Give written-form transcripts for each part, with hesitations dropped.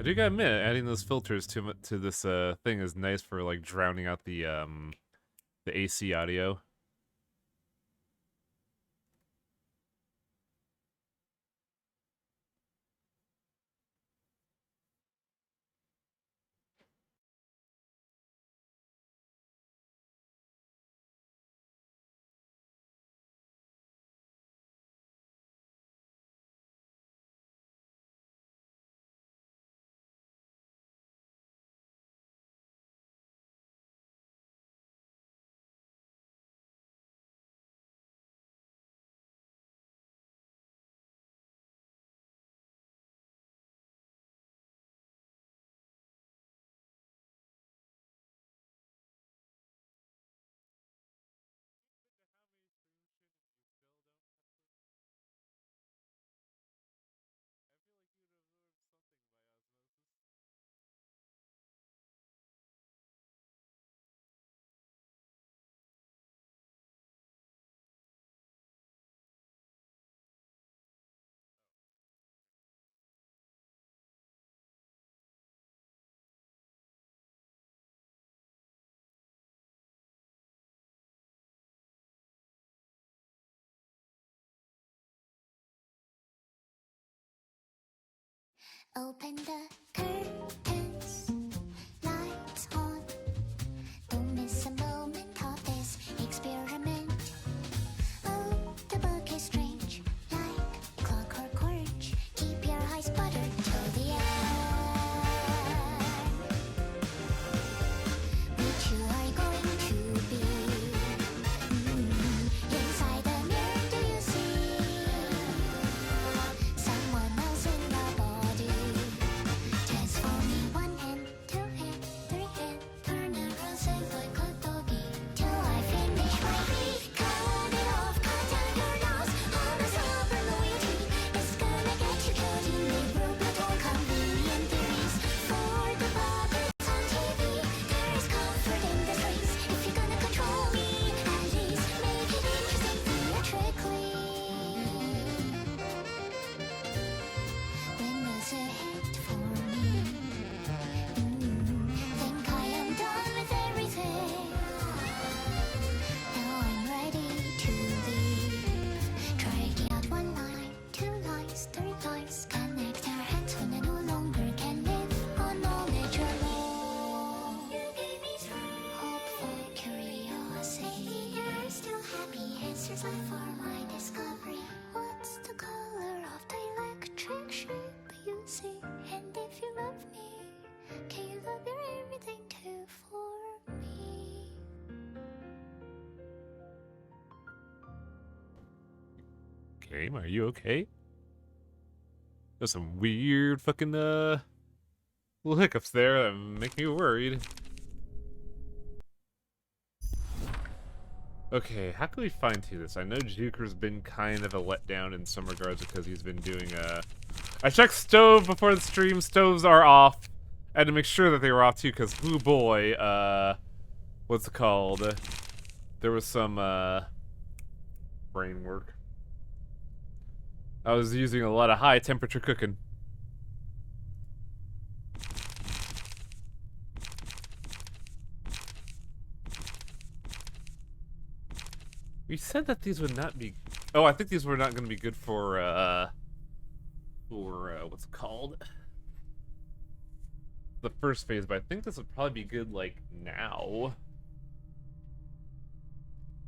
do gotta admit, adding those filters to this thing is nice for like drowning out the AC audio. Open the curtains, lights on. Don't miss a moment of this experiment. Oh, the book is strange, like clockwork orange. Keep your eyes buttered till the end. Which you are going to be. Inside the mirror, do you see someone else in the body? Transforming one hand, two hand, three hand, turn around, say like a doggy. Till I finish my beat, cut it off, cut down your nose. All the silver loyalty is gonna get you killed. You may broke but all convenient theories for the puppets on TV. There is comfort in the streets if you're gonna control me. At least make it interesting theatrically. When there's a hit for me, think I am done with everything. Now I'm ready to leave. Try out one line, two lines, three lines. Connect our hands when I no longer can live on knowledge alone. You gave me hopeful curiosity. You're still happy answers left for my discovery. What's the color of the electric shape you see? And if you love me, can you love your everything too for me? Game, are you okay? There's some weird fucking little hiccups there that make me worried. Okay, how can we fine tune this? I know Juker's been kind of a letdown in some regards because he's been doing I checked stove before the stream. Stoves are off. I had to make sure that they were off too, because oh boy, what's it called? There was some brain work. I was using a lot of high temperature cooking. We said that these would not be. Oh, I think these were not going to be good for what's it called? The first phase, but I think this would probably be good like now.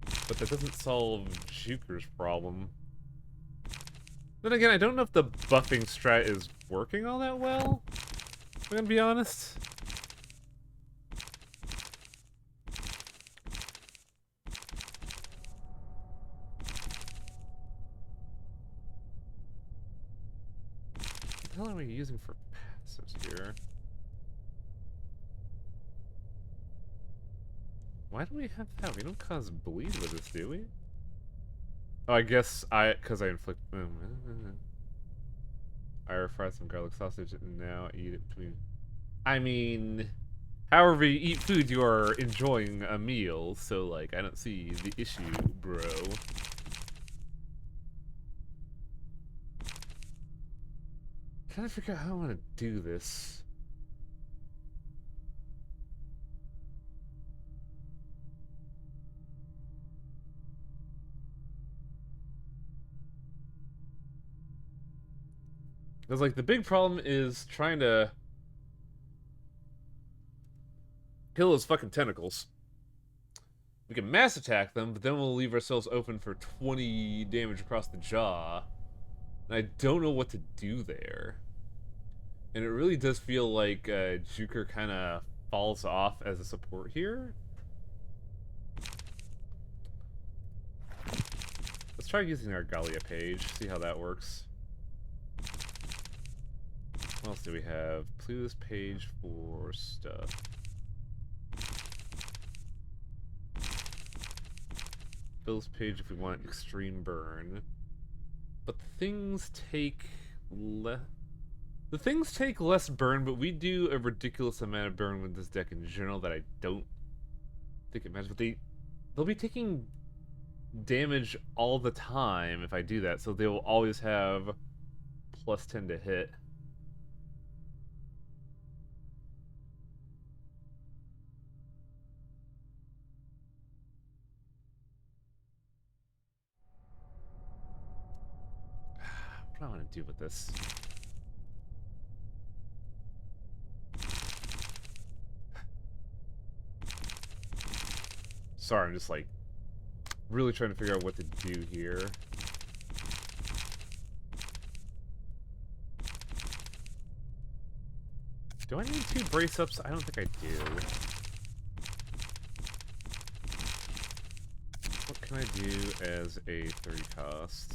But that doesn't solve Juker's problem. Then again, I don't know if the buffing strat is working all that well. I'm gonna be honest. What the hell are we using for passives here? Why do we have that? We don't cause bleed with this, do we? Oh, I guess because I inflict. I air fry some garlic sausage and now eat it between. I mean, however you eat food, you are enjoying a meal, so like I don't see the issue, bro. Trying to figure out how I want to do this. Because, like, the big problem is trying to kill those fucking tentacles. We can mass attack them, but then we'll leave ourselves open for 20 damage across the jaw. And I don't know what to do there. And it really does feel like Juker kind of falls off as a support here. Let's try using our Gallia page, see how that works. What else do we have? Play this page for stuff. Bill's page if we want extreme burn. But the things take less burn, but we do a ridiculous amount of burn with this deck in general that I don't think it matters. But they'll be taking damage all the time if I do that, so they will always have plus 10 to hit. What do I want to do with this? Sorry, I'm just like really trying to figure out what to do here. Do I need 2 brace ups? I don't think I do. What can I do as a 30 cost?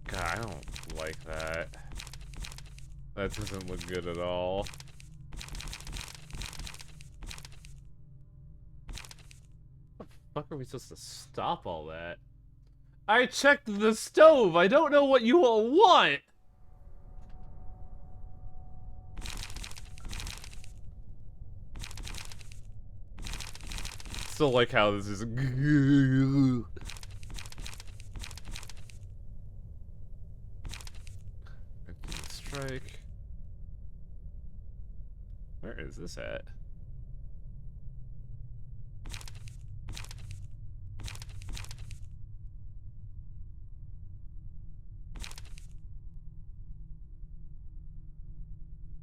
God, I don't like that. That doesn't look good at all. How the fuck are we supposed to stop all that? I checked the stove! I don't know what you all want! Still like how this is... Strike. Where is this at?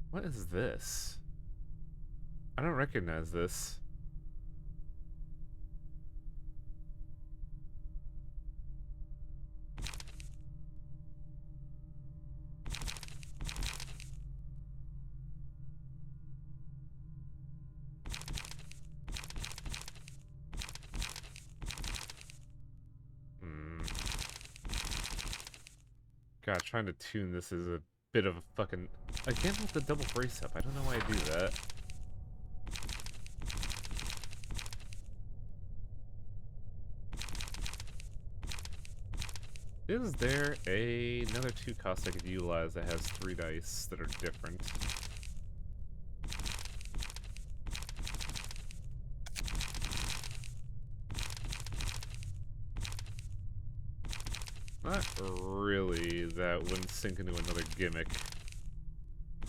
What is this? I don't recognize this. God, trying to tune this is a bit of a fucking... Again with the double brace up. I don't know why I do that. Is there another 2 cost I could utilize that has 3 dice that are different? Not really. That wouldn't sink into another gimmick.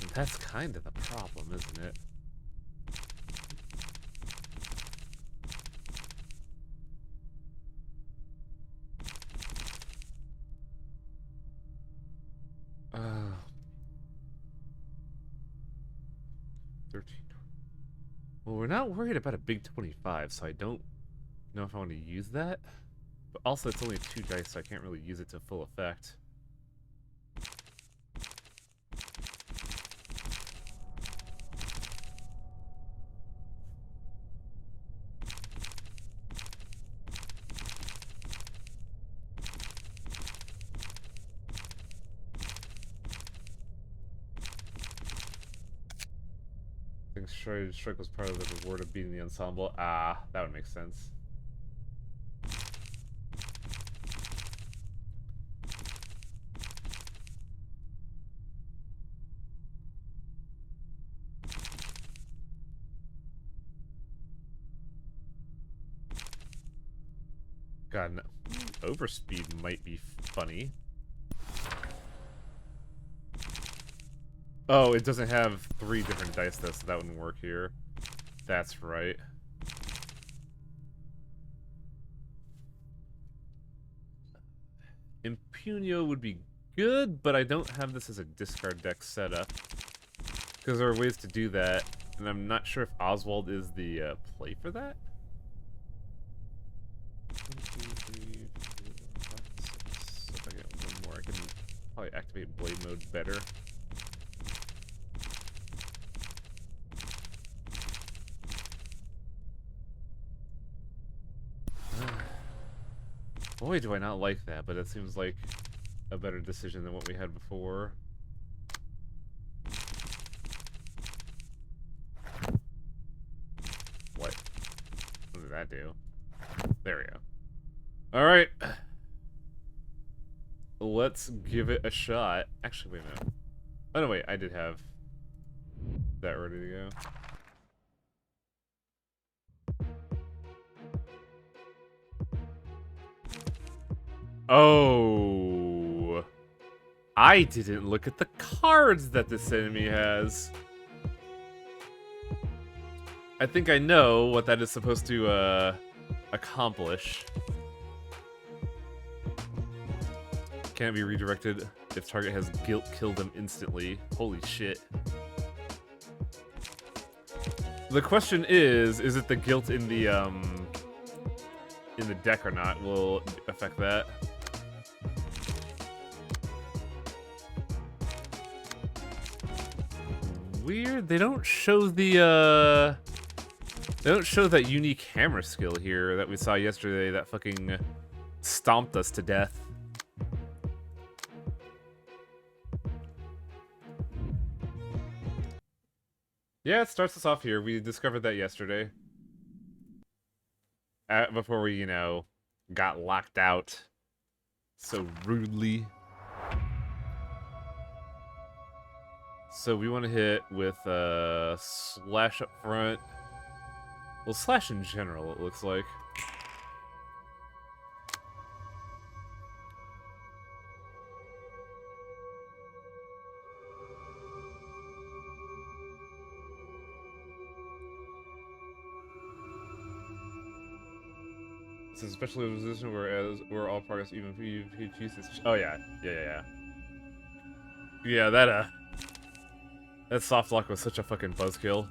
And that's kind of the problem, isn't it? Uh, 13. Well, we're not worried about a big 25, so I don't know if I want to use that. But also, it's only 2 dice, so I can't really use it to full effect. I think Strike was part of the reward of beating the ensemble. Ah, that would make sense. God, no. Overspeed might be funny. Oh, it doesn't have 3 different dice though, so that wouldn't work here. That's right. Impunio would be good, but I don't have this as a discard deck setup. Because there are ways to do that, and I'm not sure if Oswald is the play for that. 1, 2, 3, 4, 5, 6. If I get one more, I can probably activate Blade Mode better. Boy, do I not like that, but it seems like a better decision than what we had before. What? What did that do? There we go. Alright. Let's give it a shot. Actually, wait a minute. Oh, no, wait. I did have that ready to go. Oh. I didn't look at the cards that this enemy has. I think I know what that is supposed to, accomplish. Can't be redirected if target has guilt, kill them instantly. Holy shit. The question is it the guilt in the deck or not will affect that? Weird, they don't show the, they don't show that unique hammer skill here that we saw yesterday that fucking stomped us to death. Yeah, it starts us off here. We discovered that yesterday. Before we, you know, got locked out so rudely. So we want to hit with slash up front. Well, slash in general, it looks like. It's especially a position where all progress, even if you choose this. Oh yeah, yeah. Yeah, that soft lock was such a fucking buzzkill.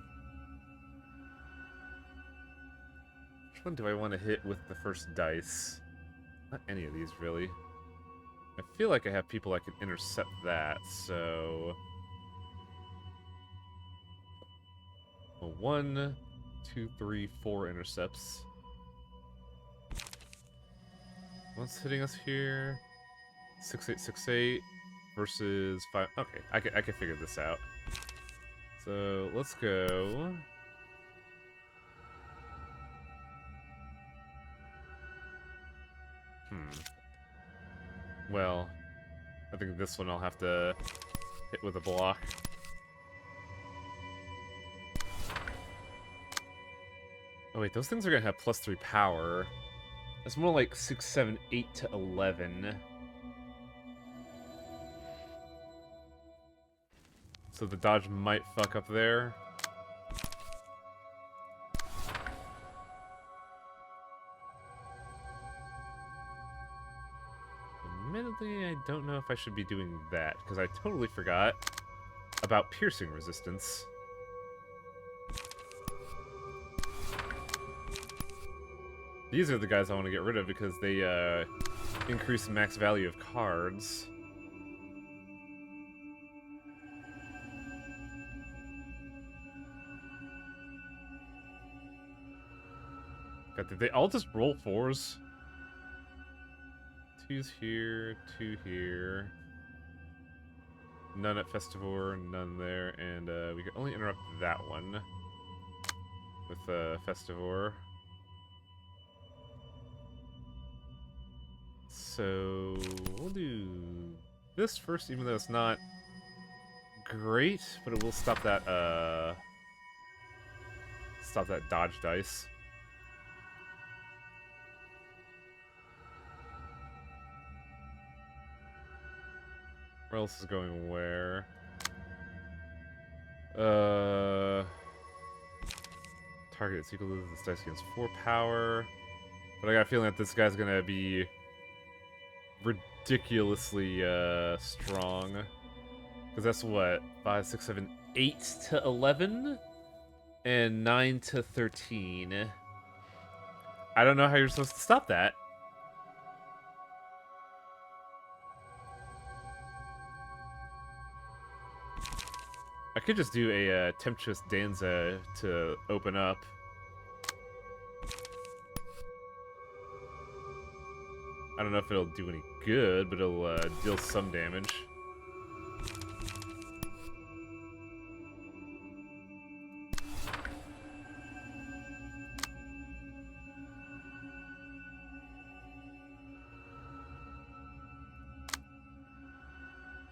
Which one do I want to hit with the first dice? Not any of these, really. I feel like I have people that can intercept that, so... Well, 1, 2, 3, 4 intercepts. What's hitting us here? 6868 versus 5... Okay, I can figure this out. So, let's go... Well, I think this one I'll have to hit with a block. Oh wait, those things are gonna have +3 power. It's more like 6, 7, 8 to 11. So the dodge might fuck up there. Admittedly, I don't know if I should be doing that, because I totally forgot about piercing resistance. These are the guys I want to get rid of because they increase the max value of cards. God, did they all just roll 4s? 2's here, 2 here. None at Festivore, none there, and we can only interrupt that one with Festivore. So we'll do this first, even though it's not great, but it will stop that dodge dice. Where else is going where? Target is equal to this dice against 4 power. But I got a feeling that this guy's gonna be ridiculously strong. Because that's what? 5, 6, 7, 8 to 11? And 9 to 13. I don't know how you're supposed to stop that. I could just do a Temptress Danza to open up. I don't know if it'll do any good, but it'll deal some damage.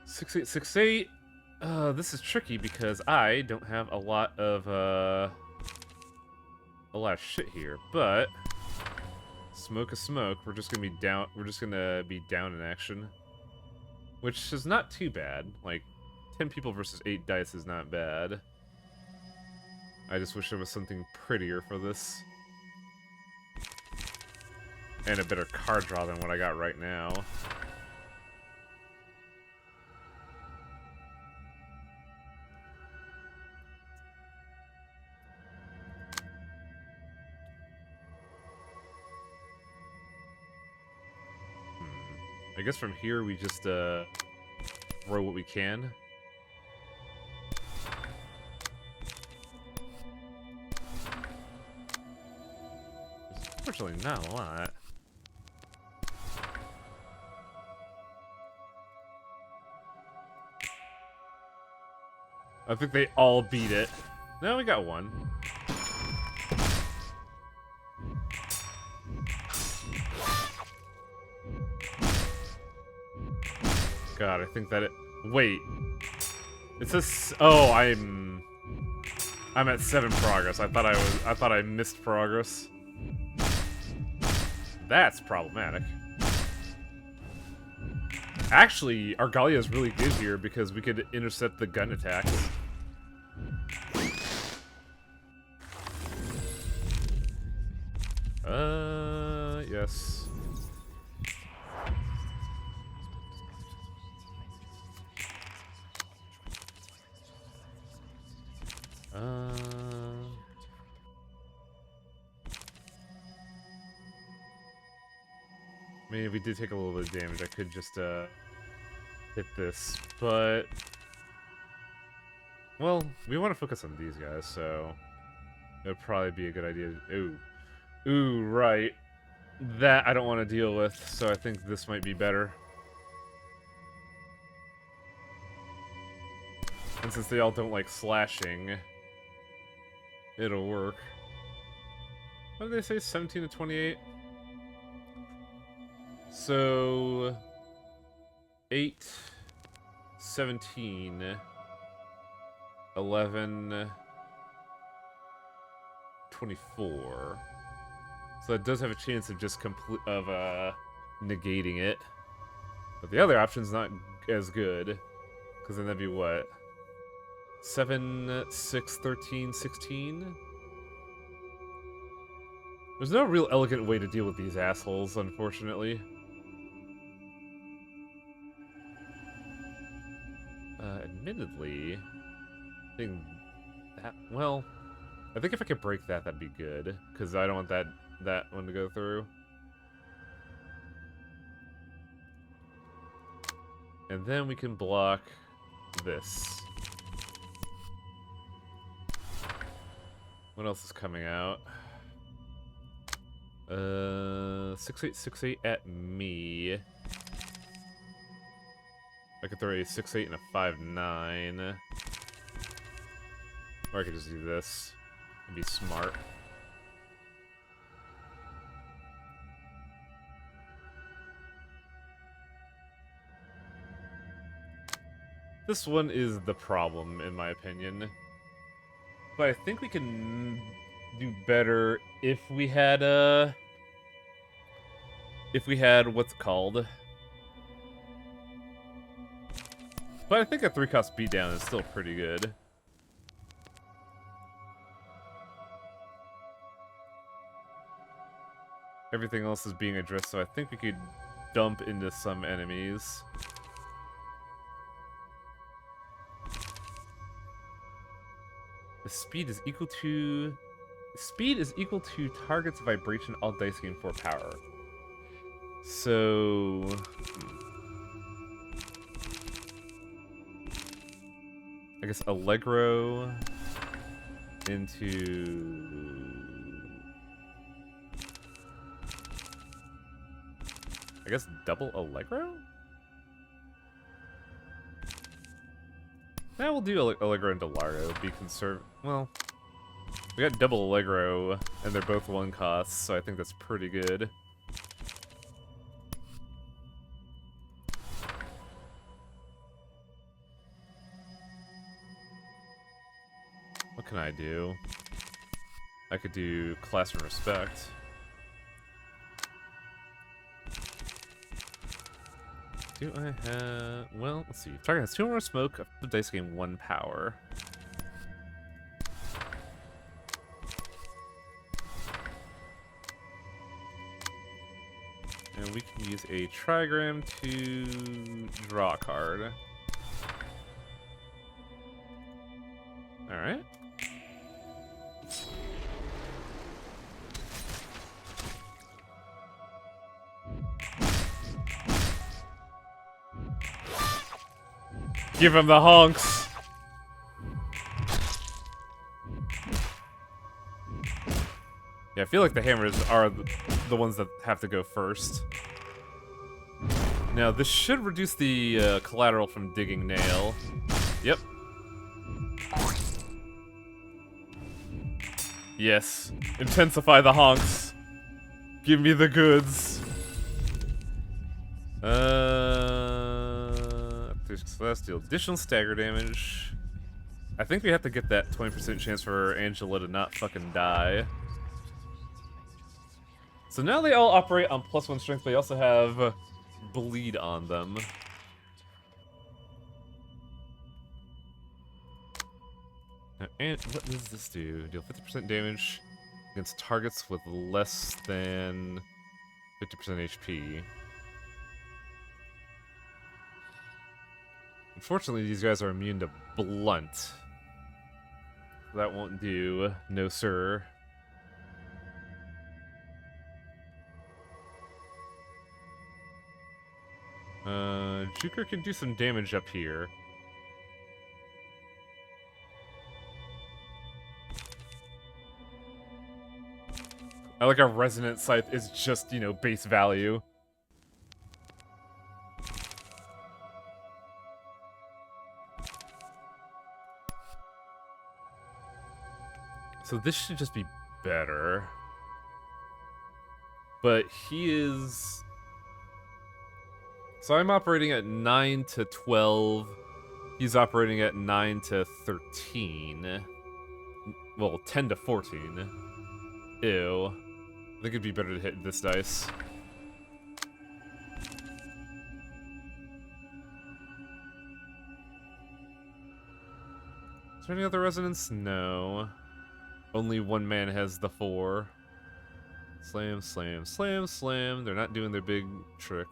Six eight 6-8. This is tricky because I don't have a lot of shit here, but smoke a smoke. We're just gonna be down. We're just gonna be down in action, which is not too bad. Like 10 people versus 8 dice is not bad. I just wish there was something prettier for this, and a better card draw than what I got right now. I guess from here we just throw what we can. There's unfortunately not a lot. I think they all beat it. No, we got one. God, I think that it... Wait. It says... Oh, I'm at 7 progress. I thought I missed progress. That's problematic. Actually, Argalia is really good here because we could intercept the gun attacks. Yes. I mean, if we did take a little bit of damage, I could just, hit this, but... Well, we want to focus on these guys, so... It would probably be a good idea. Ooh. Ooh, right. That I don't want to deal with, so I think this might be better. And since they all don't like slashing, it'll work. What did they say? 17 to 28? So... 8, 17, 11, 24. So that does have a chance of just negating it. But the other option's not as good. Because then that'd be what? 7, 6, 13, 16? There's no real elegant way to deal with these assholes, unfortunately. Admittedly, I think that, well, I think if I could break that, that'd be good, because I don't want that one to go through. And then we can block this. What else is coming out? 6868 at me. I could throw a 6-8 and a 5-9. Or I could just do this and be smart. This one is the problem, in my opinion. But I think we can do better if we had, what's it called? But I think a 3-cost beatdown is still pretty good. Everything else is being addressed, so I think we could dump into some enemies. The speed is equal to... Speed is equal to target's vibration, all dice gain 4 power. So... I guess Allegro into... I guess double Allegro? Yeah, we'll do Allegro into Largo. Be conservative. Well, we got double Allegro, and they're both 1 cost, so I think that's pretty good. What can I do? I could do Class and Respect. Do I have... Well, let's see. Target has 2 more smoke. The dice gain 1 power. And we can use a trigram to draw a card. Alright. Give him the honks. Yeah, I feel like the hammers are the ones that have to go first. Now, this should reduce the collateral from digging nail. Yep. Yes. Intensify the honks. Give me the goods. Celestial. Additional stagger damage. I think we have to get that 20% chance for Angela to not fucking die. So now they all operate on +1 strength, but they also have bleed on them. And what does this do? Deal 50% damage against targets with less than 50% HP. Unfortunately, these guys are immune to blunt. That won't do. No, sir. Juker can do some damage up here. I like our resonant scythe is just, you know, base value. So this should just be better. But he is... So I'm operating at 9 to 12. He's operating at 9 to 13. Well, 10 to 14. Ew. I think it'd be better to hit this dice. Is there any other resonance? No. Only one man has the 4. Slam, slam, slam, slam. They're not doing their big trick.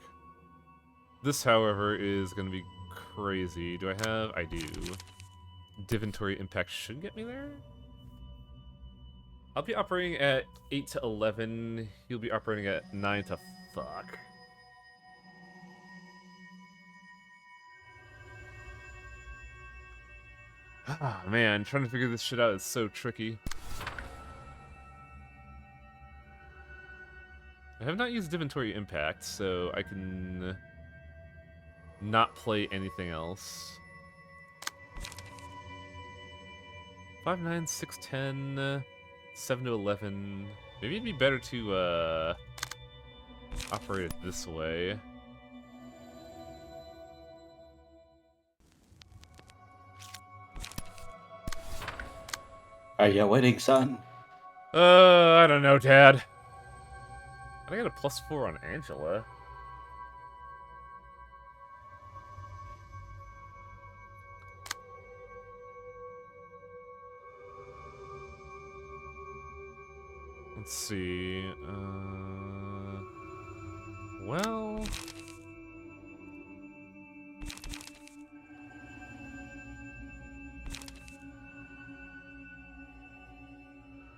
This, however, is going to be crazy. Do I have? I do. Divinatory Impact should get me there? I'll be operating at 8 to 11. He'll be operating at 9 to fuck. Ah, man, trying to figure this shit out is so tricky. I have not used Divinatory Impact, so I can not play anything else. 5, 9, 6, 10, 7 to 11. Maybe it'd be better to operate it this way. Are you winning, son? I don't know, Dad. I got a +4 on Angela. Let's see. well...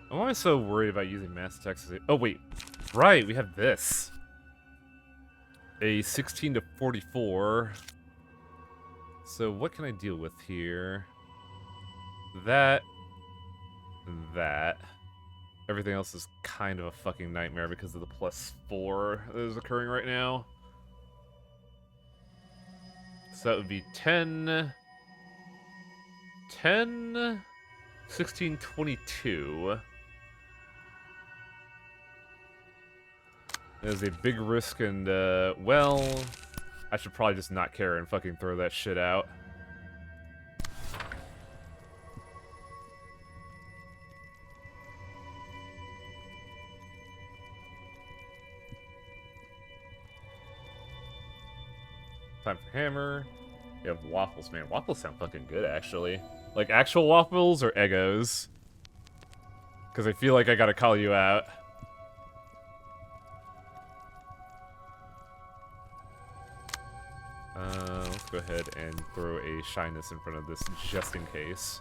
Why am I so worried about using mass text? Oh, wait. Right, we have this. A 16 to 44. So what can I deal with here? That. That. Everything else is kind of a fucking nightmare because of the +4 that is occurring right now. So that would be 10... 10... 16, 22. There's a big risk and, well... I should probably just not care and fucking throw that shit out. Time for hammer. You have waffles, man. Waffles sound fucking good, actually. Like, actual waffles or Eggos? Because I feel like I gotta call you out. Let's go ahead and throw a shyness in front of this just in case.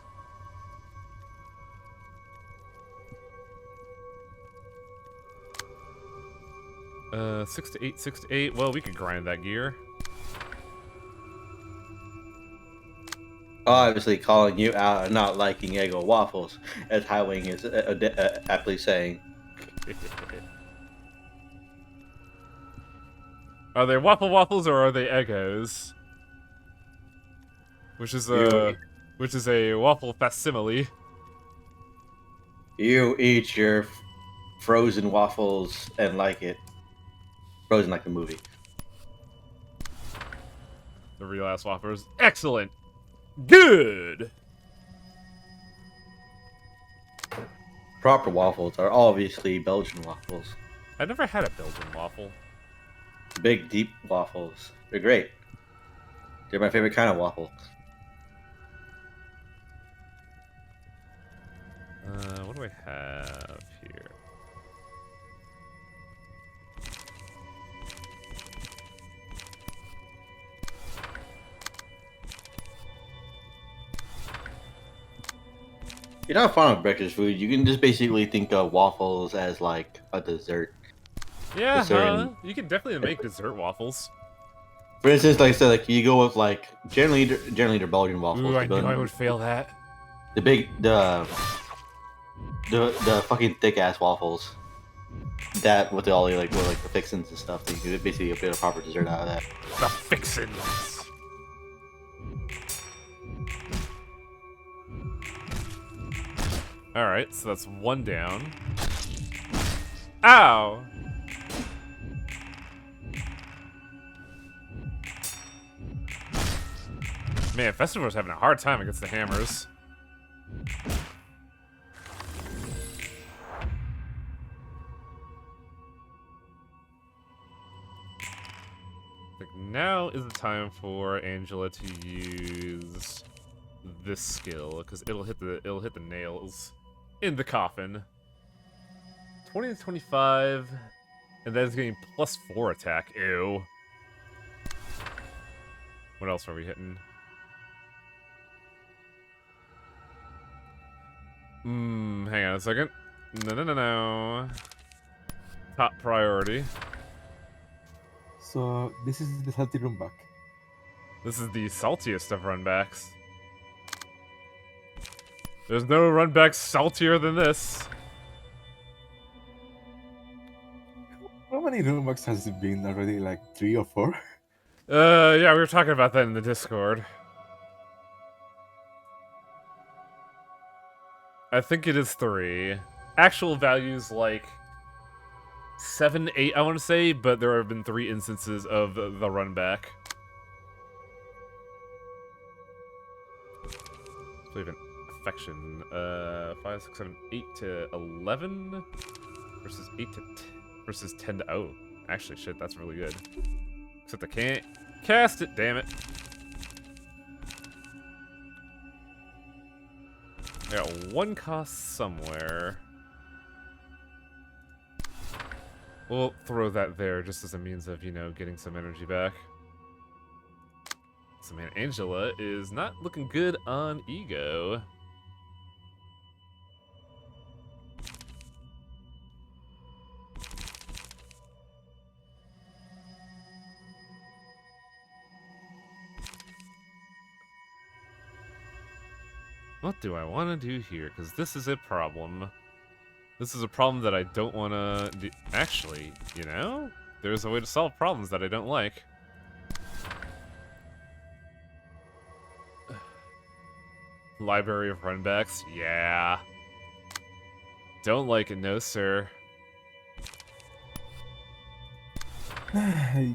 Uh, 6 to 8, 6 to 8. Well, we could grind that gear. Obviously, calling you out and not liking Eggo waffles, as Highwing is aptly saying. Are they waffles or are they Eggos? Which is a waffle facsimile. You eat your frozen waffles and like it. Frozen like the movie. The real ass waffles. Excellent. Good. Proper waffles are obviously Belgian waffles. I never had a Belgian waffle. Big, deep waffles. They're great. They're my favorite kind of waffle. What do I have here? You're not fond of breakfast food. You can just basically think of waffles as like a dessert. Yeah, certain- you can definitely make dessert waffles. For instance, like I said, like you go with like generally they're Belgian waffles. Ooh, I knew but I would fail that. the fucking thick ass waffles. That with all the like the fixins and stuff. So you can basically get a proper dessert out of that. The fixins. Alright, so that's one down. Ow! Man, Festival's having a hard time against the hammers. I think now is the time for Angela to use this skill, because it'll hit the nails in the coffin. 20 to 25, and then it's getting +4 attack. Ew. What else are we hitting? Hang on a second. No. Top priority. So this is the salty room back. This is the saltiest of runbacks. There's no runback saltier than this. How many room backs has it been already? Like 3 or 4? Yeah, we were talking about that in the Discord. I think it is 3. Actual values like 7, 8, I want to say, but there have been 3 instances of the run back. So even affection. 5, 6, 7, 8 to 11 versus 8 to versus 10 to actually shit, that's really good. Except I can't cast it, damn it. I got 1 cost somewhere. We'll throw that there just as a means of, getting some energy back. So, man, Angela is not looking good on ego. What do I want to do here? Because this is a problem. This is a problem that I don't want to do. Actually, there's a way to solve problems that I don't like. Library of runbacks? Yeah. Don't like it, no sir. I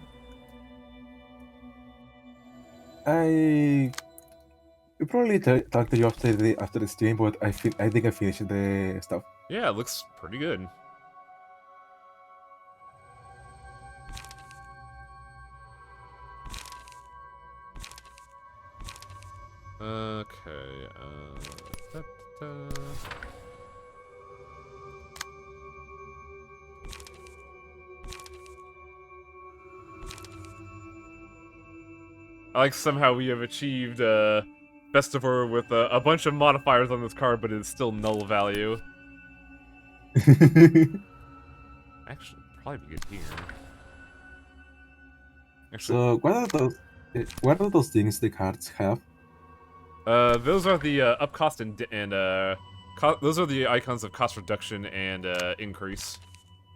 will probably talk to you after the stream, but I think I finished the stuff. Yeah, it looks pretty good. Okay, I like somehow we have achieved Festival with a bunch of modifiers on this card, but it's still null value. Actually, probably be good here. Actually, So what are those things the cards have? those are the up cost and those are the icons of cost reduction and increase.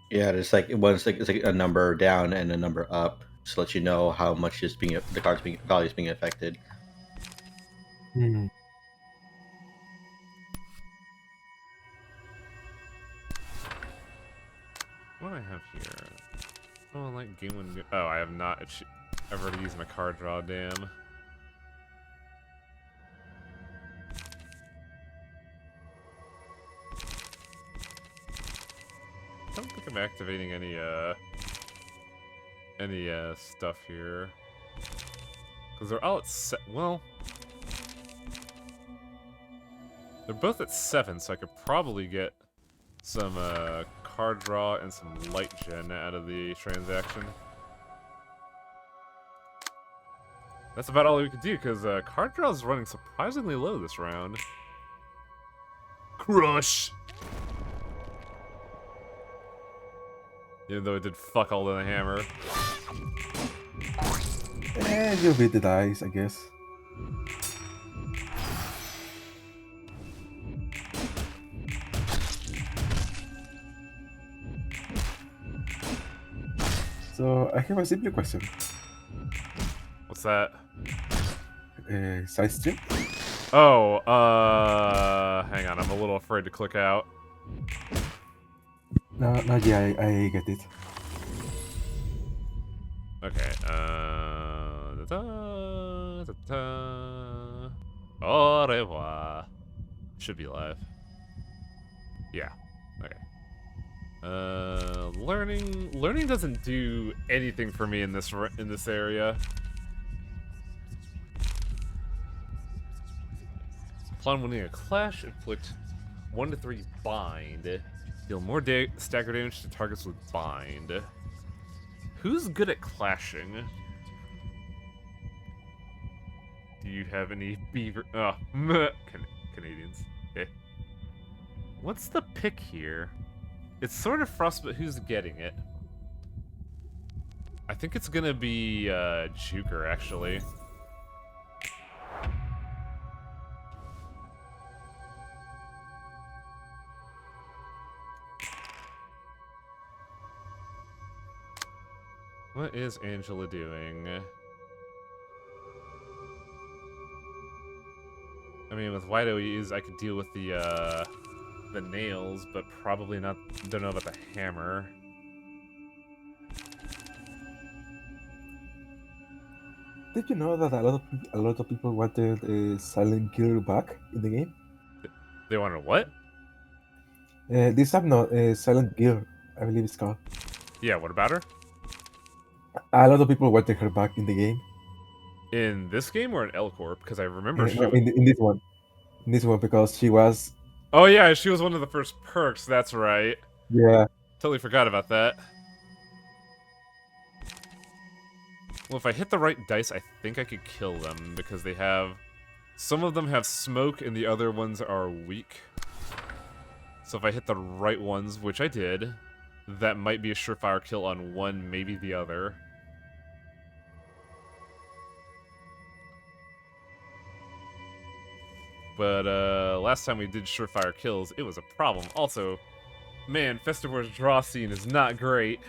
Yeah, it's like it's like a number down and a number up, just to let you know how much the card's value is being affected. Hmm. What do I have here? Oh, I like game one. Oh, I have not. I've already used my card draw. Damn. I don't think I'm activating any stuff here. Because they're all at well, they're both at 7, so I could probably get some card draw and some light gen out of the transaction. That's about all we could do, because card draw is running surprisingly low this round. Crush! Even though it did fuck all to the hammer. You beat the dice, I guess. So I have a simple question. What's that? Side stream? Oh, hang on, I'm a little afraid to click out. No, yeah, I get it. Okay, au revoir. Should be live. Yeah, okay. Learning doesn't do anything for me in this area. Upon winning a clash, inflict 1 to 3 bind. Deal more stagger damage to targets with bind. Who's good at clashing? Do you have any beaver? Oh, Canadians. Okay. What's the pick here? It's sort of Frost, but who's getting it? I think it's gonna be Juker, actually. What is Angela doing? I mean, with White OEs, I could deal with the nails, but probably not. Don't know about the hammer. Did you know that a lot of people wanted Silent Killer back in the game? They wanted what? This have no Silent Gear, I believe it's called. Yeah, what about her? A lot of people wanted her back in the game. In this game or in L Corp? Because I remember she. No, in this one. In this one, because she was. Oh yeah, she was one of the first perks. That's right. Yeah. Totally forgot about that. Well, if I hit the right dice, I think I could kill them, because they have... Some of them have smoke, and the other ones are weak. So if I hit the right ones, which I did, that might be a surefire kill on one, maybe the other. But, last time we did surefire kills, it was a problem. Also, man, Festivor's draw scene is not great.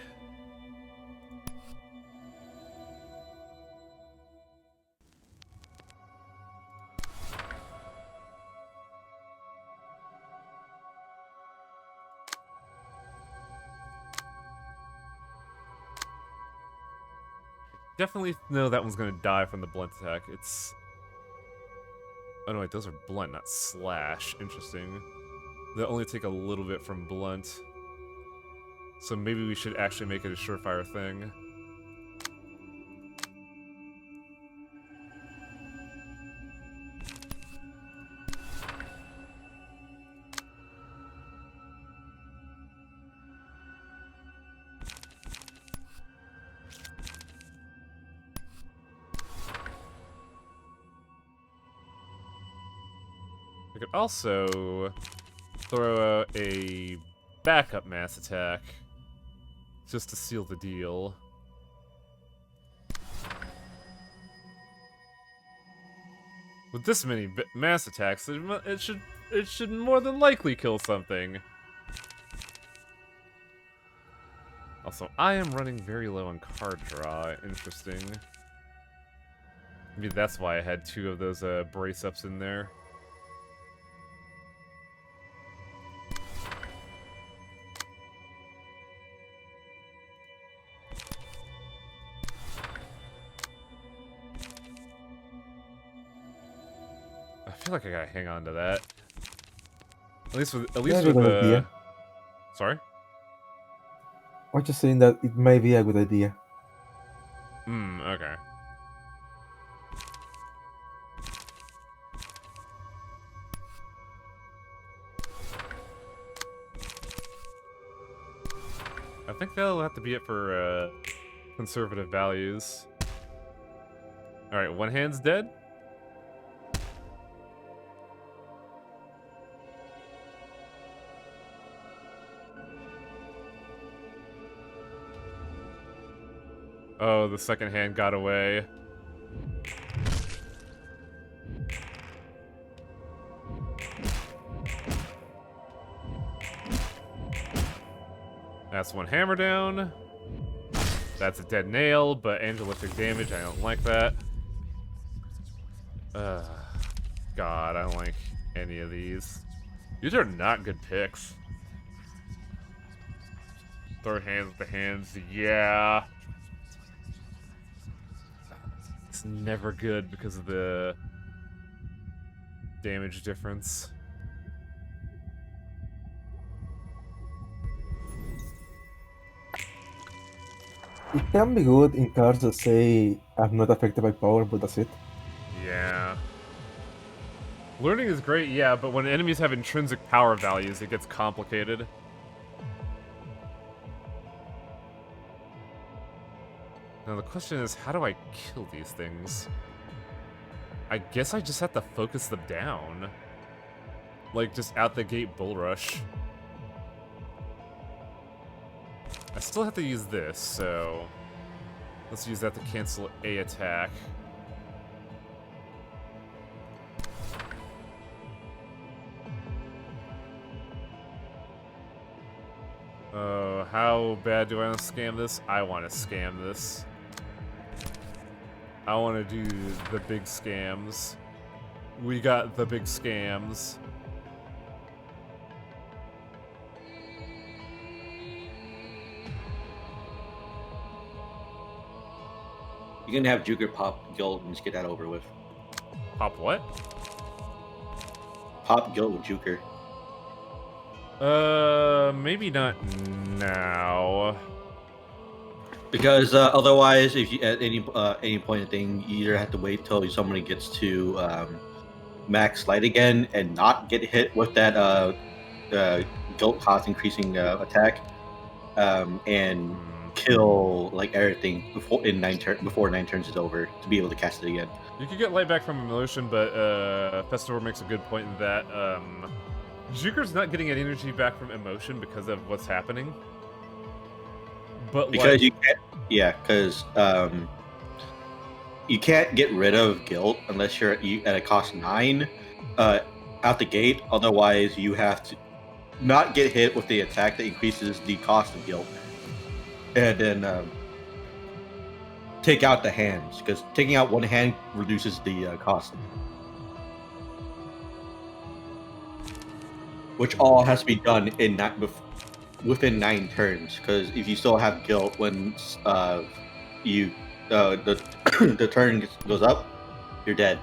Definitely know that one's gonna die from the blunt attack. It's... Oh no, wait, those are blunt, not slash. Interesting. They only take a little bit from blunt. So maybe we should actually make it a surefire thing. We could also throw out a backup mass attack just to seal the deal. With this many mass attacks, it should more than likely kill something. Also, I am running very low on card draw. Interesting. Maybe that's why I had 2 of those brace-ups in there. I feel like I gotta hang on to that. At least with good the... idea. Sorry? I was just saying that it may be a good idea. Okay. I think that'll have to be it for conservative values. Alright, one hand's dead. Oh, the second hand got away. That's one hammer down. That's a dead nail, but angelific damage, I don't like that. God, I don't like any of these. These are not good picks. Third hands with the hands, yeah. It's never good because of the damage difference. It can be good in cards that say I'm not affected by power, but that's it. Yeah. Learning is great, yeah, but when enemies have intrinsic power values, it gets complicated. Now the question is, how do I kill these things? I guess I just have to focus them down. Like, just out the gate bull rush. I still have to use this, so... Let's use that to cancel a attack. Oh, how bad do I want to scam this? I want to scam this. I want to do the big scams. We got the big scams. You can have Juker pop guild and just get that over with. Pop what? Pop guild with Juker. Maybe not now. Because otherwise, if you at any point in the thing, you either have to wait till somebody gets to max light again and not get hit with that guilt cost increasing attack, and kill like everything before 9 turns is over to be able to cast it again. You could get light back from emotion, but Festival makes a good point in that Juker's not getting any energy back from emotion because of what's happening. But Because like, you can't, yeah, because you can't get rid of guilt unless you're at a cost 9 out the gate. Otherwise, you have to not get hit with the attack that increases the cost of guilt, and then take out the hands, because taking out one hand reduces the cost, which all has to be done in within 9 turns. Because if you still have guilt when you the the turn goes up, you're dead.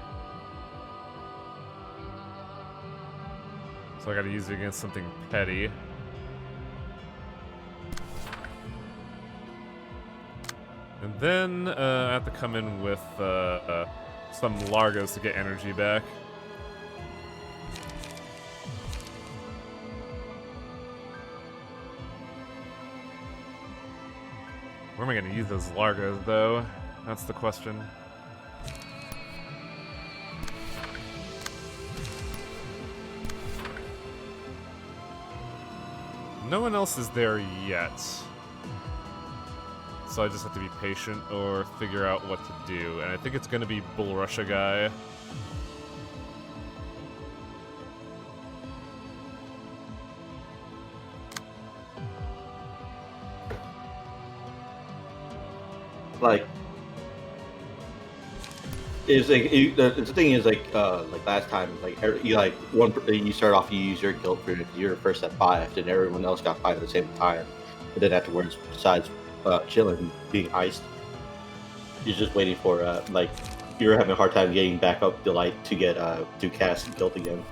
so I gotta use it against something petty. And then I have to come in with some Largos to get energy back. Where am I going to use those Largos, though? That's the question. No one else is there yet. So I just have to be patient or figure out what to do. And I think it's going to be Bull Russia guy. Like, it's like the thing is like last time, like you start off, you use your guild for you're first at 5, then everyone else got 5 at the same time, but then afterwards, besides chilling being iced, you're just waiting for like you're having a hard time getting back up the light to get to cast guild again.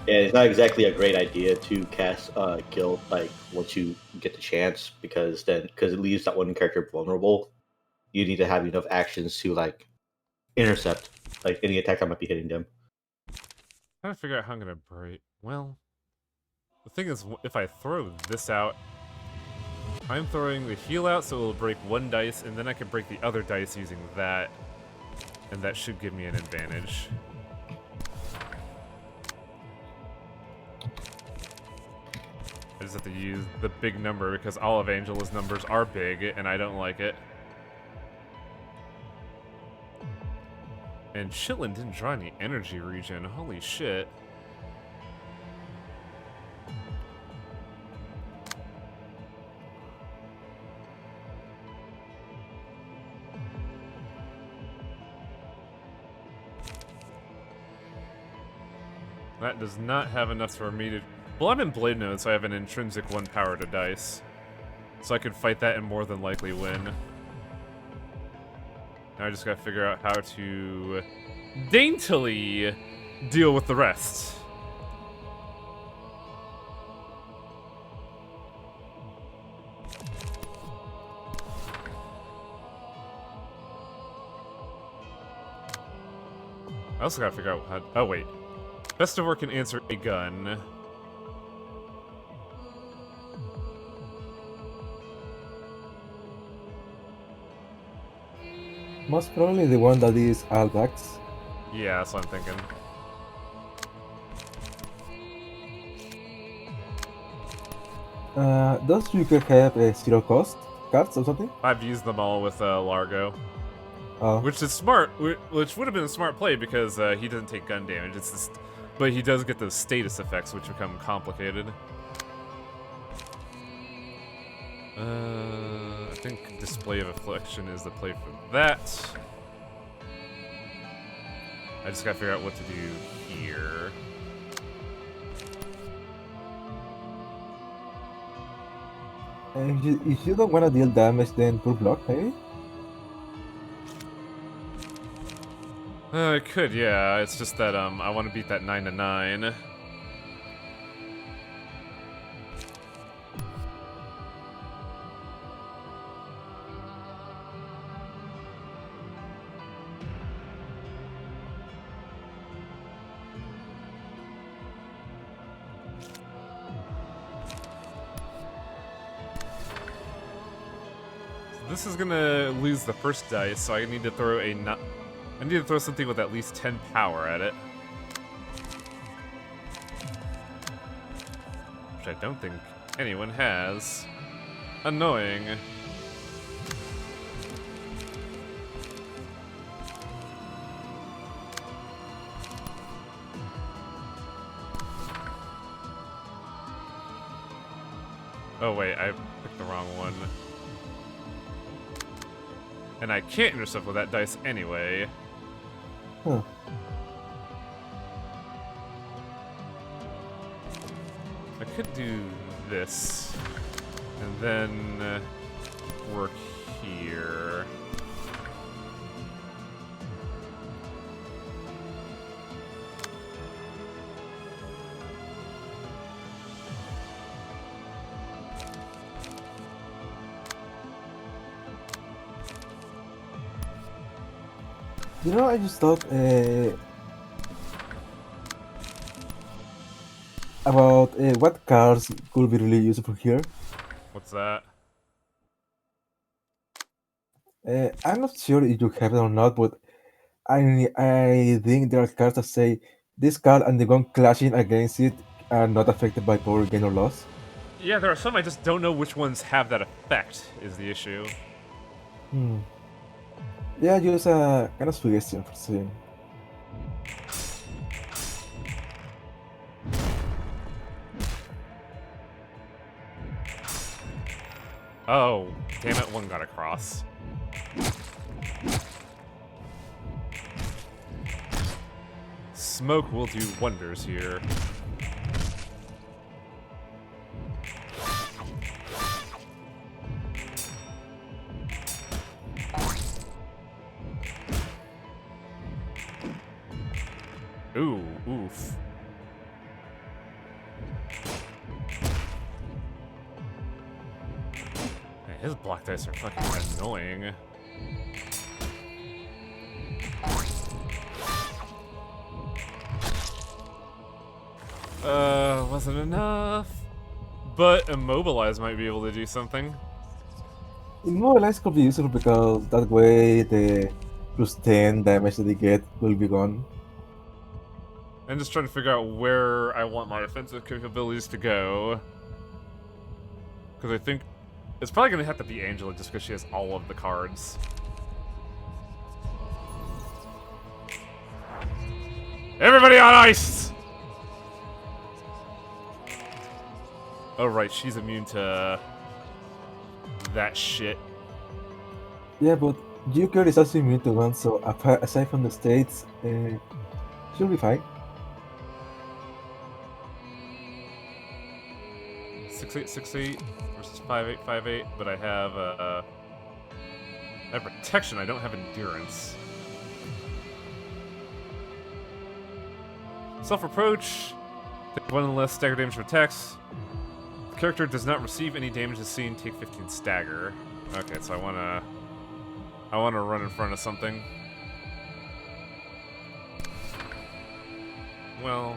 Yeah, it's not exactly a great idea to cast guild like once you get the chance, because it leaves that one character vulnerable. You need to have enough actions to like intercept like any attack that might be hitting them. Trying to figure out how I'm gonna break. Well, the thing is, if I throw this out, I'm throwing the heal out, so it'll break one dice, and then I can break the other dice using that, and that should give me an advantage. I just have to use the big number because all of Angela's numbers are big, and I don't like it. And Chitlin didn't draw any energy regen. Holy shit. That does not have enough for me to... Well, I'm in Blade Node, so I have an intrinsic 1 power to dice. So I could fight that and more than likely win. Now I just gotta figure out how to daintily deal with the rest. I also gotta figure out how... Oh, wait. Festivore can answer a gun. Most probably the one that is all backs. Yeah, that's what I'm thinking. Does you could have a 0 cost cards or something? I've used them all with Largo. Oh, Which is smart, which would have been a smart play because he doesn't take gun damage. It's just, but he does get those status effects, which become complicated. I think Display of Affliction is the play for that. I just gotta figure out what to do here. and if you don't want to deal damage, then put block, maybe? I could, yeah. It's just that I want to beat that 9 to 9. this is gonna lose the first dice, so I need to throw I need to throw something with at least 10 power at it. Which I don't think anyone has. Annoying. Oh wait, I picked the wrong one. And I can't intercept with that dice anyway. Huh. I could do this. And then work here. You know, I just thought about what cars could be really useful here. What's that? I'm not sure if you have it or not, but I think there are cards that say this card and the gun clashing against it are not affected by power gain or loss. Yeah, there are some, I just don't know which ones have that effect, is the issue. Hmm. Yeah, just a kind of suggestion for saying. Oh, damn it, one got across. Smoke will do wonders here. Ooh, oof. Man, his block dice are fucking annoying. Wasn't enough. But Immobilize might be able to do something. Immobilize could be useful because that way the plus 10 damage that they get will be gone. I'm just trying to figure out where I want my offensive capabilities to go. Because I think it's probably going to have to be Angela just because she has all of the cards. Everybody on ice! Oh right, she's immune to that shit. Yeah, but Joker is also immune to one, so aside from the states, she'll be fine. 6-8, versus 5-8, but I have protection, I don't have endurance. Self-reproach. Take 1 less stagger damage from attacks. The character does not receive any damage as seen, take 15 stagger. Okay, so I wanna run in front of something. Well,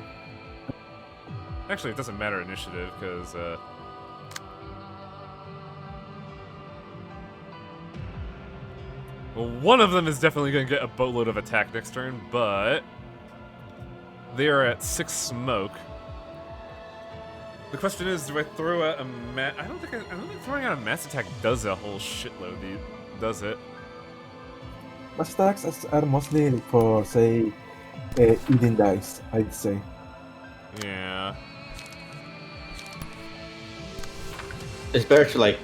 actually it doesn't matter initiative, because well, one of them is definitely gonna get a boatload of attack next turn, but they are at 6 smoke. The question is, do I throw out a I don't think throwing out a mass attack does a whole shitload, does it? Mass attacks are mostly for, say, eating dice, I'd say. Yeah. It's better to like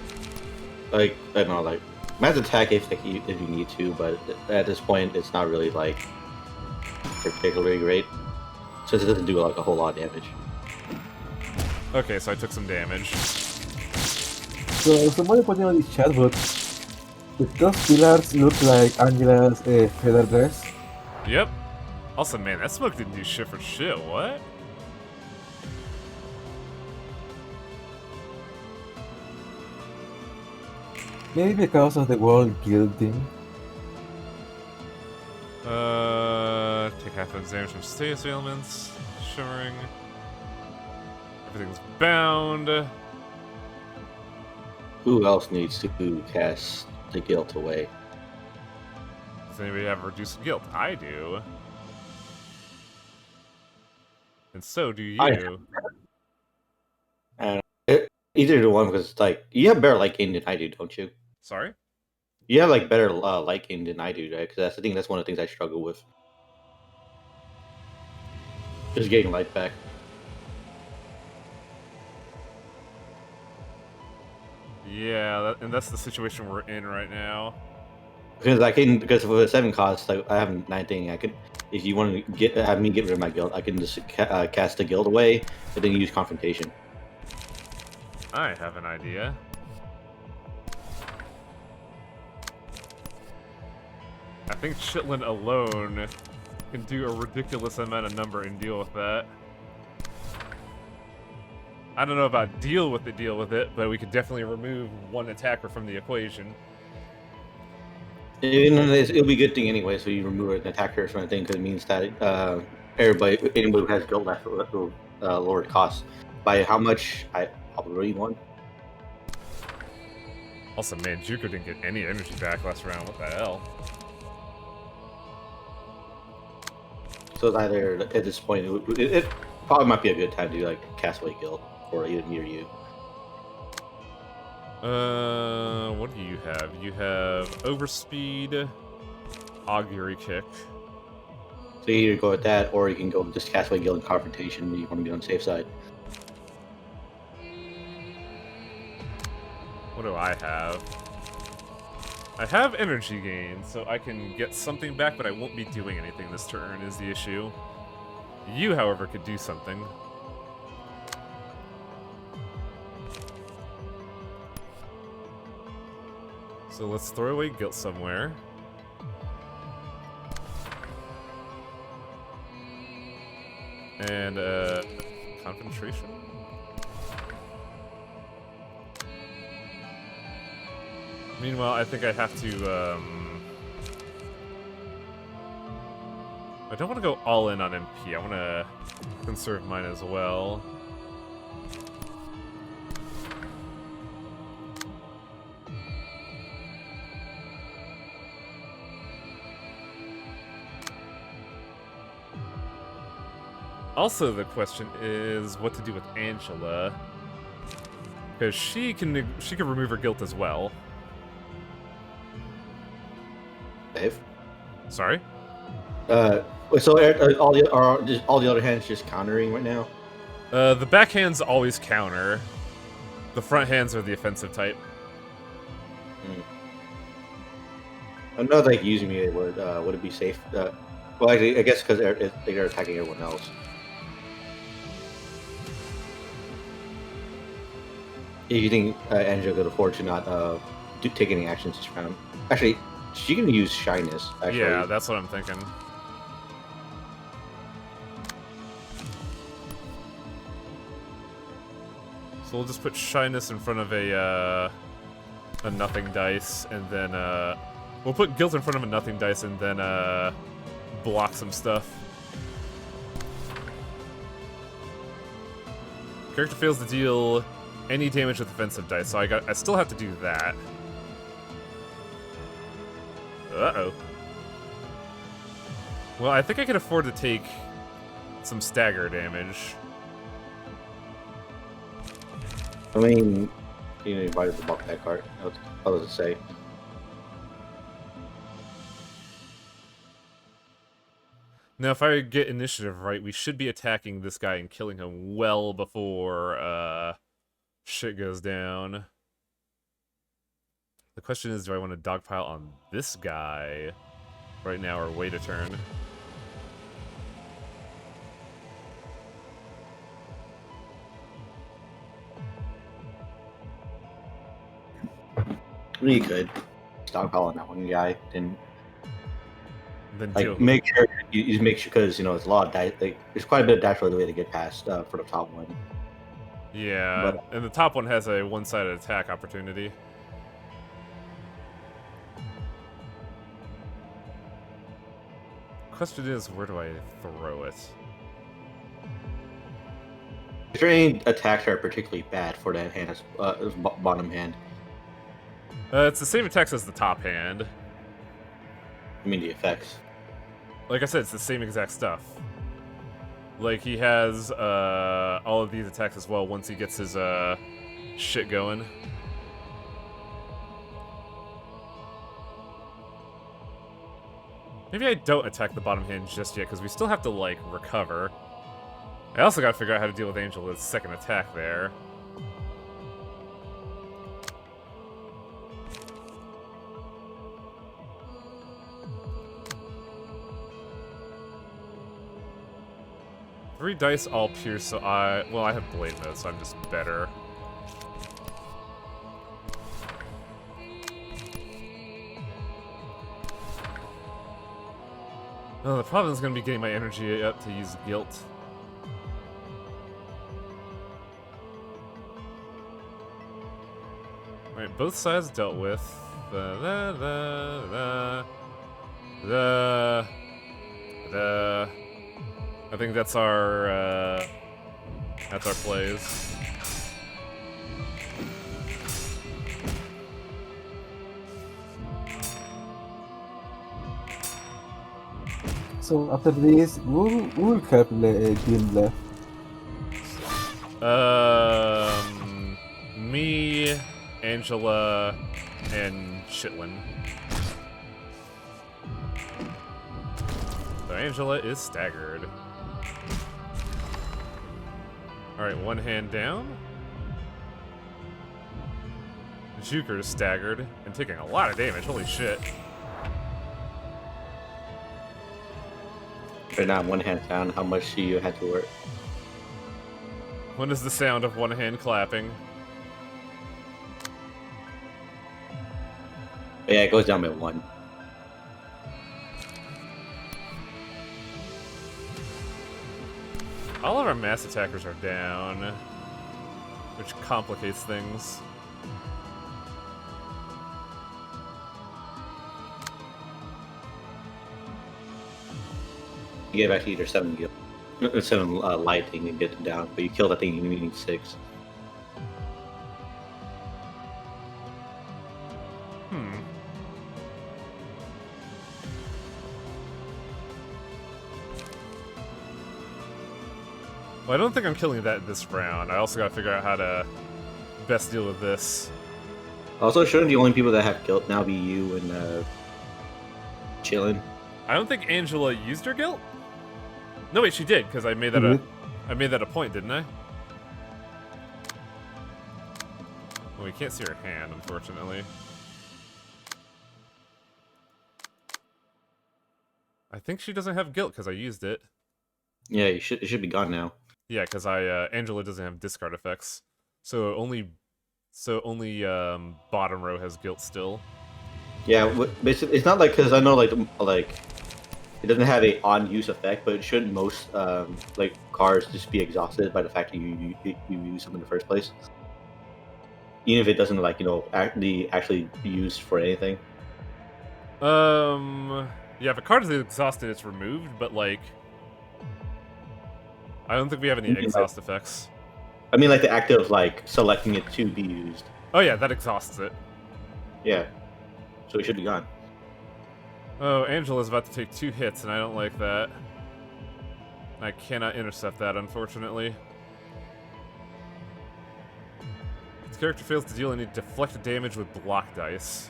I don't know, like mass attack if you need to, but at this point it's not really like particularly great, since it doesn't do like a whole lot of damage. Okay, so I took some damage. So somebody put in the chat, but those pillars look like Angela's feather dress. Yep. Also, man, that smoke didn't do shit for shit. What? Maybe because of the wall gilding. Take half of damage from status ailments. Shimmering. Everything's bound. Who else needs to cast the guilt away. Does anybody have reduced guilt? I do. And so do I- you. And either the one because like you have better light gain than I do, don't you? Sorry? You have like better light gain than I do, right? Because that's the thing. That's one of the things I struggle with. Just getting light back. Yeah, and that's the situation we're in right now. Because with a 7 cost, like, I have 9 thing. I could, if you want to have me get rid of my guild, I can just cast the guild away, and then use confrontation. I have an idea. I think Chitlin alone can do a ridiculous amount of number and deal with that. I don't know about deal with it, but we could definitely remove one attacker from the equation. It'll be a good thing anyway, so you remove an attacker from the thing, because it means that anybody who has guild left will lower the cost. By how much? I probably won. Also, man, Juker didn't get any energy back last round. What the hell? So it's either at this point, it probably might be a good time to like cast away guild, or even near you. What do you have? You have Overspeed, Augury Kick. So you either go with that, or you can go just cast away guild and confrontation when you want to be on the safe side. What do I have? I have energy gain, so I can get something back, but I won't be doing anything this turn is the issue. You, however, could do something. So let's throw away guilt somewhere. And, concentration? Meanwhile, I think I have to, I don't want to go all in on MP. I want to conserve mine as well. Also, the question is what to do with Angela, because she can remove her guilt as well. Dave? Sorry? So all the other hands just countering right now? The backhands always counter. The front hands are the offensive type. I'm not like using me. Would it be safe? Well, actually, I guess because they're attacking everyone else. If you think Angela could afford to not take any actions this round, actually, she can use shyness. Actually, Yeah, that's what I'm thinking. So we'll just put shyness in front of a nothing dice, and then we'll put guilt in front of a nothing dice, and then block some stuff. Character fails to deal any damage with offensive dice, so I still have to do that. Uh-oh. Well, I think I can afford to take some stagger damage. I mean, you invited to block that card. I was to say. Now, if I get initiative right, we should be attacking this guy and killing him well before shit goes down. The question is, do I want to dogpile on this guy right now or wait a turn? You could stockpile on that one guy, then Deal. make sure you make sure, because it's a lot of dice. Like, there's quite a bit of dice for the way to get past for the top one. Yeah, and the top one has a one-sided attack opportunity. Question is, where do I throw it? If there any attacks are particularly bad for that hand, bottom hand. It's the same attacks as the top hand. I mean the effects. Like I said, it's the same exact stuff. Like, he has all of these attacks as well once he gets his shit going. Maybe I don't attack the bottom hand just yet, because we still have to, like, recover. I also gotta figure out how to deal with Angela's second attack there. Three dice all pierce, so well, I have blade mode, so I'm just better. Oh, the problem is gonna be getting my energy up to use guilt. Alright, both sides dealt with. I think that's our plays. So after this, we'll have guild left. Me, Angela, and Chitlin. So Angela is staggered. Alright, one hand down. Juker is staggered and taking a lot of damage, holy shit. Right now, one hand down. How much do you have to work? When is the sound of one hand clapping? Yeah, it goes down by one. All of our mass attackers are down, which complicates things. You get back to either 7 guild, 7 light thing and get it down, but you kill that thing, you need 6. Well, I don't think I'm killing that this round. I also gotta figure out how to best deal with this. Also, shouldn't the only people that have guilt now be you and Chillin? I don't think Angela used her guilt. No, wait, she did, because I made that I made that a point, didn't I? Well, we can't see her hand, unfortunately. I think she doesn't have guilt because I used it. Yeah, it should be gone now. Yeah, because Angela doesn't have discard effects, so only bottom row has guilt still. Yeah, basically, it's not like, because I know like it doesn't have a on use effect, but it shouldn't most like cards just be exhausted by the fact that you use them in the first place, even if it doesn't like actually be used for anything. Yeah, if a card is exhausted, it's removed, but like, I don't think we have any exhaust effects. I mean, like the act of like selecting it to be used. Oh yeah, that exhausts it. Yeah, so it should be gone. Oh, Angela's about to take 2 hits, and I don't like that. I cannot intercept that, unfortunately. This character fails to deal any deflected damage with block dice.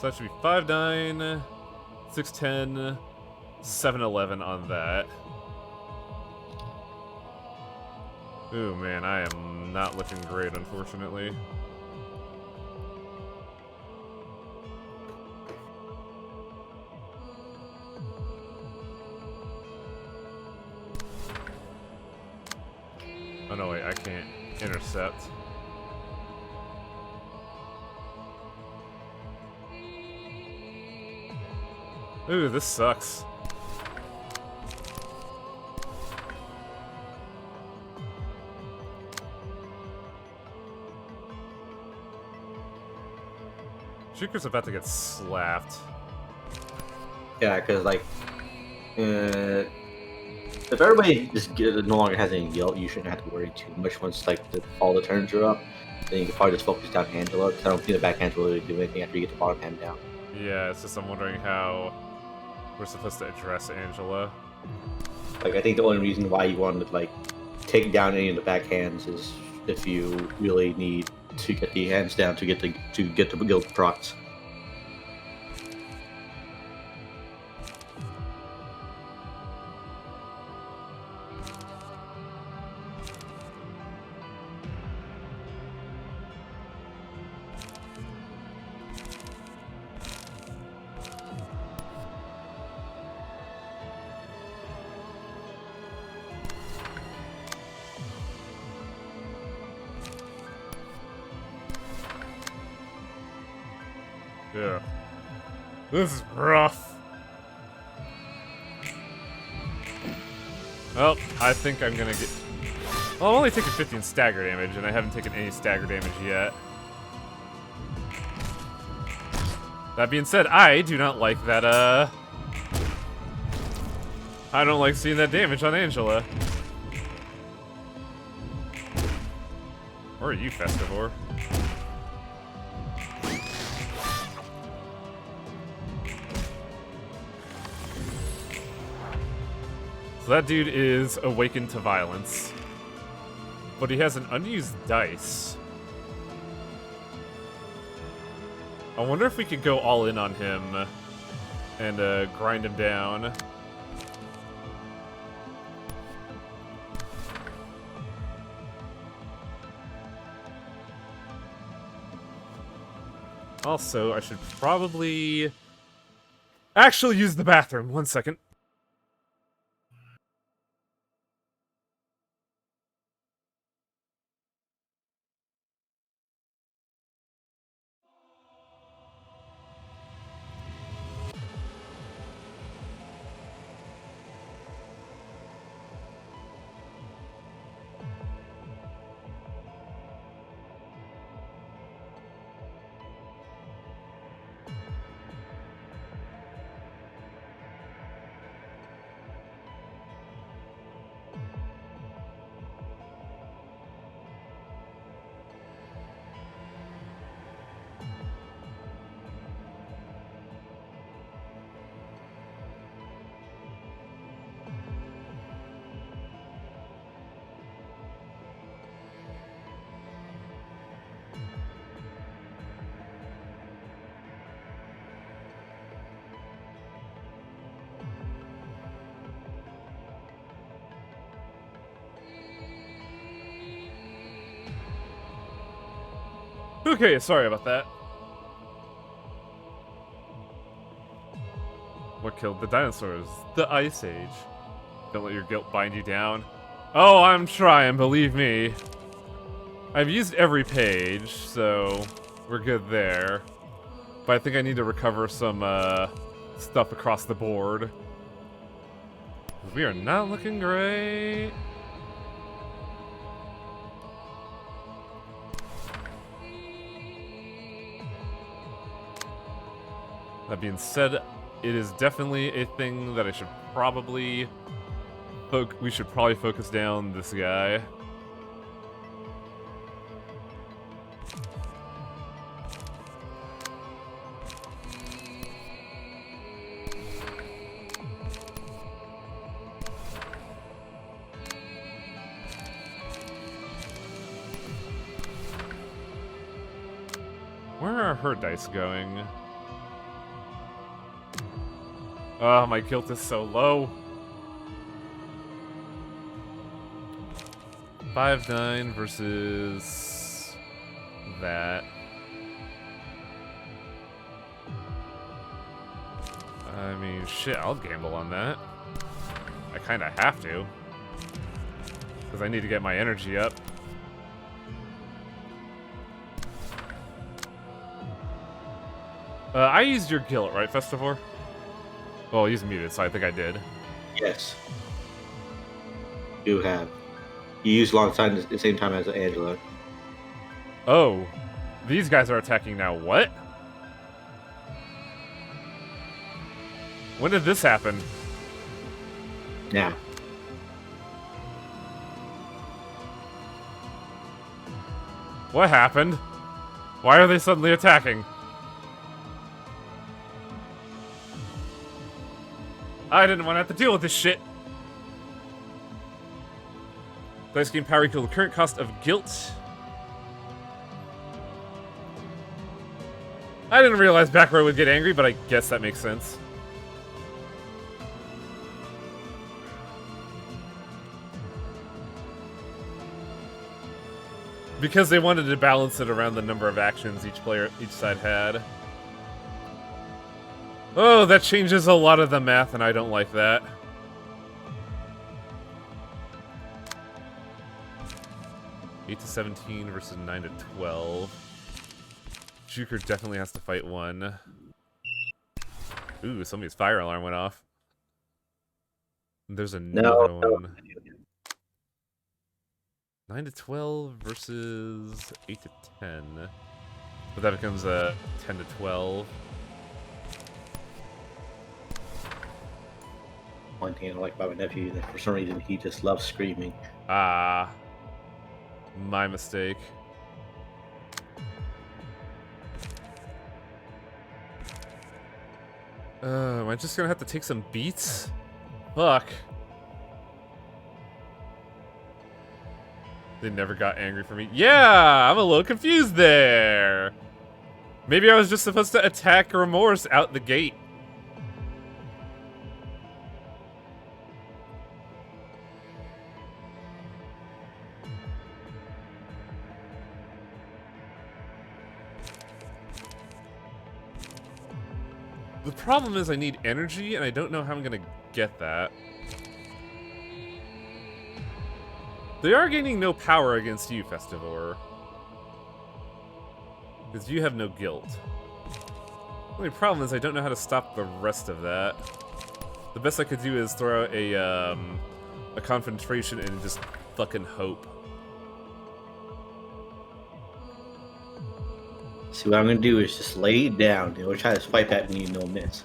So that should be 5-9, 6-10, 7-11 on that. Ooh, man, I am not looking great, unfortunately. Oh, no, wait, I can't intercept. Ooh, this sucks. Juker's about to get slapped. Yeah, because like, if everybody no longer has any guilt, you shouldn't have to worry too much once like all the turns are up. Then you can probably just focus down Angela, because I don't think the backhands will really do anything after you get the bottom hand down. Yeah, it's just I'm wondering how we're supposed to address Angela. Like, I think the only reason why you want to like take down any of the backhands is if you really need to get the hands down to get the guild procs. Yeah. This is rough. Well, I think I'm gonna get... Well, I'm only taking 15 stagger damage, and I haven't taken any stagger damage yet. That being said, I do not like that, I don't like seeing that damage on Angela. Where are you, Festivore? So that dude is awakened to violence. But he has an unused dice. I wonder if we could go all in on him and grind him down. Also, I should probably actually use the bathroom. 1 second. Okay, sorry about that. What killed the dinosaurs? The Ice Age. Don't let your guilt bind you down. Oh, I'm trying, believe me. I've used every page, so we're good there. But I think I need to recover some stuff across the board. We are not looking great. That being said, it is definitely a thing that I should probably... we should probably focus down this guy. Where are her dice going? Oh, my guilt is so low. 5-9 versus that. I mean, shit, I'll gamble on that. I kind of have to. Because I need to get my energy up. I used your guilt, right, Festivore? Well, he's muted, so I think I did. Yes. You have. You used alongside at the same time as Angela. Oh. These guys are attacking now. What? When did this happen? Now. What happened? Why are they suddenly attacking? I didn't want to have to deal with this shit. Dice gain power equal to the current cost of guilt. I didn't realize back row would get angry, but I guess that makes sense. Because they wanted to balance it around the number of actions each side had. Oh, that changes a lot of the math, and I don't like that. Eight to 17 versus 9 to 12. Juker definitely has to fight one. Ooh, somebody's fire alarm went off. There's another one. 9 to 12 versus 8 to 10. But that becomes a 10 to 12. One thing I like about my nephew is that for some reason he just loves screaming. Ah. My mistake. Am I just gonna have to take some beats? Fuck. They never got angry for me. Yeah, I'm a little confused there. Maybe I was just supposed to attack Remorse out the gate. The problem is I need energy, and I don't know how I'm gonna get that. They are gaining no power against you, Festivor. Because you have no guilt. The only problem is I don't know how to stop the rest of that. The best I could do is throw out a confrontation and just fucking hope. See, what I'm gonna do is just lay it down. You'll try to swipe at me and you'll miss.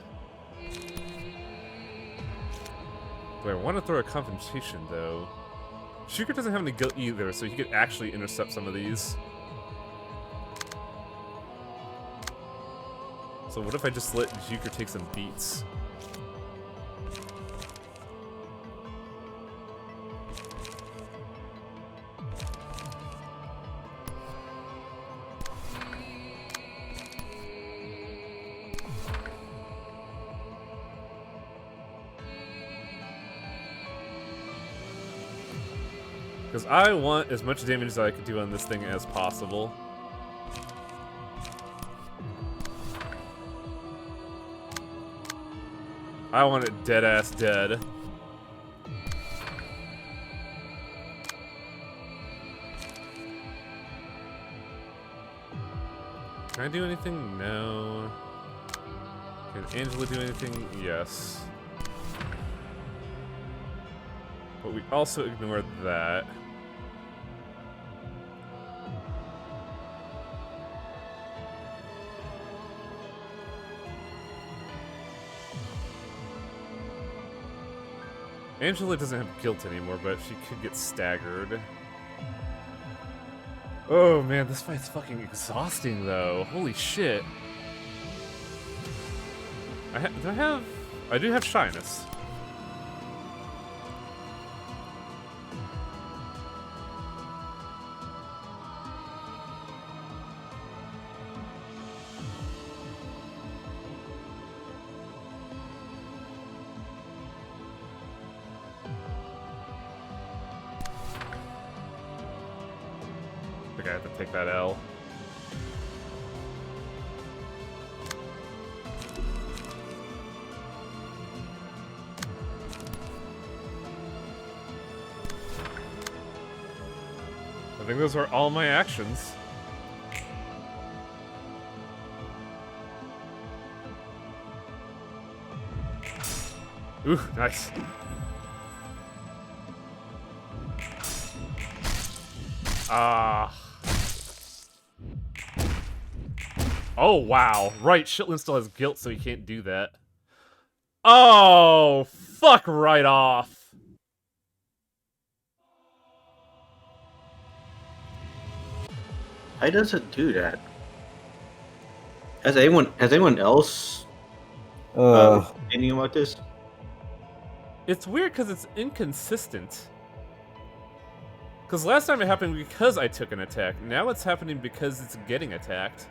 Do I want to throw a confrontation, though? Shuker doesn't have any guilt either, so he could actually intercept some of these. So what if I just let Juker take some beats? Because I want as much damage as I can do on this thing as possible. I want it dead-ass dead. Can I do anything? No. Can Angela do anything? Yes. But we also ignored that. Angela doesn't have guilt anymore, but she could get staggered. Oh man, this fight's fucking exhausting though. Holy shit. I do have shyness. I think I have to take that L. I think those are all my actions. Ooh, nice. Ah. Oh, wow. Right, Shitlin still has guilt, so he can't do that. Oh, fuck right off. Why does it do that? Has anyone else Uh, anything about this? It's weird because it's inconsistent. Because last time it happened because I took an attack. Now it's happening because it's getting attacked.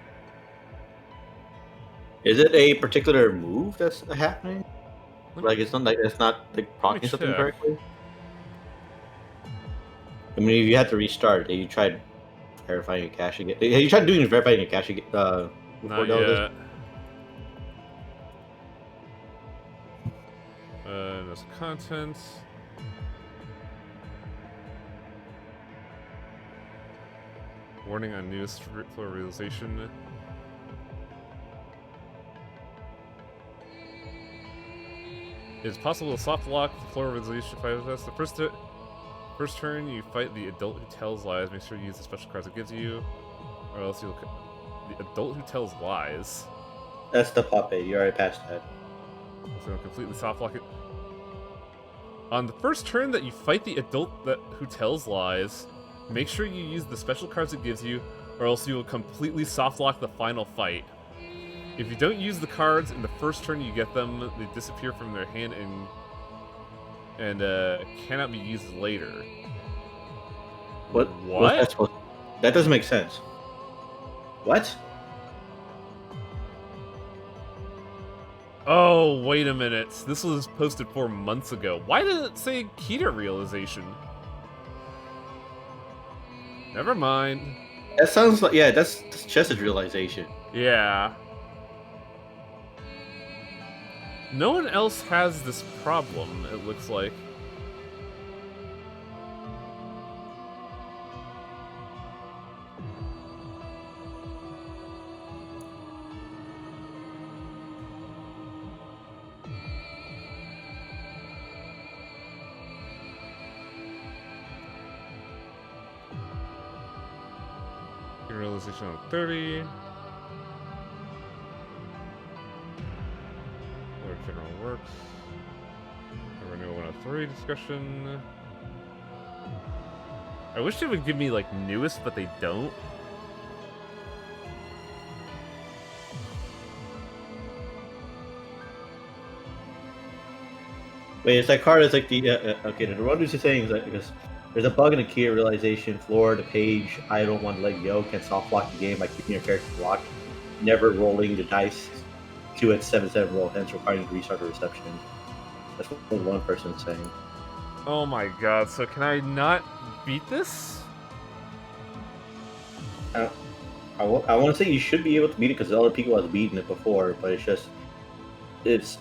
Is it a particular move that's happening? Like it's not like Let proccing me something check. correctly. I mean, if you had to restart, you tried verifying your cache again. Have you tried doing verifying your cache again? Before Not all this? yet. There's content. Warning on newest floor realization. It's possible to soft lock the floor realization fight with us. The first turn you fight the adult who tells lies. Make sure you use the special cards it gives you, or else you'll. The adult who tells lies. That's the puppet. You already passed that. So completely soft lock it. On the first turn that you fight the adult who tells lies, make sure you use the special cards it gives you, or else you will completely soft lock the final fight. If you don't use the cards in the first turn you get them, they disappear from their hand and cannot be used later. What? What? What's that supposed? That doesn't make sense. What? Oh, wait a minute. This was posted 4 months ago. Why did it say Keter realization? Never mind. That sounds like that's just a realization. Yeah. No one else has this problem, it looks like. Realization on 30. Lord General Works. Renewal 103 discussion. I wish they would give me, like, newest, but they don't. Wait, it's that card is like the okay. The one who's saying is that because there's a bug in the key realization floor. The page I don't want to let go can soft lock the game by keeping your character locked, never rolling the dice to its 7/7 roll, hence requiring to restart the reception. That's what one person is saying. Oh my god, so can I not beat this? I want to say you should be able to beat it because other people have beaten it before, but it's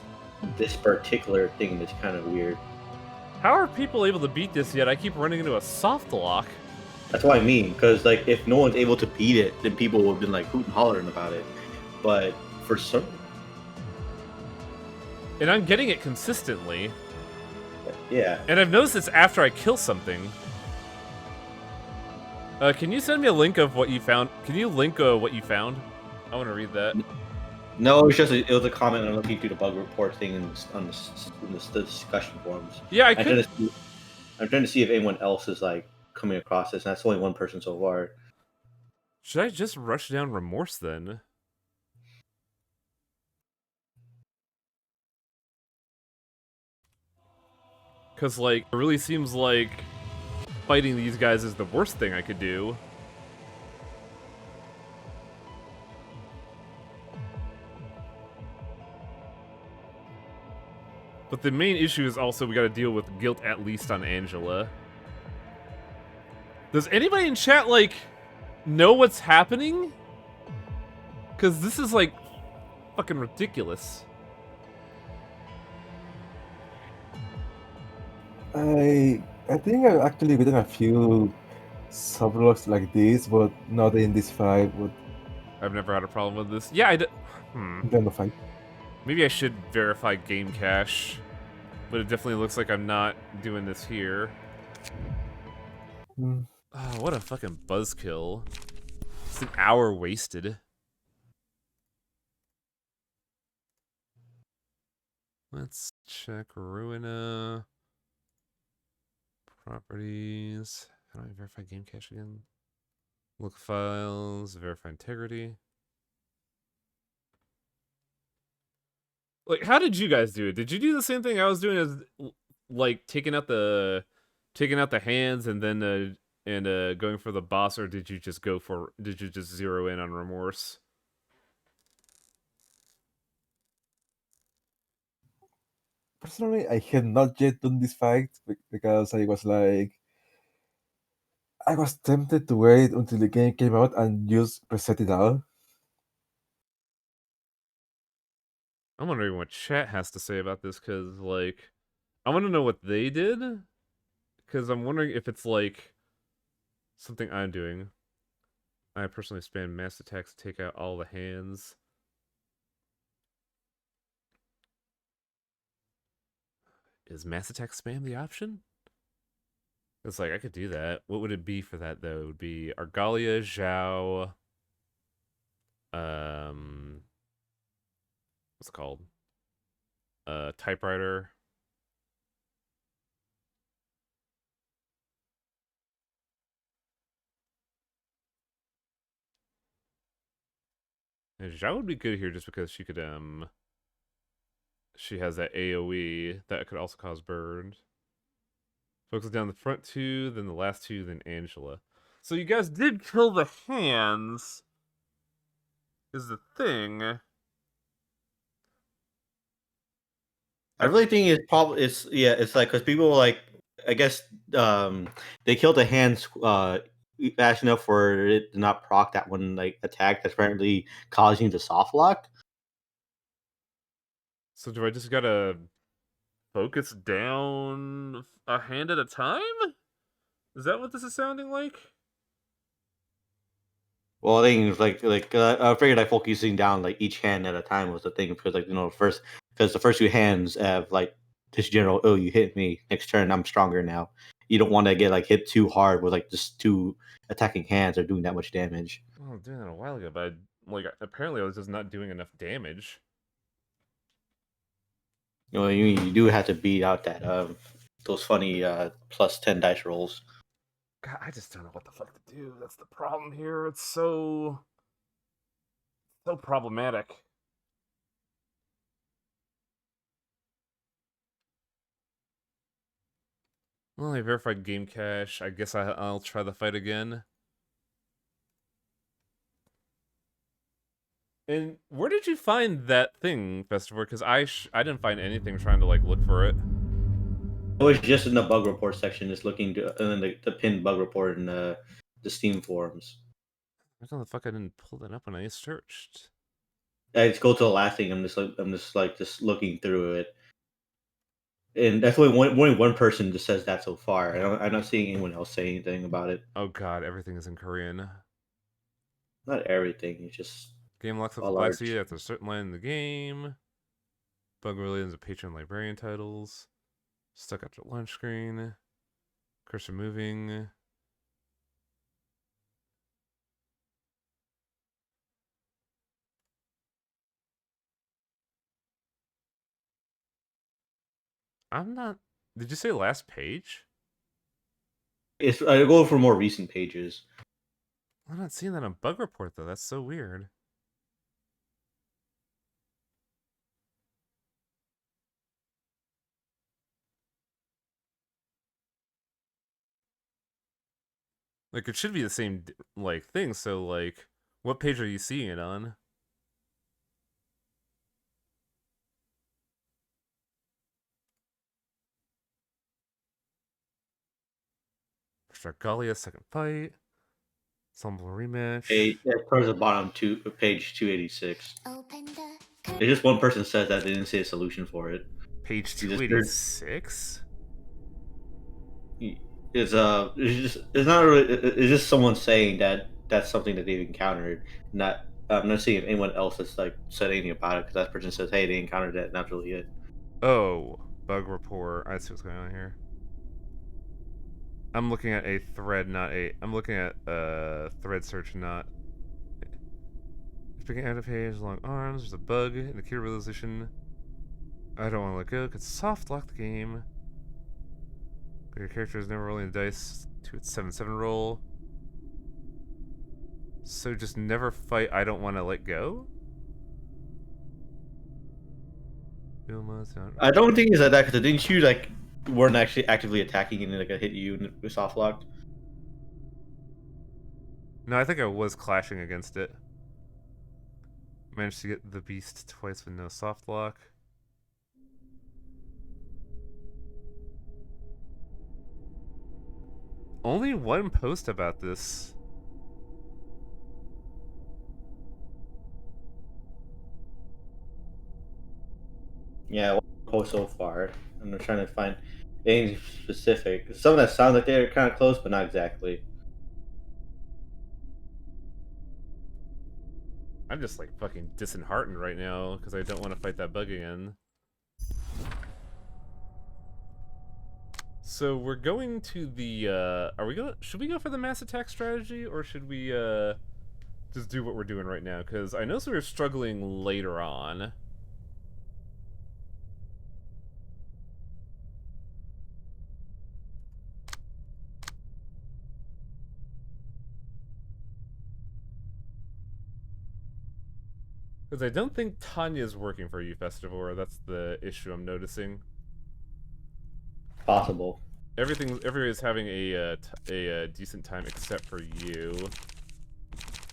this particular thing that's kind of weird. How are people able to beat this yet? I keep running into a soft lock. That's what I mean, because like if no one's able to beat it, then people would have been like hooting and hollering about it. But for some, And I'm getting it consistently. yeah. And I've noticed it's after I kill something. Can you send me a link of what you found? Can you link what you found? I want to read that. No, it was a comment on looking through the bug report thing on the discussion forums. Yeah, I'm trying to see if anyone else is like coming across this, and that's only one person so far. Should I just rush down Remorse then? Because, like, it really seems like fighting these guys is the worst thing I could do. But the main issue is also we gotta deal with guilt at least on Angela. Does anybody in chat, like, know what's happening? Because this is, like, fucking ridiculous. I think I've actually beaten a few sublocks like this, but not in this fight. But I've never had a problem with this. Yeah, kind of fight. Maybe I should verify game cache. But it definitely looks like I'm not doing this here. Hmm. Oh, what a fucking buzzkill. It's an hour wasted. Let's check Ruina. Properties. How do I verify game cache again? Look files, verify integrity. Like, how did you guys do it? Did you do the same thing I was doing as like taking out the hands and then going for the boss, or did you just zero in on remorse? Personally, I had not yet done this fight because I was tempted to wait until the game came out and just reset it all. I'm wondering what chat has to say about this, because like I want to know what they did, because I'm wondering if it's like something I'm doing. I personally spam mass attacks to take out all the hands. Is mass attack spam the option? It's like I could do that. What would it be for that though? It would be Argalia, Zhao, what's it called? Typewriter. And Zhao would be good here just because she has that AoE that could also cause burns. Focus down the front two, then the last two, then Angela. So you guys did kill the hands, is the thing. I really think it's probably it's like because people like I guess they killed the hands fast enough for it to not proc that one like attack that's apparently causing the soft lock. So do I just gotta focus down a hand at a time? Is that what this is sounding like? Well, I think I figured like focusing down like each hand at a time was the thing because like the first two hands have like this general you hit me next turn I'm stronger now. You don't want to get like hit too hard with like just two attacking hands are doing that much damage. Well, I was doing that a while ago, but like apparently I was just not doing enough damage. You know you do have to beat out that those funny plus 10 dice rolls. God, I just don't know what the fuck to do. That's the problem here. It's so problematic. Well, I verified game cache. I guess I'll try the fight again. And where did you find that thing, Festival? Because I didn't find anything trying to like look for it. It was just in the bug report section, just looking to, and then the pinned bug report in the Steam forums. How the fuck I didn't pull that up when I searched? I just go to the last thing. I'm just looking through it, and that's only one person just says that so far. I'm not seeing anyone else say anything about it. Oh god, everything is in Korean. Not everything. It's just Game locks up a the Black large. Sea after a certain line in the game. Bug related to Patreon librarian titles. Stuck after launch screen. Cursor moving. I'm not. Did you say last page? It's I go for more recent pages. I'm not seeing that on Bug Report though. That's so weird. Like it should be the same like thing. So like, what page are you seeing it on? Stargalia second fight. Ensemble rematch. Towards the bottom page 286. Open the It's just one person says that they didn't see a solution for it. Page You just 286. It's not really it's just someone saying that that's something that they've encountered. Not I'm not seeing if anyone else has like said anything about it because that person says hey they encountered it and that's really it. Oh, Bug Report. I see what's going on here. I'm looking at a thread, not a. I'm looking at thread search, not. Picking out a page, long arms. There's a bug in the key realization. I don't want to let go because soft lock the game. Your character is never rolling the dice to its 7/7 roll. So just never fight. I don't want to let go. I don't think it's like that because didn't you like weren't actually actively attacking and then like it hit you and it was soft locked? No, I think I was clashing against it. Managed to get the beast twice with no soft lock. Only one post about this. Yeah, one post so far. I'm trying to find anything specific. Some that sound like they're kind of close, but not exactly. I'm just like fucking disheartened right now because I don't want to fight that bug again. So we're going to the should we go for the mass attack strategy or should we just do what we're doing right now? Because I know we're struggling later on. Because I don't think Tanya's working for you, Festivore. That's the issue I'm noticing. Possible. Everybody's having a decent time except for you.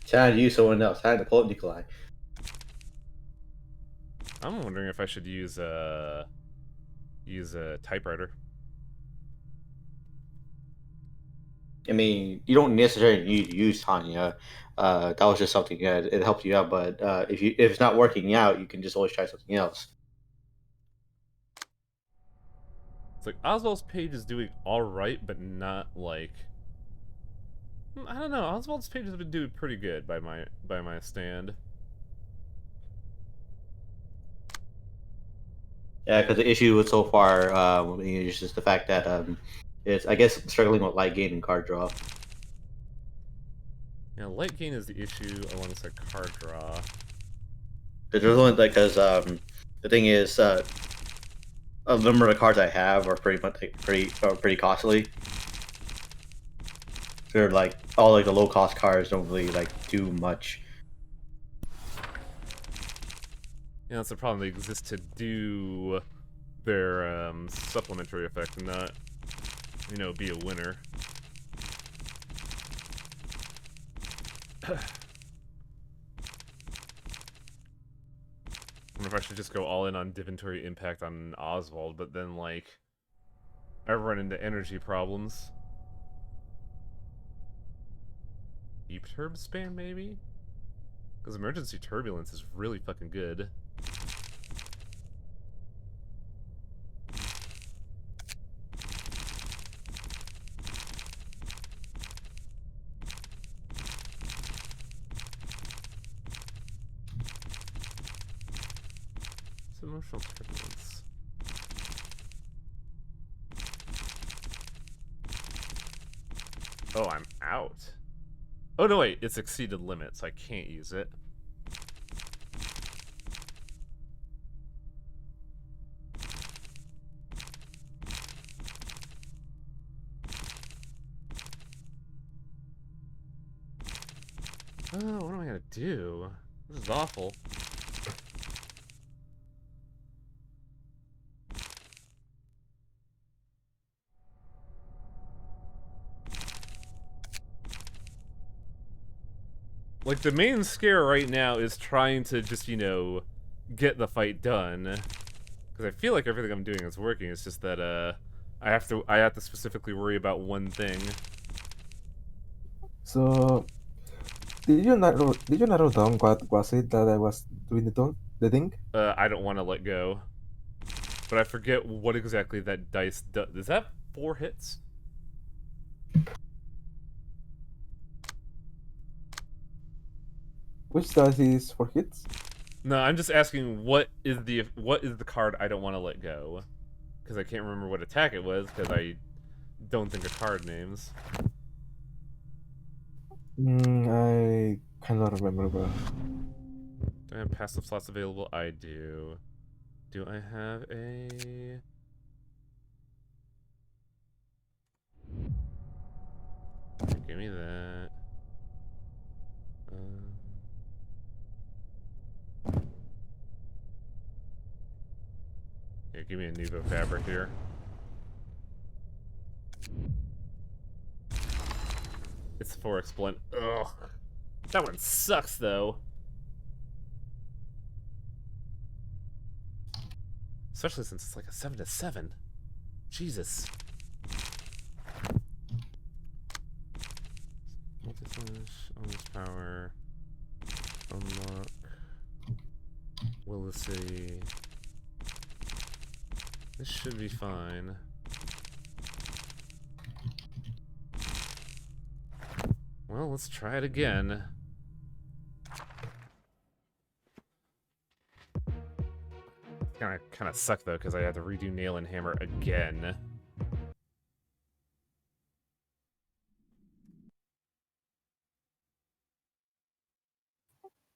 Trying to use someone else. I had to pull up Nikolai. I'm wondering if I should use a typewriter. I mean, you don't necessarily need to use Tanya. That was just something that it helped you out. But if it's not working out, you can just always try something else. It's like Oswald's page is doing all right, but not like. I don't know. Oswald's page has been doing pretty good by my stand. Yeah, because the issue with so far is just the fact that it's I guess struggling with light gain and card draw. Yeah, light gain is the issue alongside card draw. There's only like because the thing is a number of cards I have are pretty much pretty costly. They're like all like the low cost cards don't really like do much. Yeah, that's the problem. They exist to do their supplementary effect and not, be a winner. I wonder if I should just go all in on Divinatory Impact on Oswald, but then, like, I run into energy problems. E-Turb spam, maybe? Because Emergency Turbulence is really fucking good. It's Emotional Turbulence. Oh, I'm out. Oh, no, wait. It's exceeded limit, so I can't use it. Oh, what am I gonna do? This is awful. Like, the main scare right now is trying to just, get the fight done. Because I feel like everything I'm doing is working. It's just that, I have to specifically worry about one thing. So, did you narrow down what was it that I was doing the thing? I don't want to let go. But I forget what exactly that dice does. Is that 4 hits? Which dice is for hits? No, I'm just asking what is the card I don't want to let go. Because I can't remember what attack it was, because I don't think of card names. I cannot remember, bro. Do I have passive slots available? I do. Do I have a... Give me that. Yeah, give me a Nuvo fabric here. It's 4x blend. Ugh. That one sucks, though. Especially since it's like a 7-7. Jesus. Multi-flash, almost power. Unlock. Willisy. This should be fine. Well, let's try it again. Kind of suck though, because I had to redo Nail and Hammer again.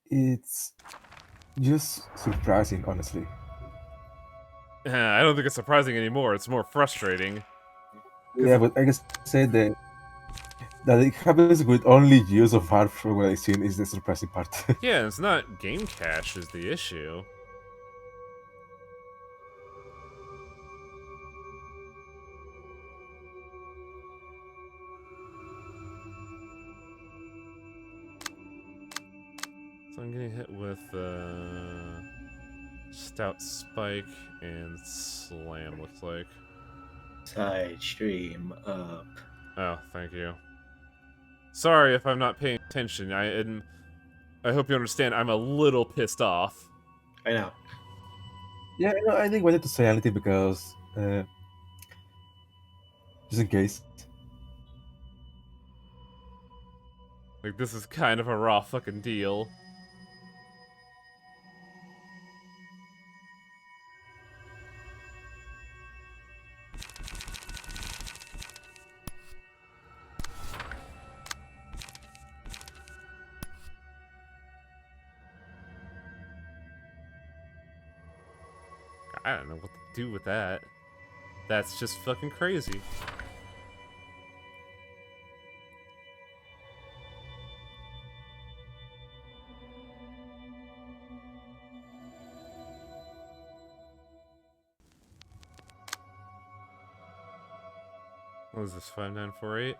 It's just surprising, honestly. I don't think it's surprising anymore. It's more frustrating. Yeah, but I guess say that it happens with only you so far from what I've seen is the surprising part. Yeah, it's not game cache is the issue. So I'm getting hit with Stout Spike and Slam, looks like. Side stream up. Oh, thank you. Sorry if I'm not paying attention. I hope you understand I'm a little pissed off. I know. Yeah, no, I didn't wanted to say anything because just in case. Like, this is kind of a raw fucking deal. I don't know what to do with that. That's just fucking crazy. What is this, 5948?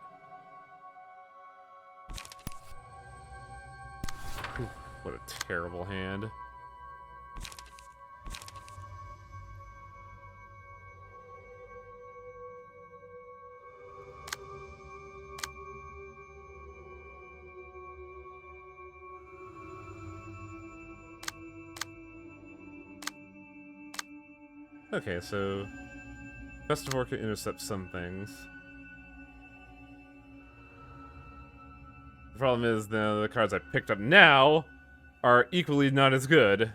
Oof, what a terrible hand. Okay, so Festivore can intercept some things. The problem is the cards I picked up now are equally not as good.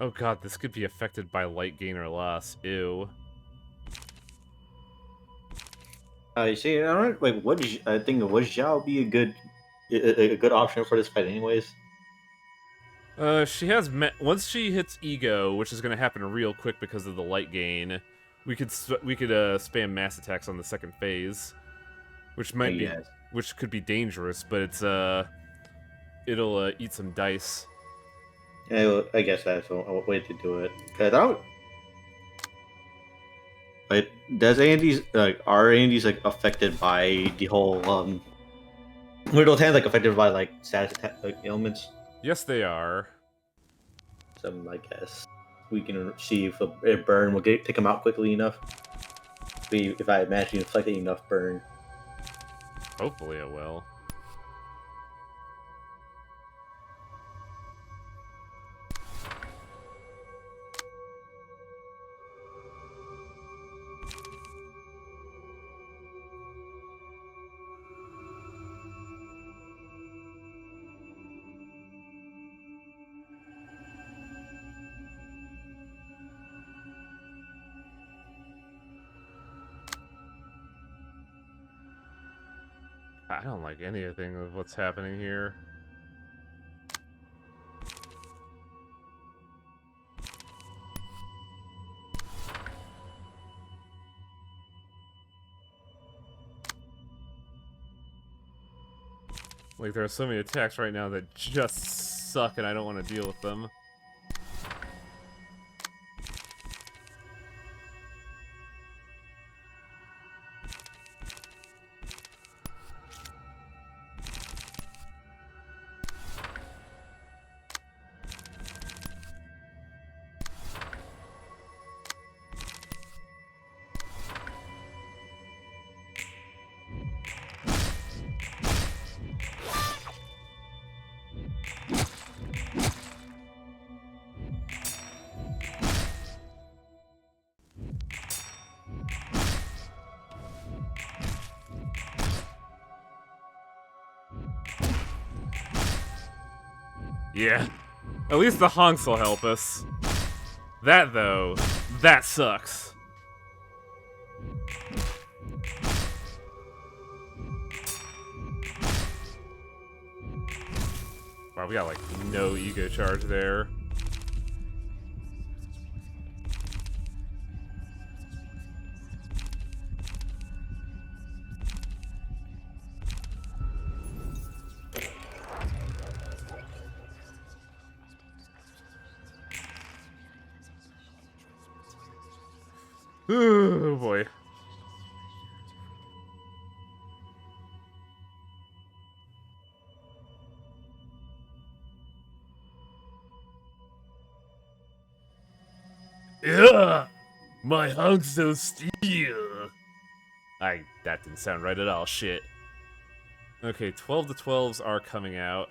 Oh god, this could be affected by light gain or loss. Ew. You see, I don't like what. I think would Zhao be a good option for this fight, anyways. She has once she hits ego, which is gonna happen real quick because of the light gain. We could spam mass attacks on the second phase, which might be Yes. which could be dangerous, but it's it'll eat some dice. Yeah, well, I guess that's a way to do it. Cause I don't. Like, does Andy's are Andy's like affected by the whole were those hands like affected by like status attack like ailments? Yes, they are. Some I guess we can see if a burn will take him out quickly enough. If I imagine inflicting enough burn. Hopefully it will. I don't like anything of what's happening here. Like, there are so many attacks right now that just suck and I don't want to deal with them. Yeah. At least the honks will help us. That, though, that sucks. Wow, we got, like, no ego charge there. Oh boy. Ugh! My hunk's so steel. That didn't sound right at all, shit. Okay, 12 to 12s are coming out.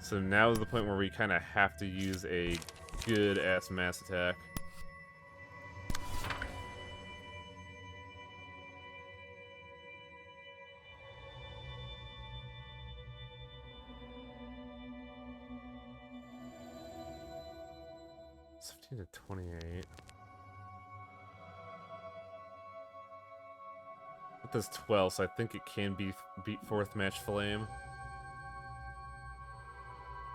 So now is the point where we kind of have to use a good-ass mass attack. It's 15 to 28. It does 12, so I think it can beat fourth match flame.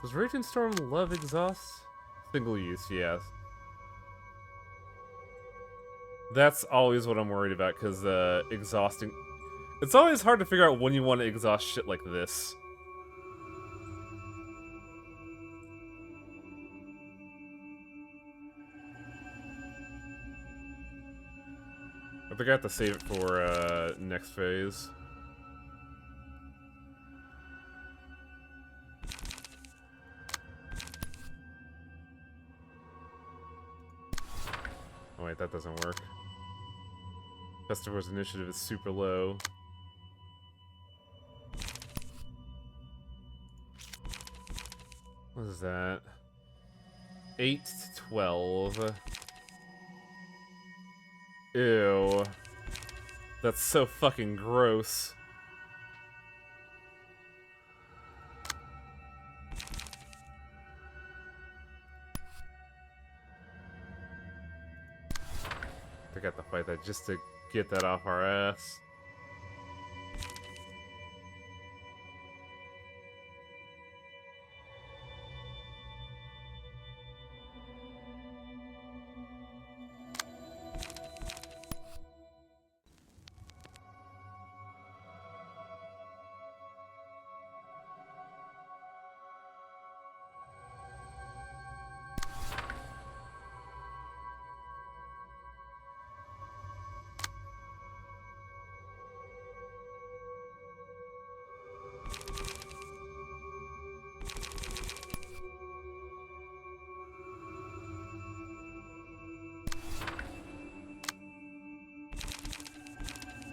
Does Raging Storm love exhaust? Single use, yes. That's always what I'm worried about, because exhausting... It's always hard to figure out when you want to exhaust shit like this. I think I have to save it for next phase. Oh wait, that doesn't work. Festival's initiative is super low. What is that? 8 to 12. Ew. That's so fucking gross. I got to fight that just to get that off our ass.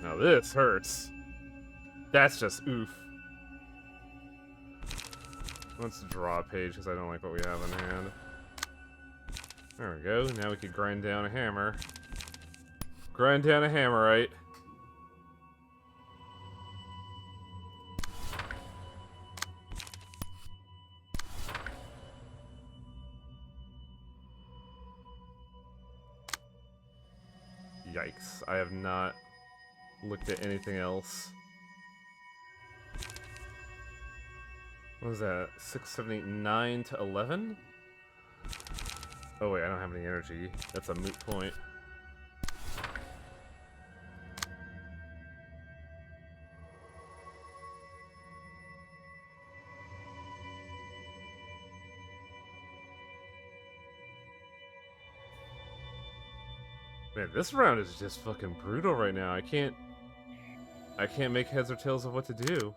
Now this hurts. That's just oof. Let's draw a page because I don't like what we have in hand. There we go. Now we can grind down a hammer. Grind down a hammerite. not looked at anything else. What was that? 6, 7, 8, 9 to 11? Oh wait, I don't have any energy. That's a moot point. Man, this round is just fucking brutal right now. I can't make heads or tails of what to do.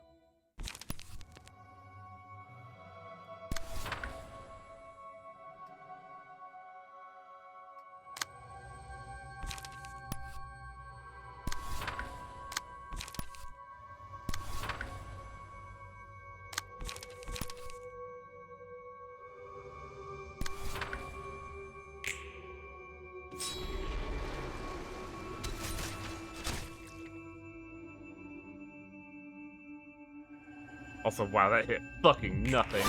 Also, wow, that hit fucking nothing.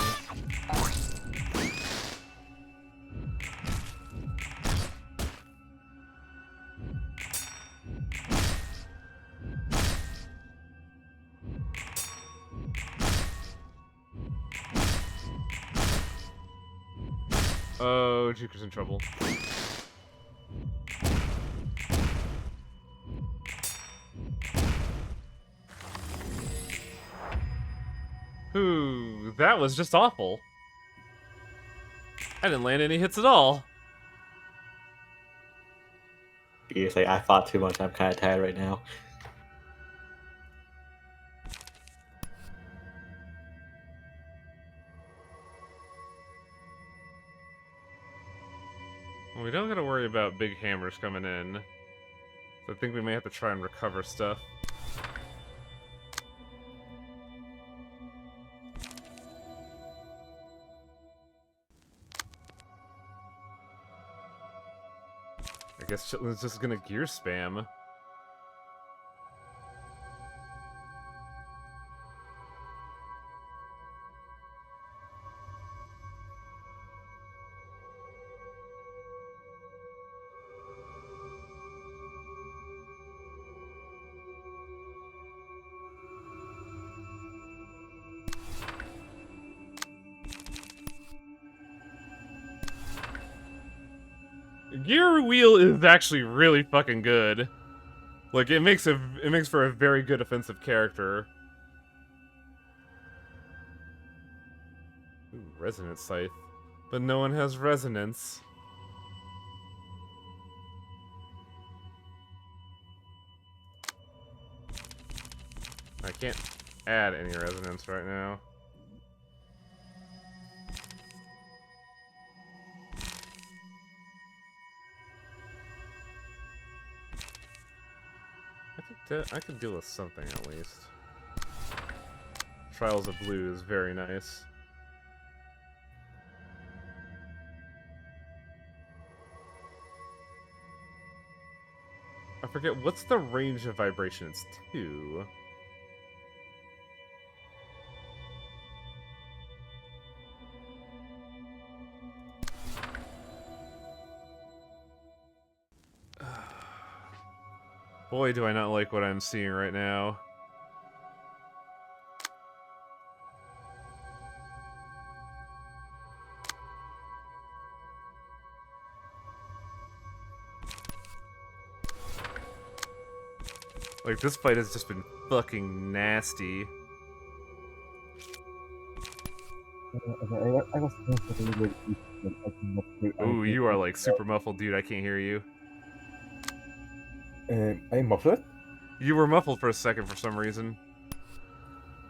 Oh, Juker's in trouble. Ooh, that was just awful. I didn't land any hits at all. Seriously, I fought too much. I'm kind of tired right now. Well, we don't gotta worry about big hammers coming in. So I think we may have to try and recover stuff. I guess Chitlin's just gonna gear spam. Gear wheel is actually really fucking good. Like it makes for a very good offensive character. Ooh, resonance scythe. But no one has resonance. I can't add any resonance right now. I could deal with something at least. Trials of Blue is very nice. I forget, what's the range of vibration? It's 2. Boy, do I not like what I'm seeing right now. Like, this fight has just been fucking nasty. I was thinking that I cannot hear Ooh, anything. you are like super muffled, dude. I can't hear you. I'm muffled? You were muffled for a second for some reason.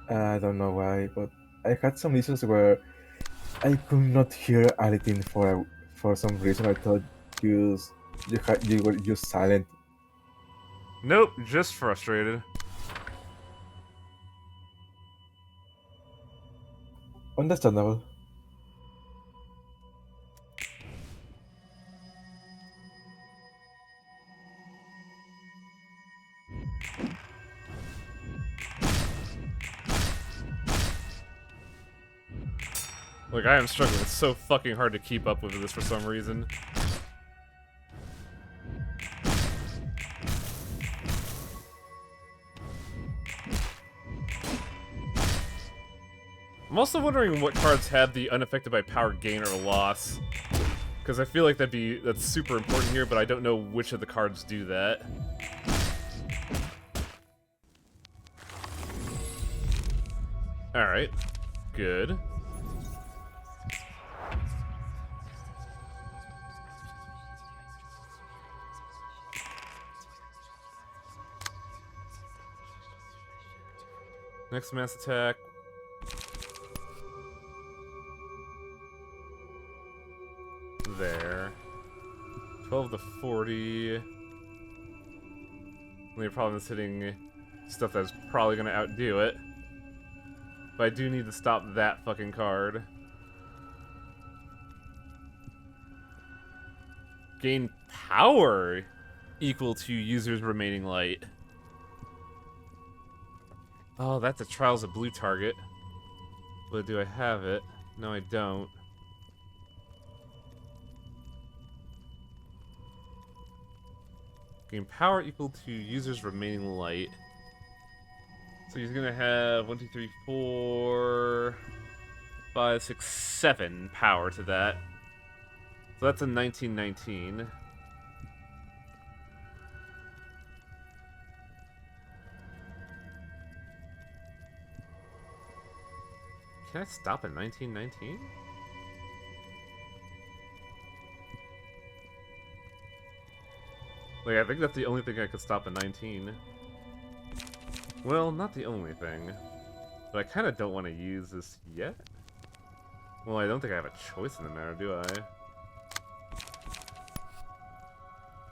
I don't know why, but I had some reasons where I could not hear anything for some reason. I thought you were just silent. Nope, just frustrated. Understandable. Like, I am struggling. It's so fucking hard to keep up with this for some reason. I'm also wondering what cards have the unaffected by power gain or loss. Because I feel like that's super important here, but I don't know which of the cards do that. Alright. Good. Next mass attack. There. 12 to 40. Only problem is hitting stuff that's probably gonna outdo it. But I do need to stop that fucking card. Gain power equal to user's remaining light. Oh, that's a Trials of Blue target. But do I have it? No, I don't. Gain power equal to user's remaining light. So he's gonna have 1, 2, 3, 4, 5, 6, 7 power to that. So that's a 1919. Can I stop at 1919? Like, I think that's the only thing I could stop at 19. Well, not the only thing. But I kind of don't want to use this yet. Well, I don't think I have a choice in the matter, do I?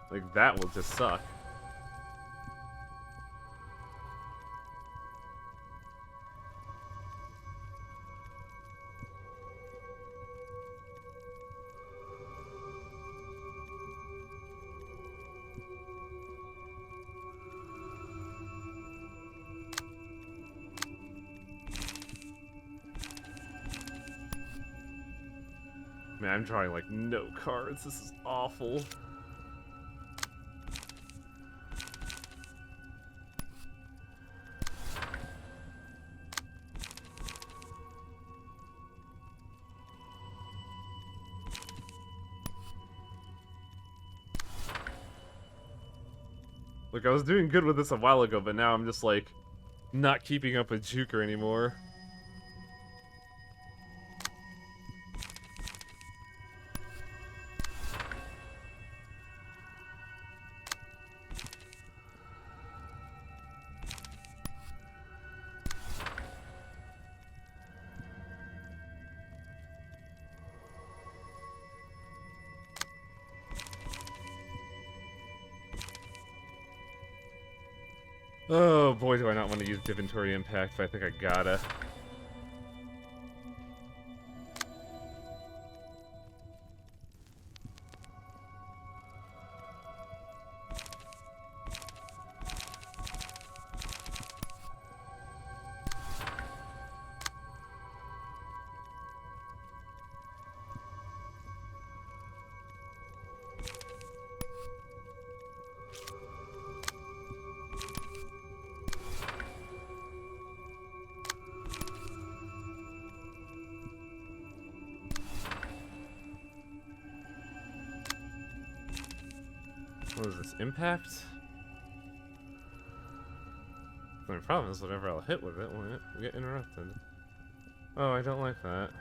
Like, that will just suck. Man, I'm drawing like no cards. This is awful. Look, I was doing good with this a while ago, but now I'm just like not keeping up with Juker anymore. Oh boy, do I not want to use Divinatory Impact, but I think I gotta. What is this, impact? The problem is whenever I'll hit with it, will it get interrupted. Oh, I don't like that.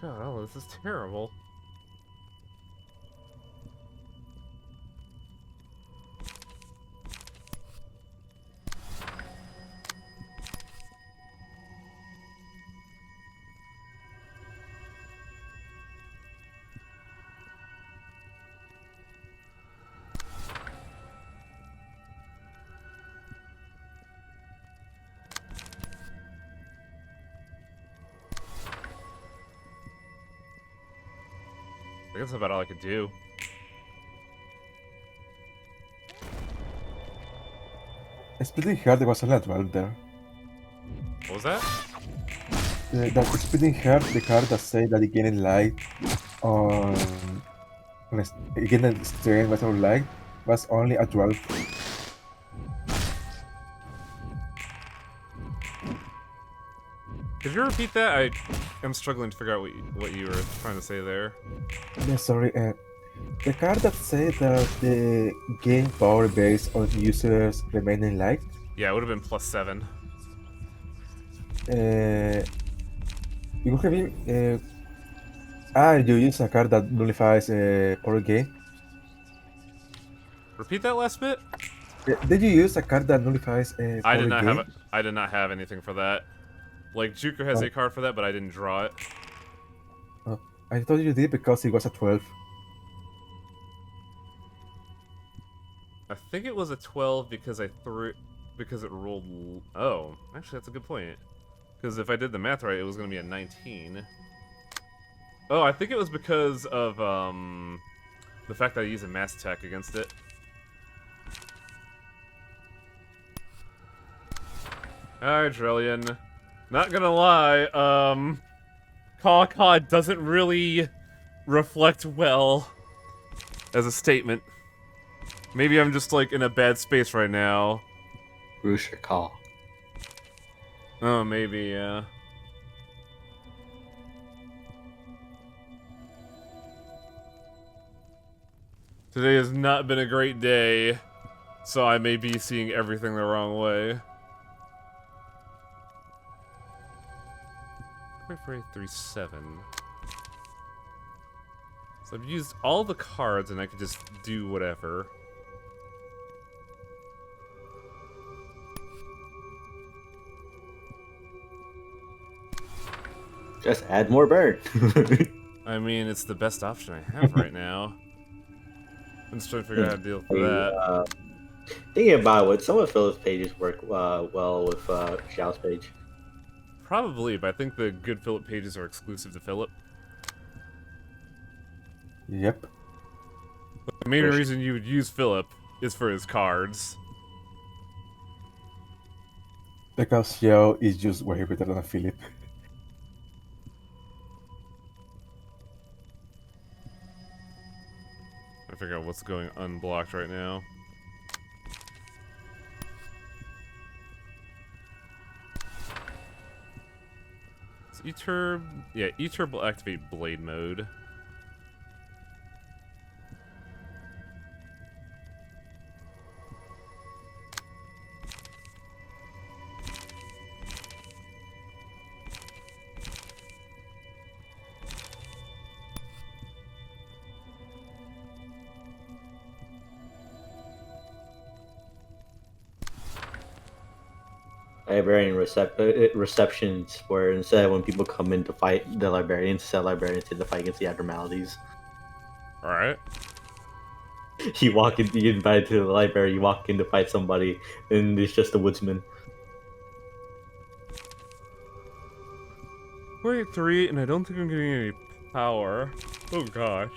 God, oh, this is terrible. I guess that's about all I could do. Splitting Heart was a natural there. What was that? That Splitting Heart, the card that say that it gained light on again strength was all light, was only a 12. Could you repeat that? I am struggling to figure out what you were trying to say there. Yeah, sorry. The card that said that the game power based on users remaining life. Yeah, it would have been +7. Uh, it would have been. You use a card that nullifies power game. Repeat that last bit? Did you use a card that nullifies I did power not have game? I did not have anything for that. Like Juker has Oh, a card for that, but I didn't draw it. oh, I thought you did because it was a 12. I think it was a 12 because because it rolled. Oh, actually, that's a good point. Because if I did the math right, it was going to be a 19. Oh, I think it was because of the fact that I use a mass attack against it. Alright, Trillion. Not gonna lie, Caw doesn't really reflect well as a statement. Maybe I'm just, like, in a bad space right now. Rooster call. Oh, maybe, yeah. Today has not been a great day, so I may be seeing everything the wrong way. 3.437. So I've used all the cards and I could just do whatever. Just add more burn. I mean, it's the best option I have right now. I'm just trying to figure out how to deal with that. Thinking about it, would some of Philip's pages work well with Xiao's page? Probably, but I think the good Philip pages are exclusive to Philip. Yep. The main reason you would use Philip is for his cards. Because Xiao is just way better than Philip. I figure out what's going unblocked right now. So E-Turb... Yeah, E-Turb will activate Blade Mode. Librarian receptions, where instead when people come in to fight the librarians, instead librarians to fight against the abnormalities. Alright. You walk in, you get invited to the library, you walk in to fight somebody, and it's just a woodsman. 3, and I don't think I'm getting any power. Oh gosh.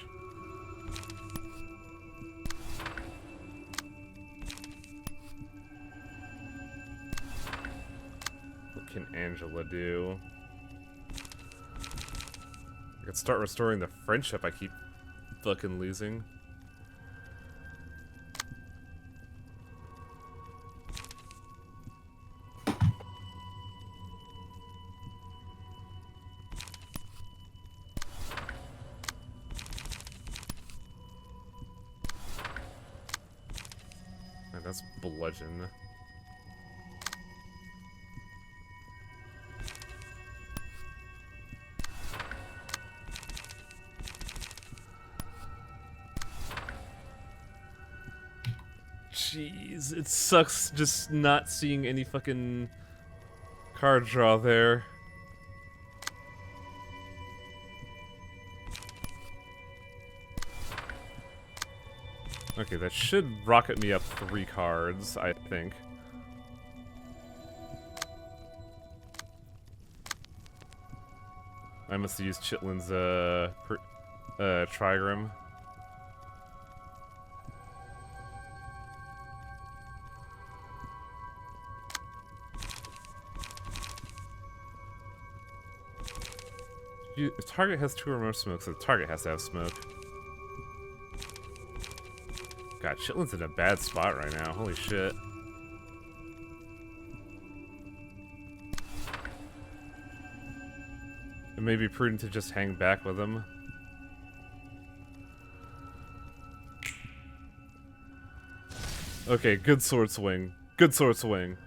What can Angela do? I could start restoring the friendship I keep fucking losing. Man, that's bludgeon. Jeez, it sucks just not seeing any fucking card draw there. Okay, that should rocket me up 3 cards, I think. I must have used Chitlin's, Trigram. If target has 2 or more smoke, so the target has to have smoke. God, Chitlin's in a bad spot right now. Holy shit. It may be prudent to just hang back with him. Okay, good sword swing. Good sword swing.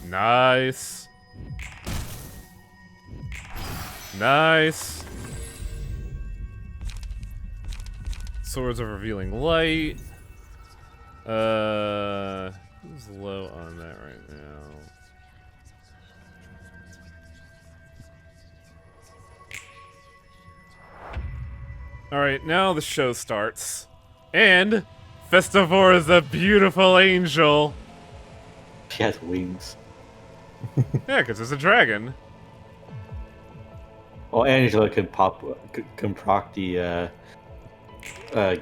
Nice. Nice. Swords of Revealing Light. Who's low on that right now? Alright, now the show starts. And Festivore is a beautiful angel. She has wings. Yeah, because it's a dragon. Well, Angela can proc the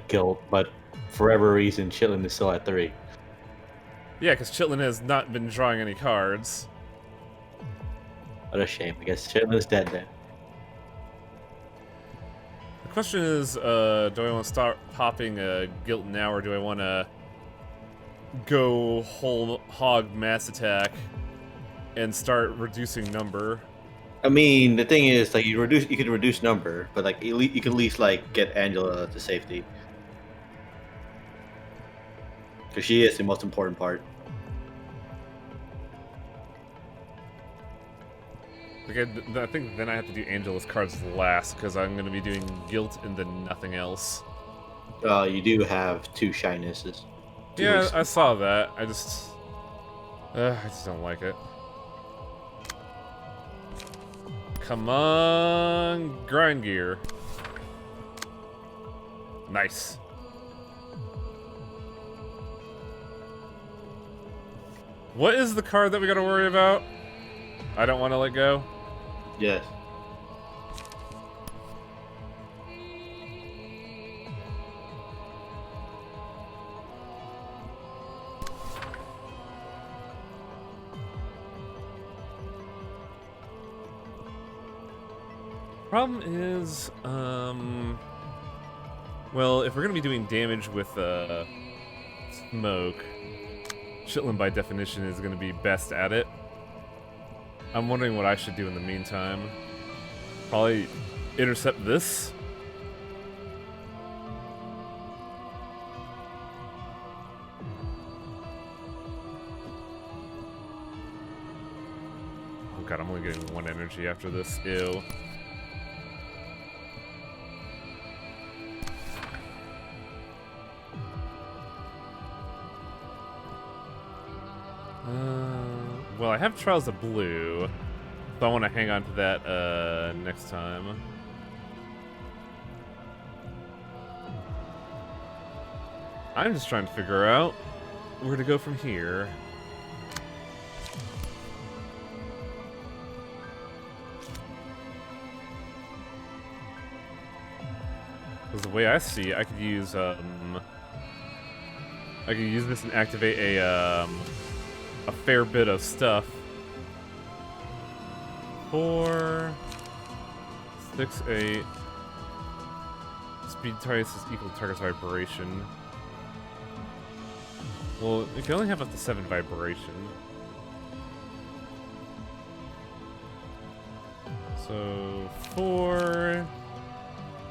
guild, but for whatever reason, Chitlin is still at 3. Yeah, because Chitlin has not been drawing any cards. What a shame. I guess Chitlin's dead then. The question is, do I want to start popping a guilt now, or do I want to go whole hog mass attack and start reducing number? I mean, the thing is, like, you can reduce number, but like, you can at least like get Angela to safety, because she is the most important part. Like, I think then I have to do Angela's cards last, because I'm going to be doing guilt and then nothing else. You do have 2 shynesses. Yeah, I saw that. I just don't like it. Come on, grind gear. Nice. What is the card that we gotta worry about? I don't want to let go. Yes. Problem is, well, if we're gonna be doing damage with, smoke, Chitlin by definition is gonna be best at it. I'm wondering what I should do in the meantime. Probably intercept this. Oh god, I'm only getting 1 energy after this. Ew. Well, I have Trials of Blue, so I want to hang on to that next time. I'm just trying to figure out where to go from here. Because the way I see it, I could use this and activate a fair bit of stuff. 4, 6, 8. Speed targets is equal to target's vibration. Well, you can only have up to 7 vibration. So 4,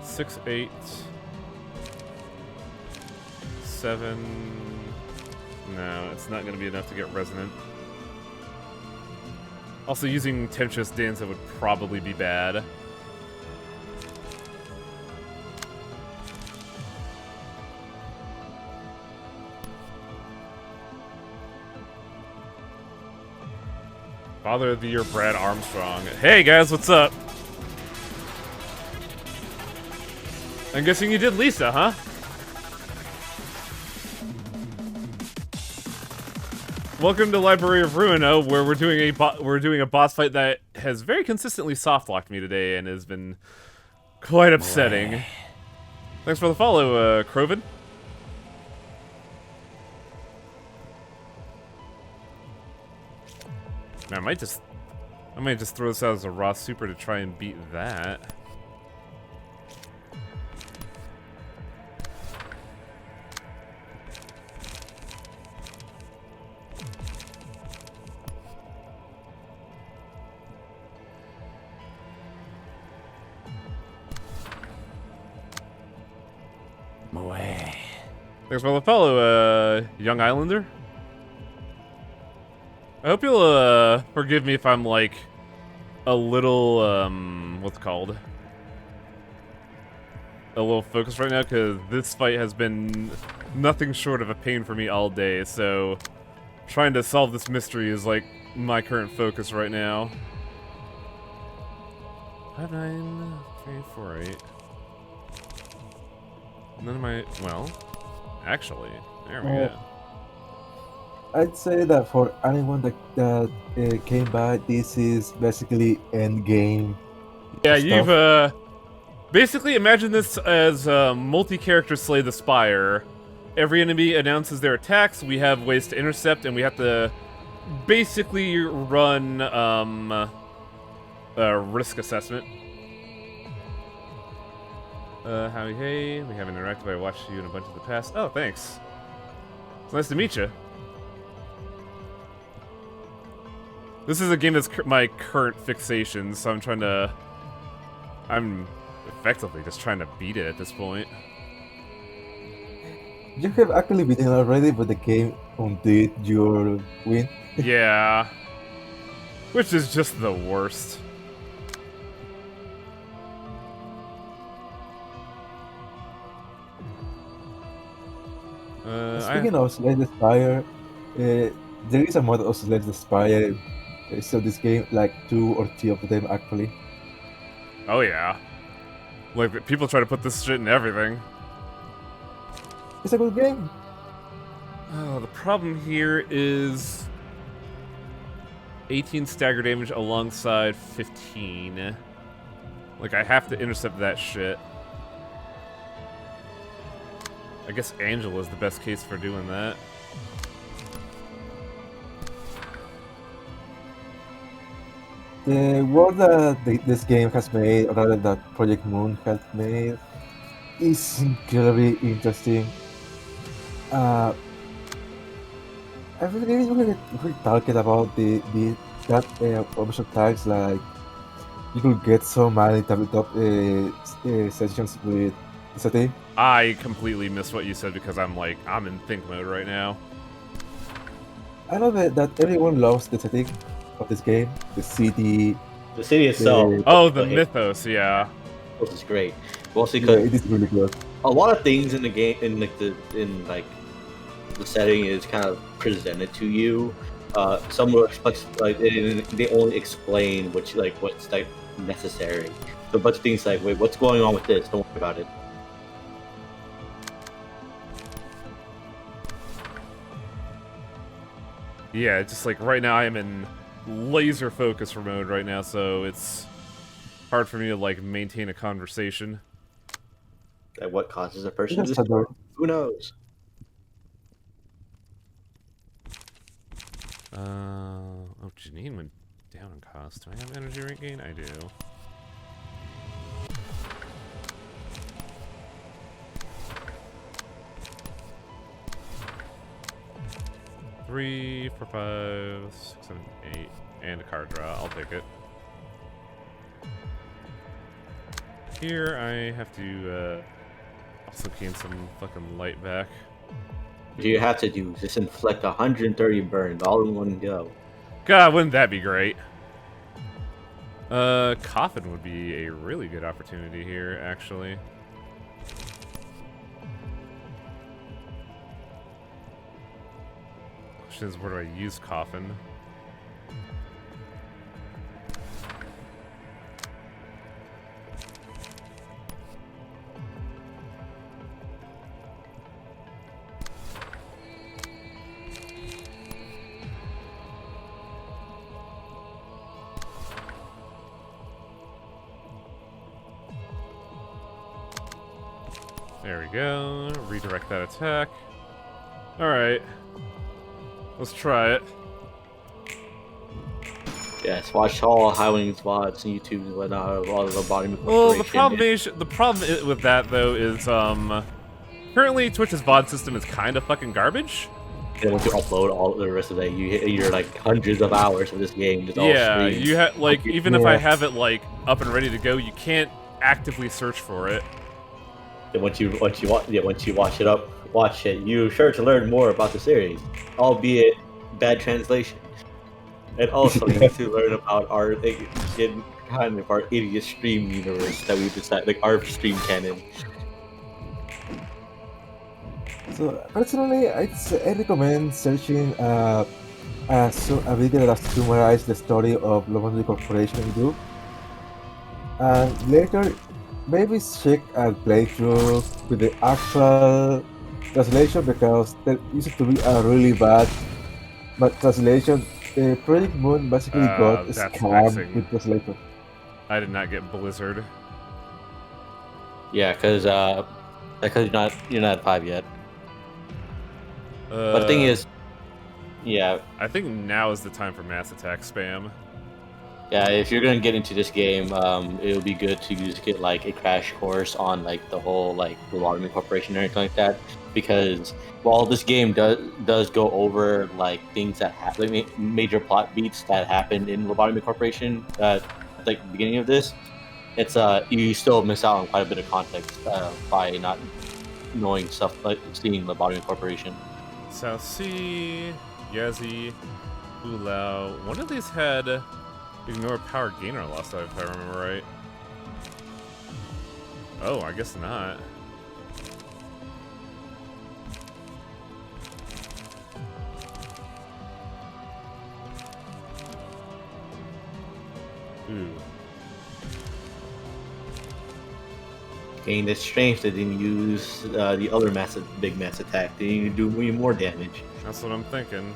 6, 8, 7. No, it's not going to be enough to get resonant. Also, using Temptress Danza would probably be bad. Father of the Year, Brad Armstrong. Hey guys, what's up? I'm guessing you did Lisa, huh? Welcome to Library of Ruina, where we're doing a boss fight that has very consistently soft-locked me today and has been quite upsetting. Thanks for the follow, Crovid. Man, I might just throw this out as a raw super to try and beat that. Thanks for the follow, Young Islander. I hope you'll, forgive me if I'm, like, a little, what's it called? A little focused right now, because this fight has been nothing short of a pain for me all day, so trying to solve this mystery is, like, my current focus right now. 5, 9, 3, 4, 8. None of my, well, actually, there we go. I'd say that for anyone that came by, this is basically end game. Yeah, stuff. you've, basically imagine this as multi-character Slay the Spire. Every enemy announces their attacks, we have ways to intercept, and we have to basically run, a risk assessment. Howdy hey, we haven't interacted, but I watched you in a bunch of the past. Oh, thanks. It's nice to meet you. This is a game that's my current fixation, so I'm effectively just trying to beat it at this point. You have actually beaten already, but the game undid your win. Yeah. Which is just the worst. Speaking of Slay the Spire, there is a mod of Slay the Spire. So this game, like 2 or 3 of them actually. Oh yeah. Like, people try to put this shit in everything. It's a good game. Oh, the problem here is 18 stagger damage alongside 15. Like, I have to intercept that shit. I guess Angela's the best case for doing that. The world that this game has made, or rather that Project Moon has made, is incredibly interesting. I really talking about that option tags, like you could get so many tabletop sessions with SAT. I completely missed what you said because I'm in think mode right now. I know that everyone loves the setting of this game, the city. The city itself. Oh, the mythos, yeah. This is great. Mostly Yeah, because it is really good. a lot of things in the game, in the setting, is kind of presented to you. Some will expect, like, they only explain what's like necessary. So a bunch of things like, wait, what's going on with this? Don't worry about it. Yeah, just like right now I am in laser focus mode right now, so it's hard for me to like maintain a conversation. Like, what causes a person Yes, to I do. Who knows? Oh, Janine went down in cost. Do I have energy rate gain? I do. Three, 4, 5, 6, 7, 8, and a card draw. I'll take it. Here I have to also gain some fucking light back. What you have to do is just inflict 130 burns all in one go. God, wouldn't that be great? Coffin would be a really good opportunity here, actually. Question is, where do I use Coffin? There we go. Redirect that attack. Alright. Let's try it. Yes, watch all Highwing spots on YouTube and whatnot of all the body Well, corporation. the problem with that though is currently Twitch's VOD system is kind of fucking garbage. And once you upload all the rest of it, you're like hundreds of hours of this game just all Yeah, streamed. you have like even if I Yeah. have it like up and ready to go, you can't actively search for it. And once you watch it, you're sure to learn more about the series, albeit bad translation. And also, you need to learn about our kind of our idiot stream universe that we decided, like our stream canon. So personally, I recommend searching a video that summarizes the story of Lomondy Corporation in group, and later maybe check a playthrough with the actual translation because there used to be a really bad translation. The Project Moon basically got That's scammed vexing. with translation. I did not get Blizzard. Yeah, because you're not at 5 yet. But the thing is, yeah, I think now is the time for Mass Attack spam. yeah, if you're gonna get into this game, it'll be good to just get like a crash course on like the whole like Lobotomy Corporation or anything like that. Because while this game does go over like things that happen, like, major plot beats that happened in Lobotomy Corporation at like the beginning of this, it's you still miss out on quite a bit of context by not knowing stuff like seeing Lobotomy Corporation. South Sea, Yazi, Ulao. One of these had ignore power gain or loss, if I remember right. Oh, I guess not. Ooh. Gain the strength that didn't use the other big mass attack. Then you do way more damage. That's what I'm thinking.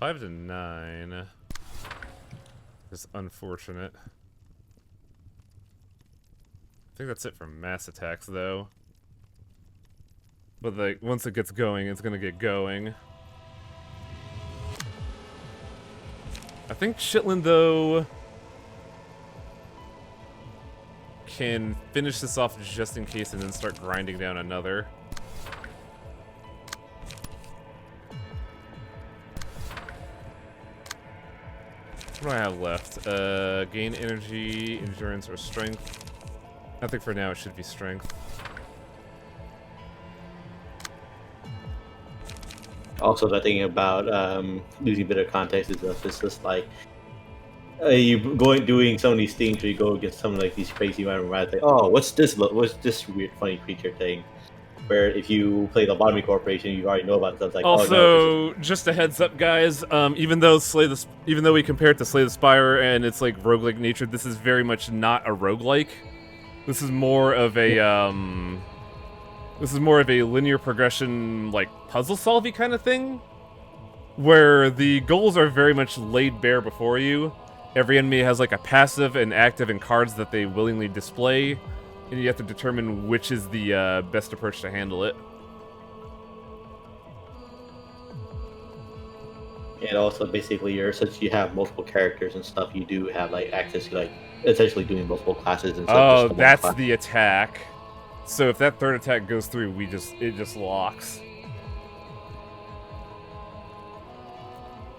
Five to 9. It's unfortunate. I think that's it for mass attacks, though. But like, once it gets going, it's gonna get going. I think Shetland, though, can finish this off just in case and then start grinding down another. What do I have left? Gain energy, endurance, or strength. I think for now it should be strength. Also, the thing about losing a bit of context is that it's just like you doing some of these things where you go against some of like these crazy random rats, like, oh, what's this weird funny creature thing? Where if you play the Lobotomy Corporation, you already know about it. So it's like, Also, oh, no, just a heads up, guys. Even though we compare it to Slay the Spire and it's like roguelike nature, this is very much not a roguelike. This is more of a linear progression, like puzzle solving kind of thing, where the goals are very much laid bare before you. Every enemy has like a passive and active and cards that they willingly display, and you have to determine which is the best approach to handle it. and also basically since you have multiple characters and stuff, you do have like access to like essentially doing multiple classes and stuff. Oh, that's the attack. So if that third attack goes through, it just locks.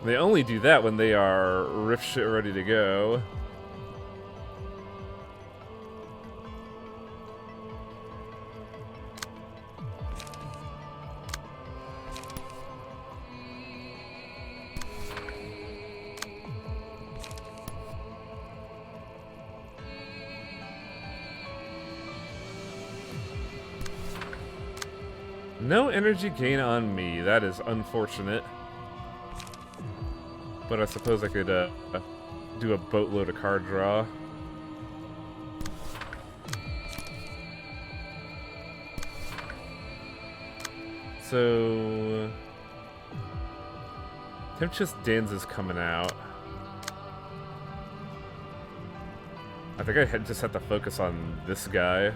They only do that when they are riff shit ready to go. No energy gain on me. That is unfortunate. But I suppose I could do a boatload of card draw. So Temptress Dins is coming out. I think I just have to focus on this guy.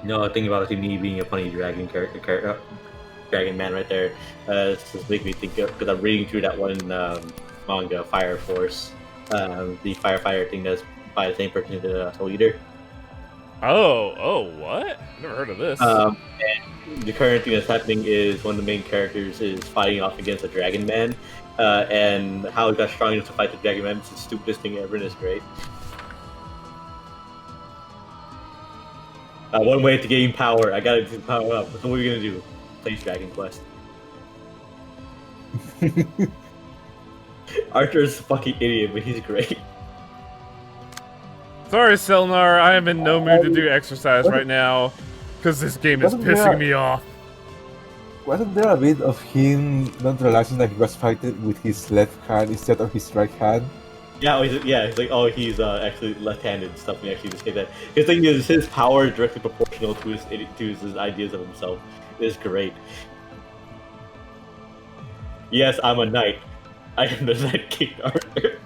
No, think about it, me being a funny dragon character, dragon man right there. This is making me think of, because I'm reading through that one manga, Fire Force, the firefighter thing that's by the same person as the Soul Eater. Oh, what? Never heard of this. And the current thing that's happening is one of the main characters is fighting off against a dragon man, and how he got strong enough to fight the dragon man is the stupidest thing ever, and it's great. One way to gain power, I gotta power up. What are we gonna do? Play Dragon Quest. Arthur's a fucking idiot, but he's great. Sorry, Selnar, I am in no mood to do exercise right now, because this game is pissing me off. Wasn't there a bit of him not realizing that he was fighting with his left hand instead of his right hand? Yeah, he's like, oh, he's actually left-handed and stuff. And he actually just say that. His thing is, his power is directly proportional to his ideas of himself. It's great. Yes, I'm a knight. I am the Night King Arthur.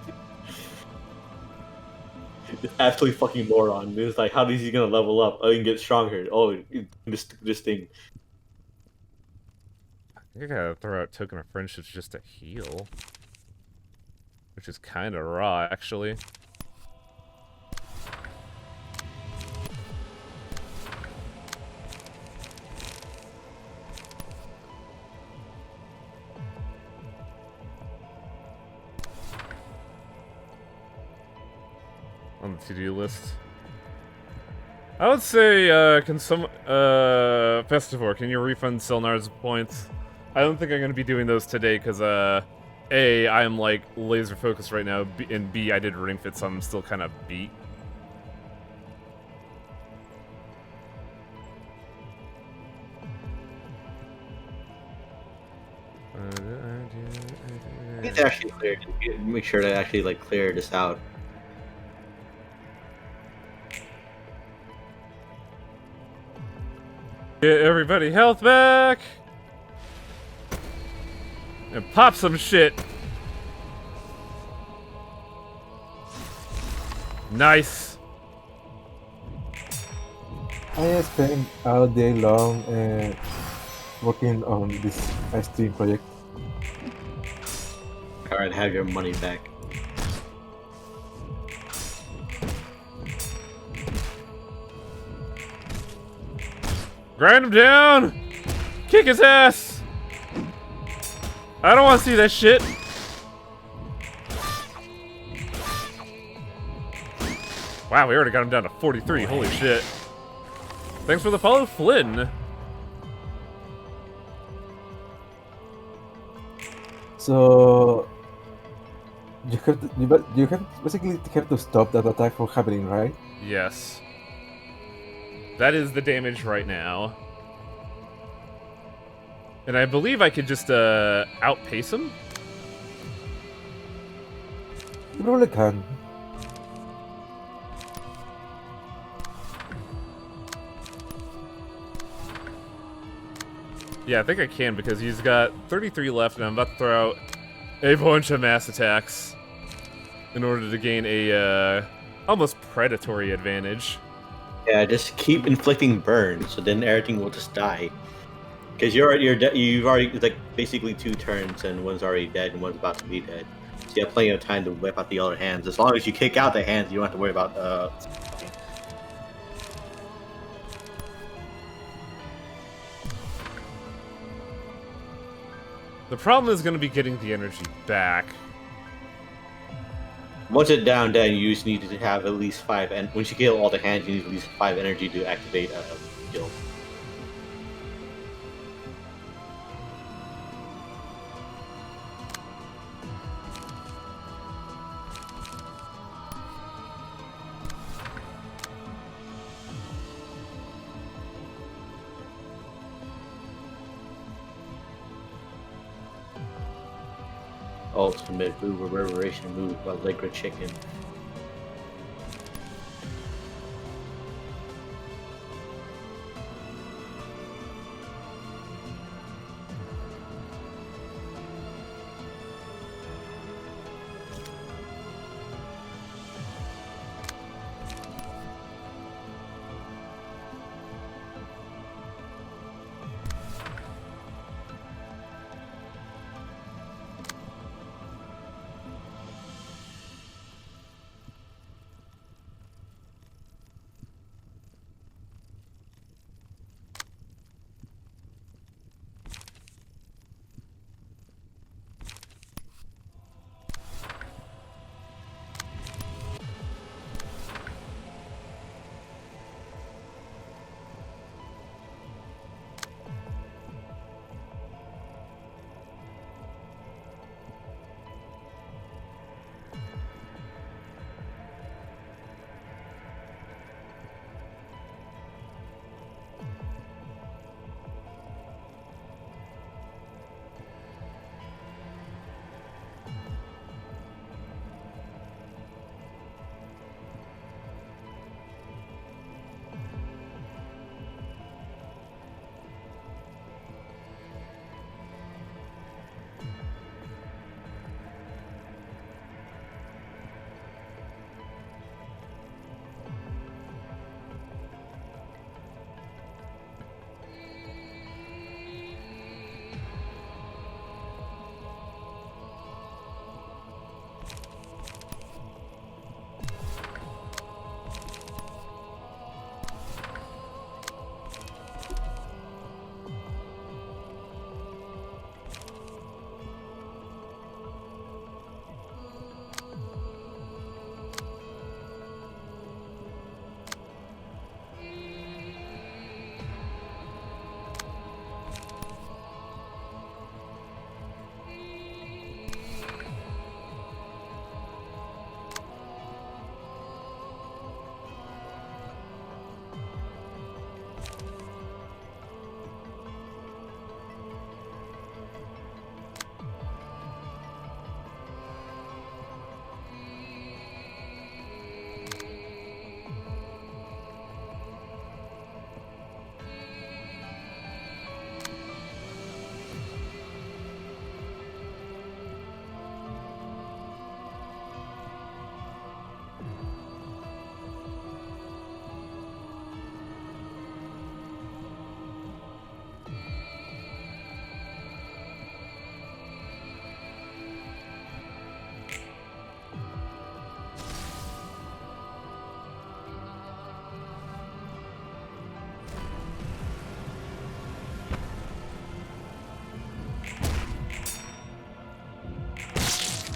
It's absolutely fucking moron. It's like, how is he gonna level up? Oh, he can get stronger. Oh, this thing. I think I gotta throw out Token of Friendship just to heal. Which is kind of raw, actually. On the to-do list. I would say, can some, Festivore, can you refund Selnar's points? I don't think I'm gonna be doing those today, because, A, I am, like, laser focused right now, and B, I did Ring Fit, so I'm still kind of beat. I need to actually make sure to actually, like, clear this out. Get everybody health back! And pop some shit! Nice! I spent all day long working on this stream project. Alright, have your money back. Grind him down! Kick his ass! I don't want to see that shit! Wow, we already got him down to 43, holy shit. Thanks for the follow, Flynn! So you basically have to stop that attack from happening, right? Yes. That is the damage right now. And I believe I could just, outpace him? You probably can. Yeah, I think I can because he's got 33 left and I'm about to throw out a bunch of mass attacks in order to gain a, almost predatory advantage. Yeah, just keep inflicting burns, so then everything will just die. Because you've already, it's like basically 2 turns, and one's already dead and one's about to be dead. So you have plenty of time to whip out the other hands. As long as you kick out the hands, you don't have to worry about The problem is going to be getting the energy back. Once it's down, then you just need to have at least 5, and once you kill all the hands, you need at least 5 energy to activate a kill. Ultimate move, reverberation move by Liquid Chicken.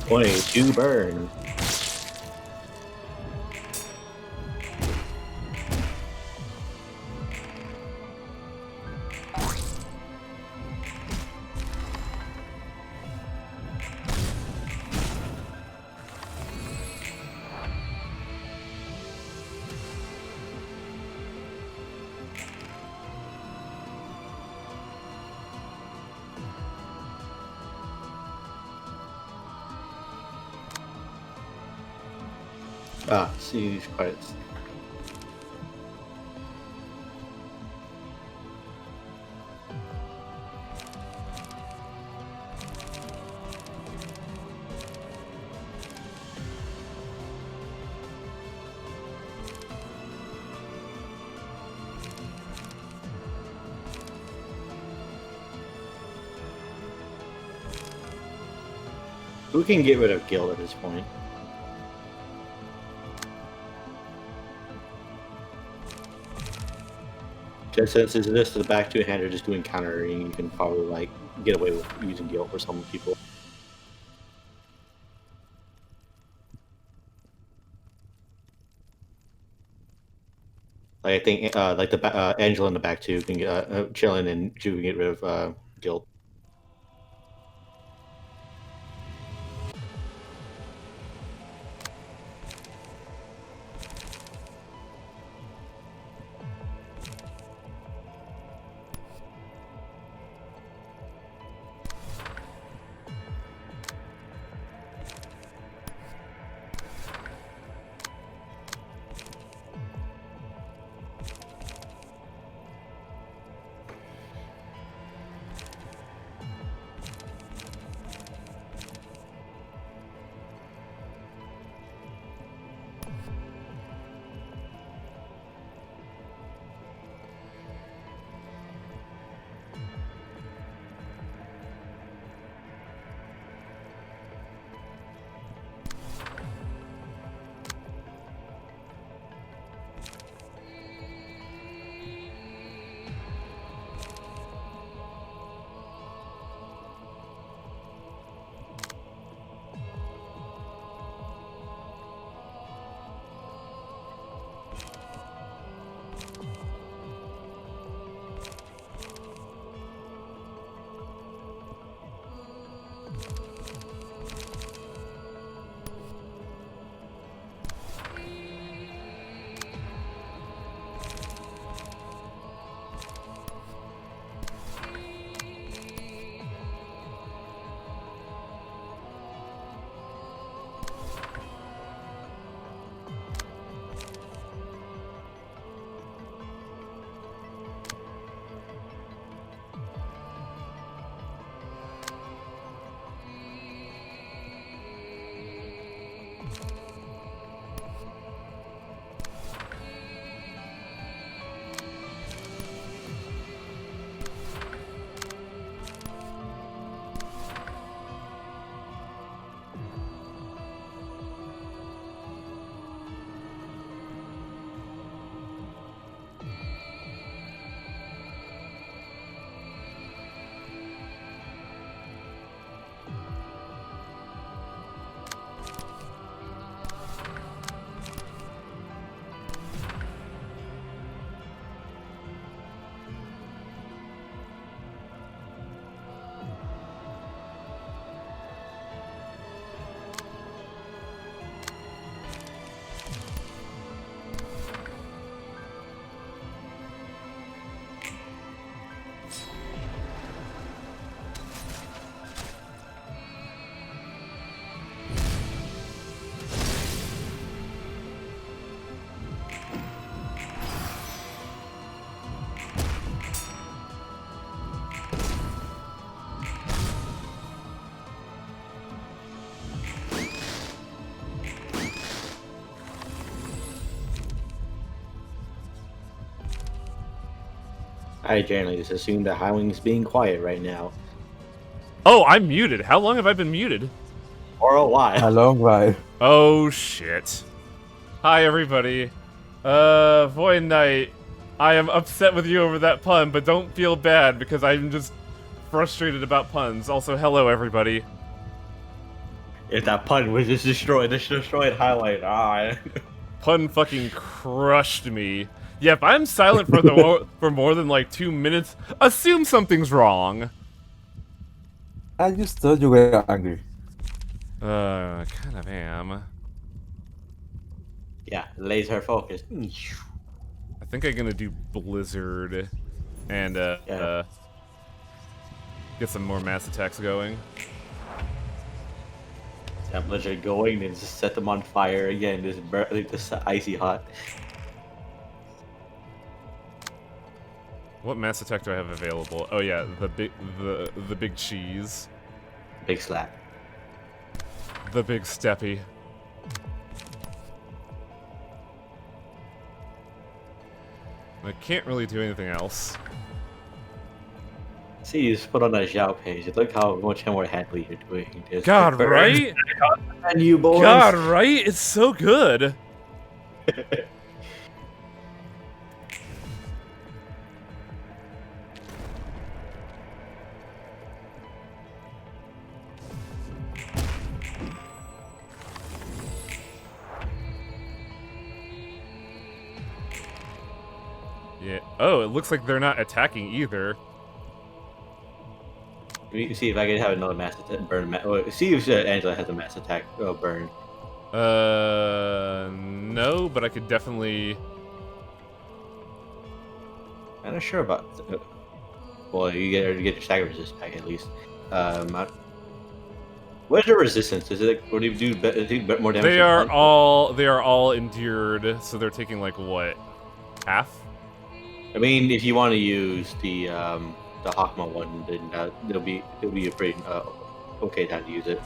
22 burn. See these credits. Who can get rid of Guild at this point? Just since it's just the back two hander just doing countering, you can probably like get away with using Guild for some people. Like I think like the Angela in the back two can get Chillin and Ju can get rid of Guild. I generally just assume that Highwing's being quiet right now. Oh, I'm muted. How long have I been muted? For a while. A long while. Oh, shit. Hi, everybody. Void Knight, I am upset with you over that pun, but don't feel bad, because I'm just frustrated about puns. Also, hello, everybody. If that pun was just destroyed highlight, Pun fucking crushed me. Yeah, if I'm silent for for more than like 2 minutes, assume something's wrong. I just thought you were angry. Kind of am. yeah, laser focus. I think I'm gonna do Blizzard and Yeah. get some more mass attacks going. That blizzard going and just set them on fire again. This icy hot. What mass attack do I have available? Oh yeah, the big cheese. Big slap. The big steppy. I can't really do anything else. See, you just put on that Xiao page. Look how much more handily you're doing. Just God, right? And you boys. God, right? It's so good. Yeah. Oh, it looks like they're not attacking either. Let me see if I can have another mass attack burn. See if Angela has a mass attack burn. No, but I could definitely. I'm not sure about. Well, you get your stagger resist back at least. What's your resistance? Is it like, what do you do? More damage? They are all endured, so they're taking like what, half? I mean, if you want to use the Hakma one, then it'll be a pretty okay time to use it,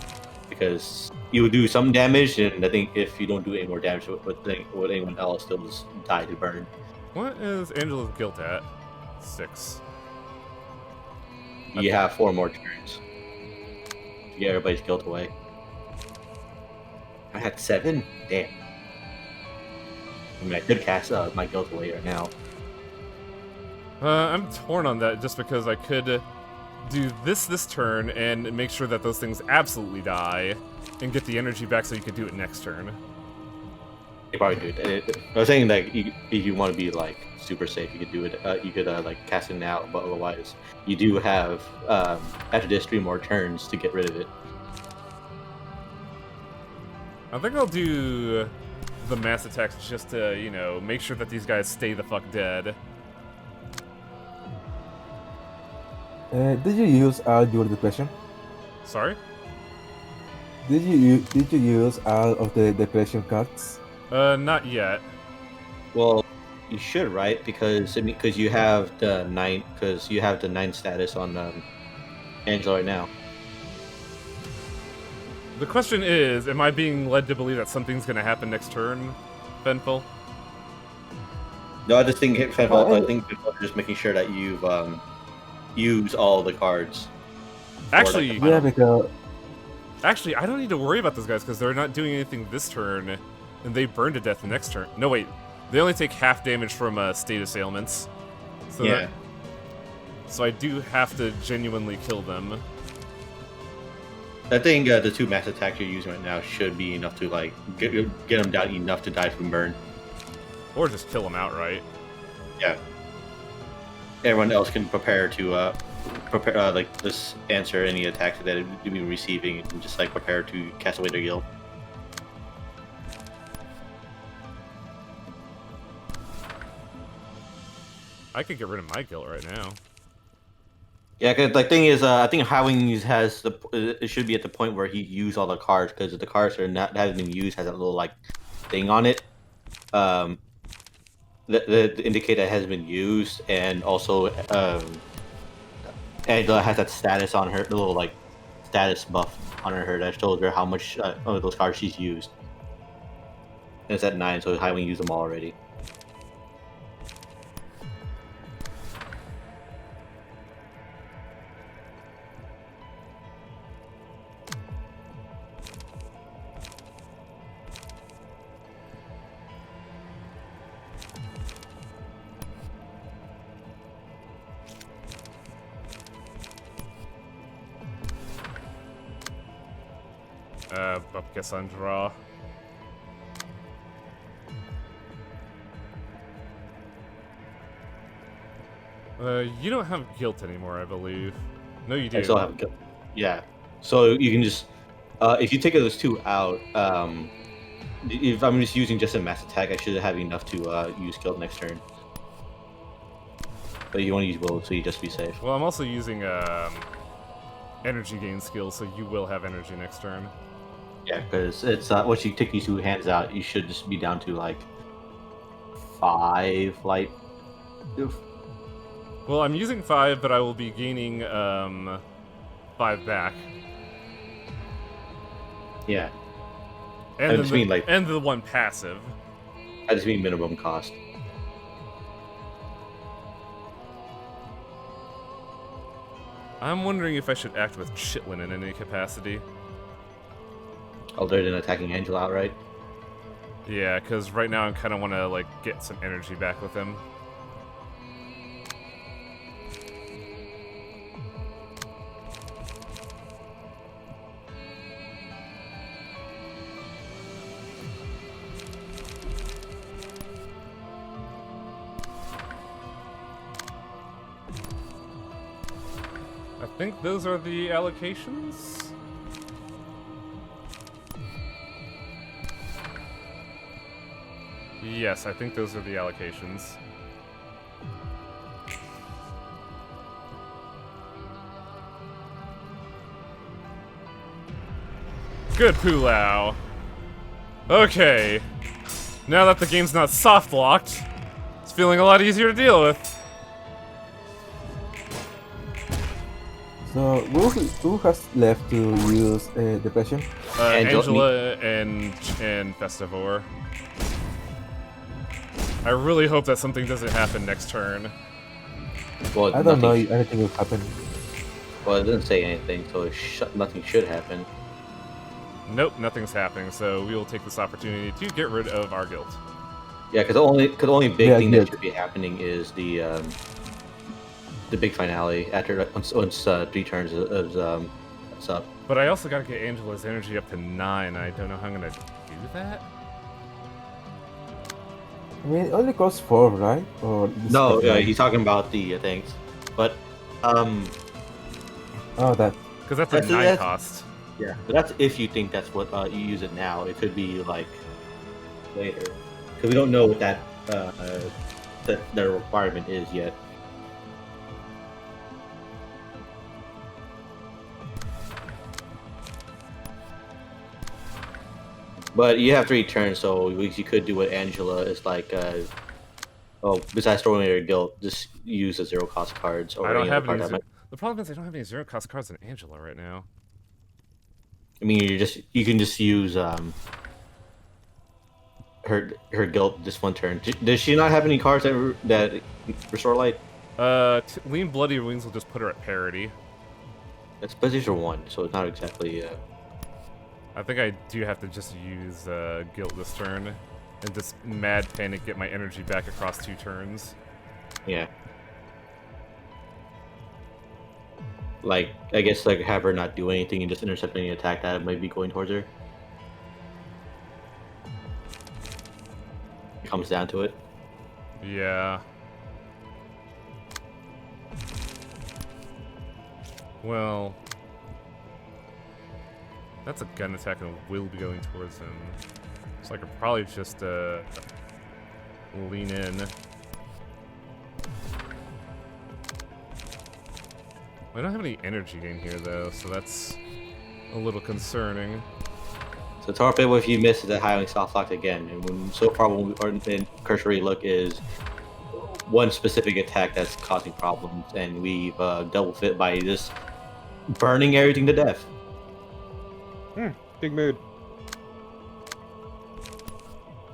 because you will do some damage, and I think if you don't do any more damage with anyone else, they'll just die to burn. What is Angela's guilt at? 6. You have 4 more turns to get everybody's guilt away. I had 7. Damn. I mean, I could cast my guilt away right now. I'm torn on that just because I could do this turn and make sure that those things absolutely die and get the energy back so you could do it next turn. You probably do it. I was saying that if you want to be like super safe, you could do it. You could like cast it now, but otherwise, you do have after this 3 more turns to get rid of it. I think I'll do the mass attacks just to, you know, make sure that these guys stay the fuck dead. Did you use all your depression? Sorry? Did you use all of the depression cards? Not yet. Well, you should, right? Because you have the 9 status on Angela right now. The question is, am I being led to believe that something's gonna happen next turn, Benful? No, I just think just making sure that you've used all the cards. Actually, Yeah, because Actually, I don't need to worry about those guys because they're not doing anything this turn, and they burn to death the next turn. No, wait. They only take half damage from status ailments. So yeah. So I do have to genuinely kill them. I think the 2 mass attacks you're using right now should be enough to like get them down enough to die from burn. Or just kill them outright. Yeah. Everyone else can prepare to like just answer any attacks that you'll be receiving, and just like prepare to cast away their guild. I could get rid of my guilt right now. Yeah, because the thing is, I think Howling has it should be at the point where he used all the cards, because the cards that hasn't been used has a little like thing on it, that indicate that it hasn't been used, and also Angela has that status on her, little like status buff on her that shows her how much of those cards she's used. And it's at 9, so Howling used them all already. Guess on draw. You don't have guilt anymore, I believe. No, you do. I still have yeah. So you can just if you take those two out, if I'm just using just a mass attack, I should have enough to use guilt next turn. But you want to use will, so you just be safe. Well, I'm also using energy gain skill, so you will have energy next turn. Yeah, because it's once you take these two hands out, you should just be down to like 5 light. Well, I'm using 5, but I will be gaining 5 back. Yeah. And I just mean like and the one passive. I just mean minimum cost. I'm wondering if I should act with Chitlin in any capacity. Other than attacking Angela outright. Yeah, because right now I kind of want to like get some energy back with him. I think those are the allocations. Yes, I think those are the allocations. Good, Pulau. Okay. Now that the game's not soft-locked, it's feeling a lot easier to deal with. So, who has left to use Depression? Angela and Festivore. I really hope that something doesn't happen next turn. Well, I don't know if anything will happen. Well, it doesn't say anything, so nothing should happen. Nope, nothing's happening, so we will take this opportunity to get rid of our guild. Yeah, because the only big thing yeah. that should be happening is the big finale after once 3 turns is up. But I also gotta get Angela's energy up to 9. I don't know how I'm gonna do that. I mean, it only costs 4, right? Or No, he's talking about the things, but oh, that. Because that's a 9 cost. Yeah, but that's if you think that's what you use it now. It could be like later, because we don't know what that their requirement is yet. But you have 3 turns, so you could do what Angela is like. Besides throwing your guilt, just use the 0 cost cards. Or I don't have any. The problem is I don't have any 0 cost cards in Angela right now. I mean, you can just use her guilt this one turn. Does she not have any cards that restore light? Lean Bloody Wings will just put her at parity. It's position 1, so it's not exactly. I think I do have to just use guilt this turn, and just mad panic get my energy back across 2 turns. Yeah. Like, I guess, like, have her not do anything and just intercept any attack that might be going towards her. It comes down to it. Yeah. Well, that's a gun attack and will be going towards him. So I could probably just lean in. I don't have any energy gain here though, so that's a little concerning. So Torpedo, if you miss, is at highly soft locked again. And so far, when we are in cursory look is one specific attack that's causing problems, and we've double fit by just burning everything to death. Big mood.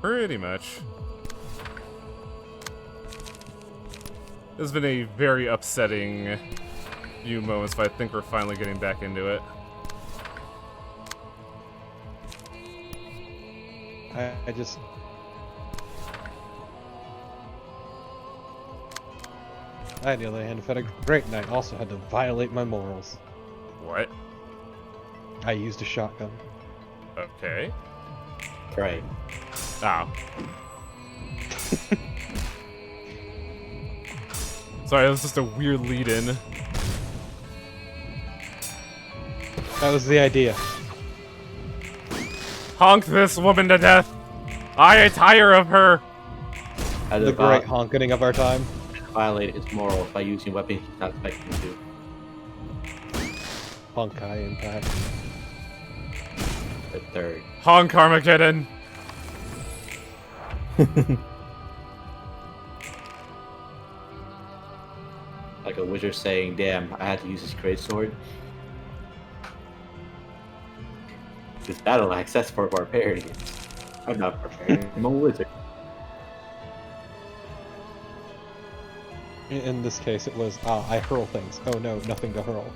Pretty much. This has been a very upsetting few moments, but I think we're finally getting back into it. I just... I, on the other hand, have had a great night. Also had to violate my morals. What? I used a shotgun. Okay. Right. Oh. Sorry, that was just a weird lead-in. That was the idea. Honk this woman to death! I tire of her! As The about great honking of our time. violate his morals by using weapons he's not expecting to. Honk high impact. The third. Honk Armageddon! Like a wizard saying, damn, I had to use this great sword. This battle axe, that's for barbarians. I'm not barbarian, I'm a wizard. In this case, it was, I hurl things. Oh no, nothing to hurl.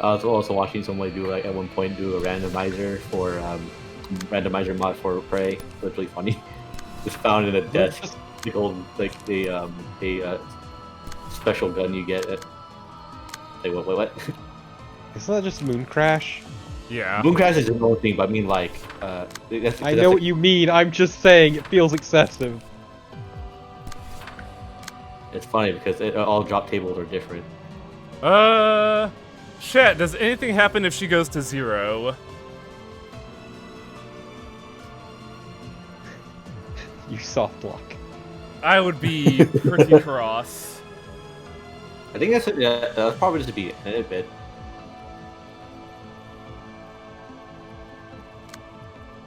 I was also watching somebody do, like, at one point, do a randomizer for, randomizer mod for Prey. It was really funny. It's found in a desk. The old, like, the special gun you get at, like, what? Isn't that just Moon Crash? Yeah. Moon Crash is another thing, but I mean, like, I know what you mean, I'm just saying it feels excessive. It's funny because all drop tables are different. Shit, does anything happen if she goes to 0? You soft block. I would be pretty cross. I think that's probably just be a bit.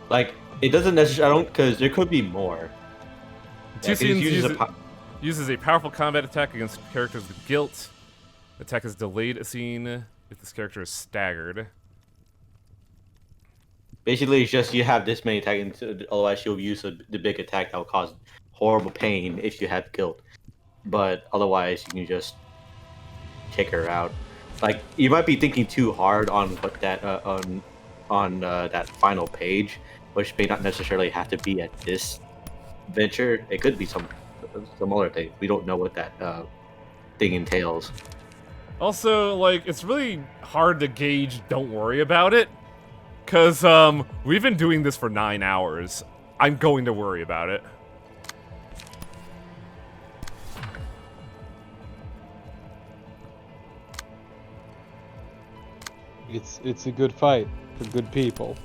Like, it doesn't necessarily, I don't, because there could be more. Two Yeah, 'cause scenes uses uses a powerful combat attack against characters with guilt. The attack is delayed a scene if this character is staggered. Basically, it's just you have this many attacks, otherwise you'll use the big attack that will cause horrible pain if you have guilt. But otherwise, you can just kick her out. Like, you might be thinking too hard on what that on that final page, which may not necessarily have to be at this venture. It could be some other thing. We don't know what that thing entails. Also, like, it's really hard to gauge don't worry about it. Cause, we've been doing this for 9 hours. I'm going to worry about it. It's a good fight for good people.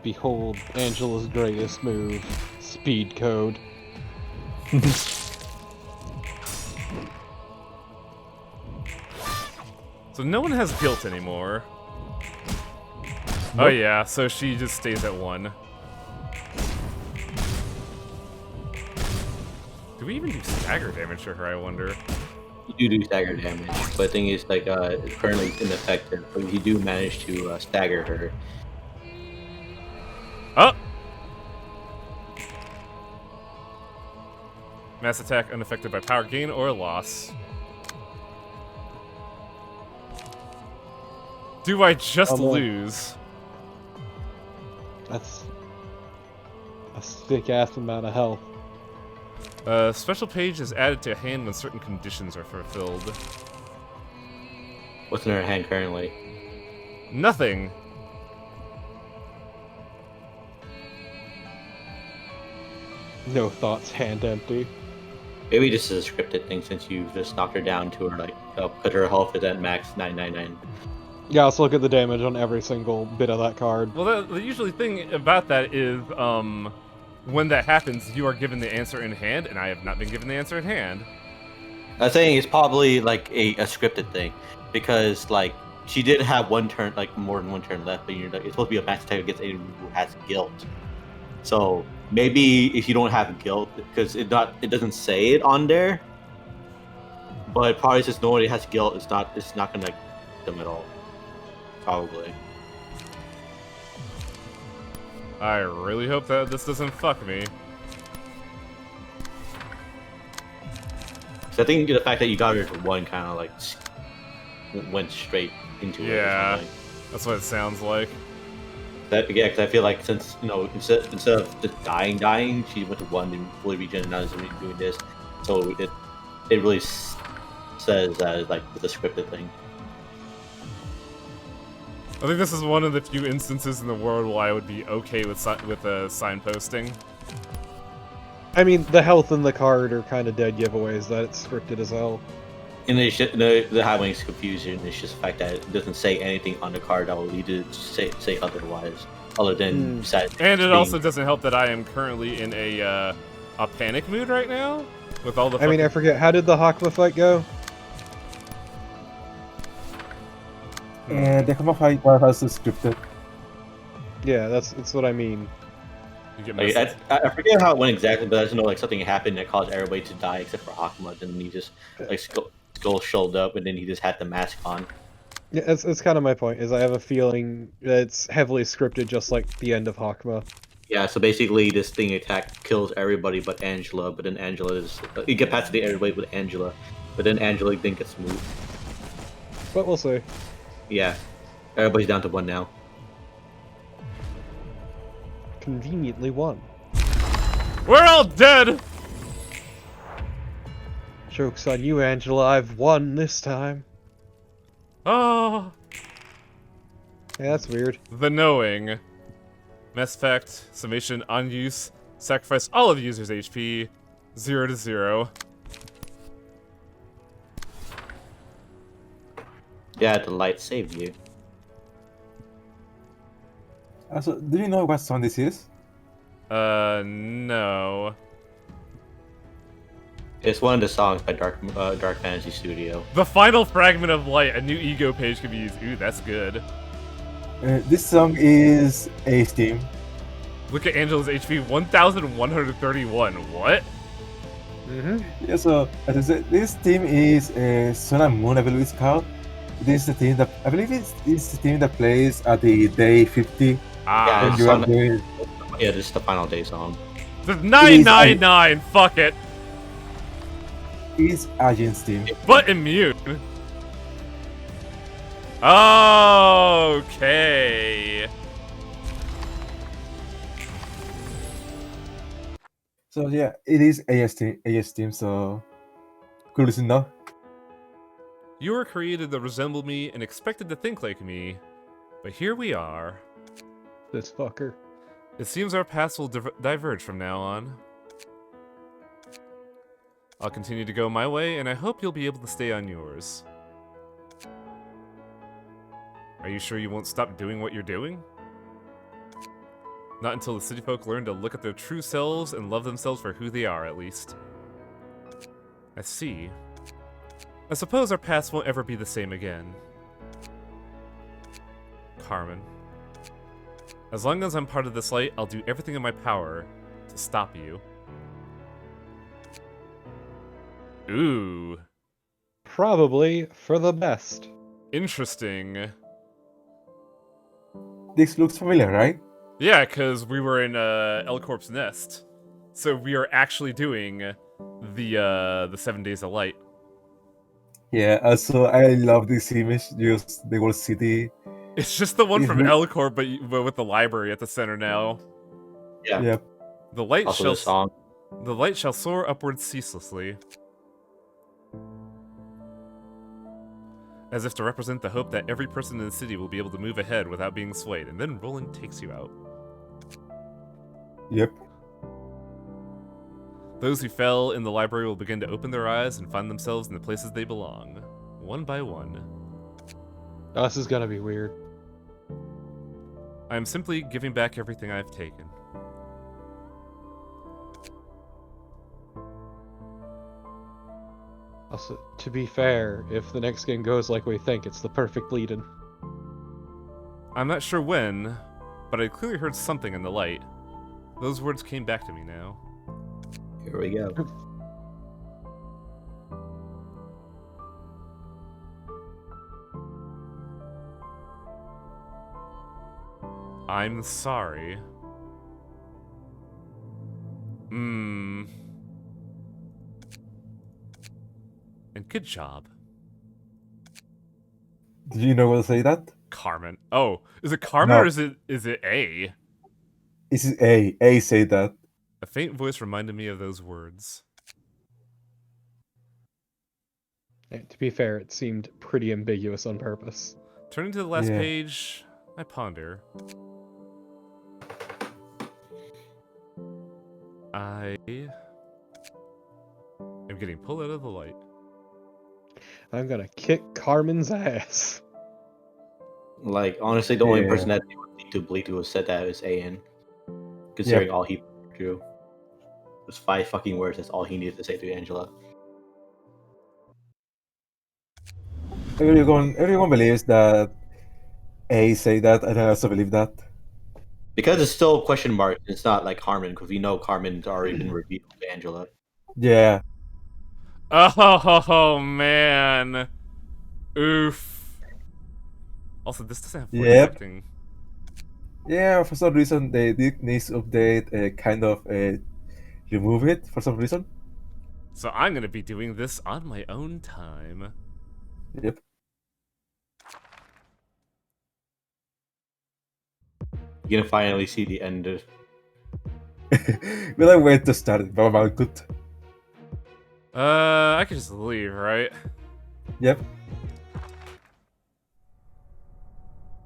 Behold Angela's greatest move, speed code. So no one has guilt anymore. Oh yeah, so she just stays at 1. Do we even do stagger damage to her, I wonder? You do stagger damage, but the thing is, like, it's currently ineffective. But if you do manage to stagger her, Oh! Mass attack unaffected by power gain or loss. Do I just lose? That's a sick-ass amount of health. Special page is added to a hand when certain conditions are fulfilled. what's in her hand currently? Nothing. No thoughts, hand empty. Maybe this is a scripted thing since you just knocked her down to her, like, put her health at that max 999. Yeah, let's look at the damage on every single bit of that card. Well, the usually thing about that is, when that happens, you are given the answer in hand, and I have not been given the answer in hand. I'm saying it's probably like a scripted thing, because like she did have one turn, like more than one turn left, but you're like, it's supposed to be a max attack against anyone who has guilt. So maybe if you don't have guilt, because it doesn't say it on there, but probably since nobody has guilt, it's not gonna hit them at all. Probably. I really hope that this doesn't fuck me. I think the fact that you got her to 1 kind of like went straight into it or Yeah, something. that's what it sounds like. Yeah, because I feel like since instead of just dying, she went to 1 and fully regenerated and doing this, so it really says that like with the scripted thing. I think this is one of the few instances in the world where I would be okay with signposting. I mean, the health and the card are kind of dead giveaways that it's scripted as hell. And the High Wings confusion is just the fact that it doesn't say anything on the card that will lead to say otherwise, other than besides And it being- also doesn't help that I am currently in a panic mood right now with all the. I mean, I forget, how did the Hakma fight go? And the Hakma fight was also scripted. Yeah, that's what I mean. You get Like, missed. I forget how it went exactly, but I just know like something happened that caused everybody to die except for Hakma, and he just like skull showed up, and then he just had the mask on. Yeah, it's kind of my point, is I have a feeling that it's heavily scripted just like the end of Hakma. Yeah, so basically this thing attack kills everybody but Angela, but then Angela is you get past the everybody with Angela, but then Angela then gets moved. But we'll see. Yeah, everybody's down to 1 now. Conveniently won. We're all dead! Joke's on you, Angela, I've won this time. Oh, Yeah, that's weird. the knowing. Mass effect, summation on use, sacrifice all of the user's HP, 0 to 0. Yeah, the light saved you. Also, do you know what song this is? No. It's one of the songs by Dark Fantasy Studio. The final fragment of light, a new ego page can be used. Ooh, that's good. This song is a Steam. Look at Angela's HP, 1,131. What? Yeah, so as I said, this team is Sun and Moon, I believe it's called. This is the team that I believe it's the team that plays at the day 50. Ah, And you are doing Yeah, this is the final day song. the 999, fuck it. is Agent's team. But immune. Okay. So yeah, it is AS team. So cool to know. You were created to resemble me and expected to think like me, but here we are. This fucker. It seems our paths will diverge from now on. I'll continue to go my way, and I hope you'll be able to stay on yours. Are you sure you won't stop doing what you're doing? Not until the city folk learn to look at their true selves and love themselves for who they are, at least. I see. I suppose our paths won't ever be the same again. Carmen. As long as I'm part of this light, I'll do everything in my power to stop you. Ooh. Probably for the best. Interesting. This looks familiar, right? Yeah, because we were in L Corp's nest. So we are actually doing the 7 Days of Light. Yeah. Also, I love this image. Just the whole city. It's just the one It's from re- L Corp, but with the library at the center now. Yeah. Yeah. The light Also, shall the song. the light shall soar upwards ceaselessly. As if to represent the hope that every person in the city will be able to move ahead without being swayed, and then Roland takes you out. Yep. Those who fell in the library will begin to open their eyes and find themselves in the places they belong, one by one. Oh, this is gonna be weird. I am simply giving back everything I've taken. Also, to be fair, if the next game goes like we think, it's the perfect lead-in. I'm not sure when, but I clearly heard something in the light. Those words came back to me now. Here we go. I'm sorry. Good job. Did you know what to say that? Carmen. Oh, is it Carmen No. or is it A? This is A. A say that. A faint voice reminded me of those words. To be fair, it seemed pretty ambiguous on purpose. Turning to the last Yeah. page, I ponder. I am getting pulled out of the light. I'm gonna kick Carmen's ass. Like, honestly, the only Yeah. person that would need to believe who have said that is An. Considering all he drew. It was 5 fucking words, that's all he needed to say to Angela. Everyone believes that A say that, and I also believe that. Because it's still a question mark, it's not like Carmen, because we know Carmen's already been revealed to Angela. Yeah. Oh man. Oof. Also, this doesn't have voice Yep. acting. Yeah, for some reason they did this update kind of remove it for some reason. So I'm gonna be doing this on my own time. Yep. You're gonna finally see the end of. Will I wait to start it? But about good. I could just leave, right? Yep.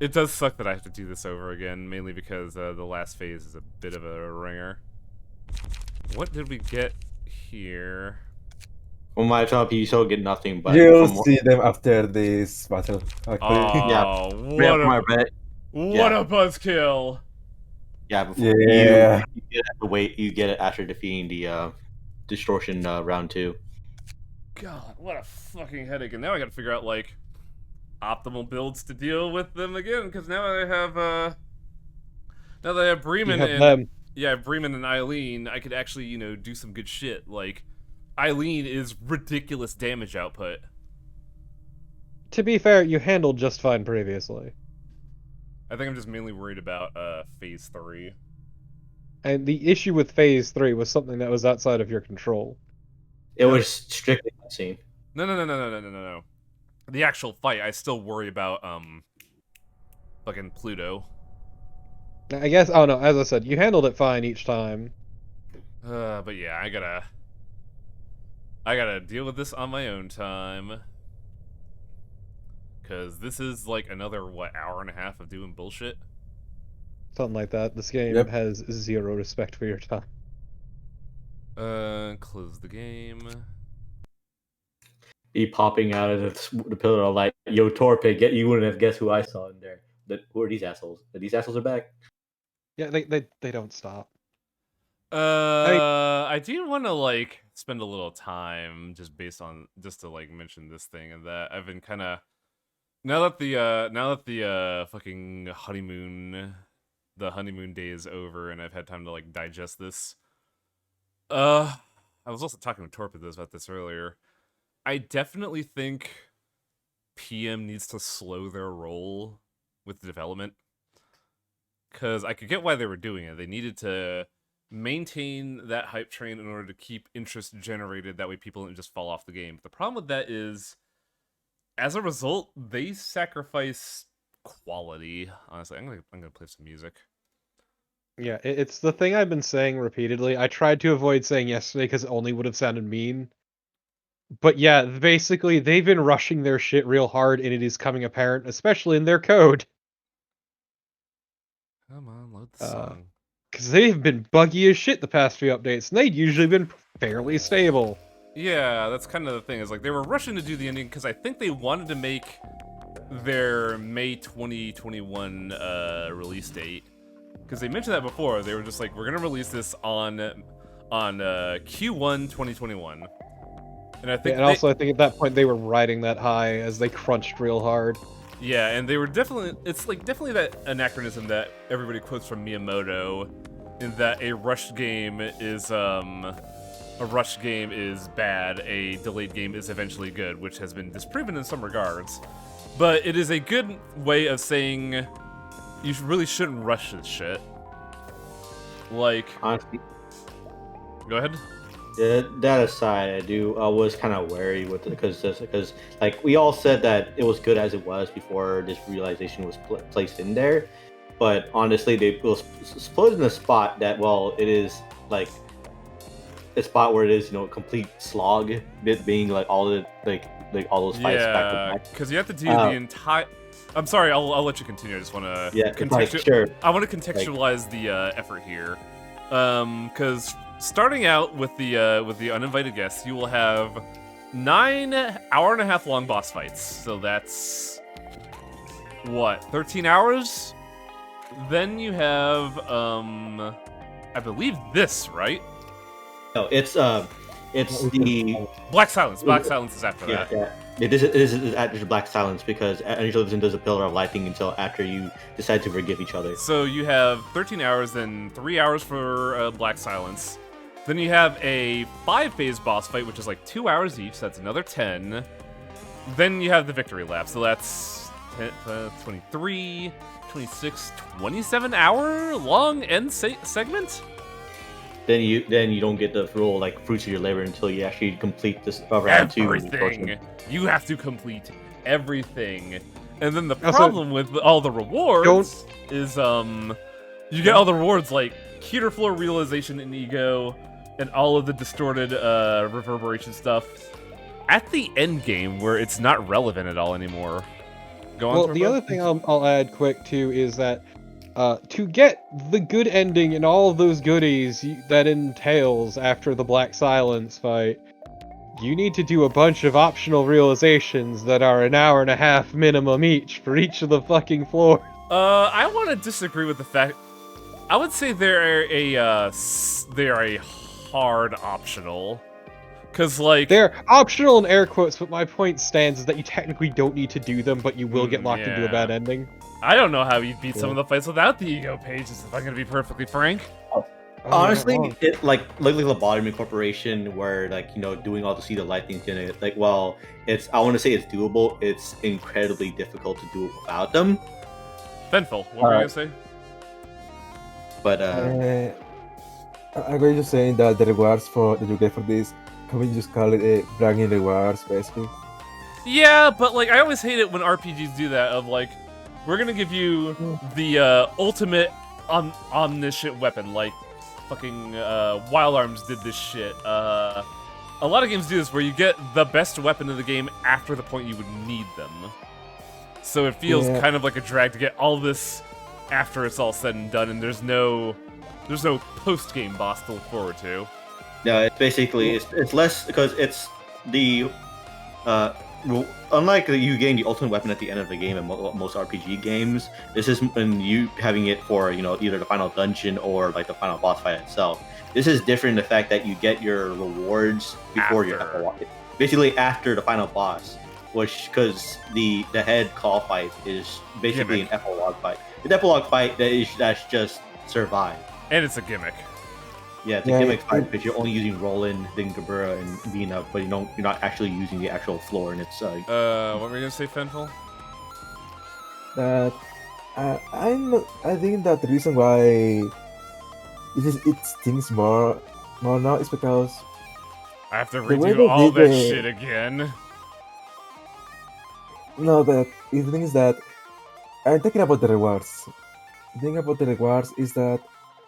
It does suck that I have to do this over again, mainly because the last phase is a bit of a ringer. What did we get here? On my top, you still get nothing, but You'll from see them after this battle. Actually. Oh, Yeah, what from my a bet, what a buzzkill! yeah, before Yeah. you get it the wait, you get it after defeating the distortion round 2. God, what a fucking headache! And now I gotta figure out like optimal builds to deal with them again, because now I have now that I have Bremen have and them. yeah, Bremen and Eileen, I could actually, you know, do some good shit. Like, Eileen is ridiculous damage output. To be fair, you handled just fine previously. I think I'm just mainly worried about phase 3. And the issue with Phase 3 was something that was outside of your control. It was strictly cutscene. No. The actual fight, I still worry about fucking Pluto. I guess, oh no, as I said, you handled it fine each time. But yeah, I gotta deal with this on my own time. Cause this is like another, what, hour and a half of doing bullshit? Something like that. This game Yep. has zero respect for your time. Close the game. He popping out of the pillar of light. Yo, Torpe, you wouldn't have guessed who I saw in there. Who are these assholes? These assholes are back. Yeah, they don't stop. I do want to like spend a little time just to like mention this thing and that. I've been kind of now that the fucking the honeymoon day is over and I've had time to like digest this. I was also talking to Torpedoes about this earlier. I definitely think PM needs to slow their roll with the development. Because I could get why they were doing it. They needed to maintain that hype train in order to keep interest generated. That way people don't just fall off the game. But the problem with that is, as a result, they sacrifice quality. Honestly, I'm gonna play some music. Yeah, it's the thing I've been saying repeatedly. I tried to avoid saying yesterday because it only would have sounded mean. But yeah, basically, they've been rushing their shit real hard, and it is coming apparent, especially in their code. Come on, load the song. Because they've been buggy as shit the past few updates, and they'd usually been fairly stable. Yeah, that's kind of the thing. Is like they were rushing to do the ending because I think they wanted to make their May 2021 release date. Because they mentioned that before. They were just like, we're gonna release this on Q1 2021. And I think Yeah, and also, I think at that point they were riding that high as they crunched real hard. yeah, and they were definitely, it's like definitely that anachronism that everybody quotes from Miyamoto, in that a rushed game is bad, a delayed game is eventually good, which has been disproven in some regards. But it is a good way of saying you really shouldn't rush this shit. Like, Honestly, go ahead. That aside, I was kind of wary with it because like we all said that it was good as it was before this realization was placed in there, but honestly, it was put in a spot that it is like a spot where it is a complete slog, it being like all the like all those fights back to Yeah, back. because you have to do the Uh, entire. I'm sorry, I'll let you continue. I just want to Yeah, it's like sure. I want to contextualize the effort here, because starting out with the uninvited guests, you will have 9 hour-and-a-half long boss fights. So that's what 13 hours. Then you have I believe this, right? No, it's the Black Silence. Black Silence is after yeah, that. yeah. It is after Black Silence because Angela lives and does a Pillar of Light thing until after you decide to forgive each other. So you have 13 hours, then 3 hours for Black Silence. Then you have a 5-phase boss fight, which is like 2 hours each, so that's another 10. Then you have the victory lap, so that's 10, 23, 26, 27-hour long end segment? Then you don't get the full fruits of your labor until you actually complete this round 2. Everything. You have to complete everything. And then the Also, problem with all the rewards is you get all the rewards like Keter Floor Realization and Ego and all of the distorted reverberation stuff at the end game where it's not relevant at all anymore. Go on. Well, the other thing I'll add quick too is that to get the good ending and all of those goodies that entails after the Black Silence fight, you need to do a bunch of optional realizations that are an hour-and-a-half minimum each for each of the fucking floors. I want to disagree with the fact. I would say they're a hard optional, cause like They're optional in air quotes, but my point stands is that you technically don't need to do them, but you will get locked into a bad ending. I don't know how you beat some of the fights without the ego pages, if I'm gonna be perfectly frank. Honestly, it like Lobotomy Corporation, where doing all the see the light things in it, it's I want to say it's doable. It's incredibly difficult to do it without them. Benful, what were you gonna say? But I'm going to say that the rewards that you get for this, can we just call it bragging rewards, basically? Yeah, but like I always hate it when RPGs do that. Of like, we're gonna give you the ultimate omniscient weapon, like fucking Wild Arms did this shit. A lot of games do this where you get the best weapon in the game after the point you would need them. So it feels kind of like a drag to get all this after it's all said and done, and there's no post-game boss to look forward to. no, it's basically it's less because it's the unlike you gain the ultimate weapon at the end of the game in most RPG games. This is when you having it for either the final dungeon or like the final boss fight itself. This is different in the fact that you get your rewards before your epilogue, basically after the final boss, which because the head call fight is basically an epilogue fight. An epilogue fight that's just survive. And it's a gimmick. Yeah, it's a gimmick fight because you're only using Roland, then Gabura, and Vina, but you're not actually using the actual floor, and it's what were you gonna say, Fenful? That I think that the reason why it stings more now is because I have to the way redo they all did that it- shit again. no, the thing is that I'm talking about the rewards. The thing about the rewards is that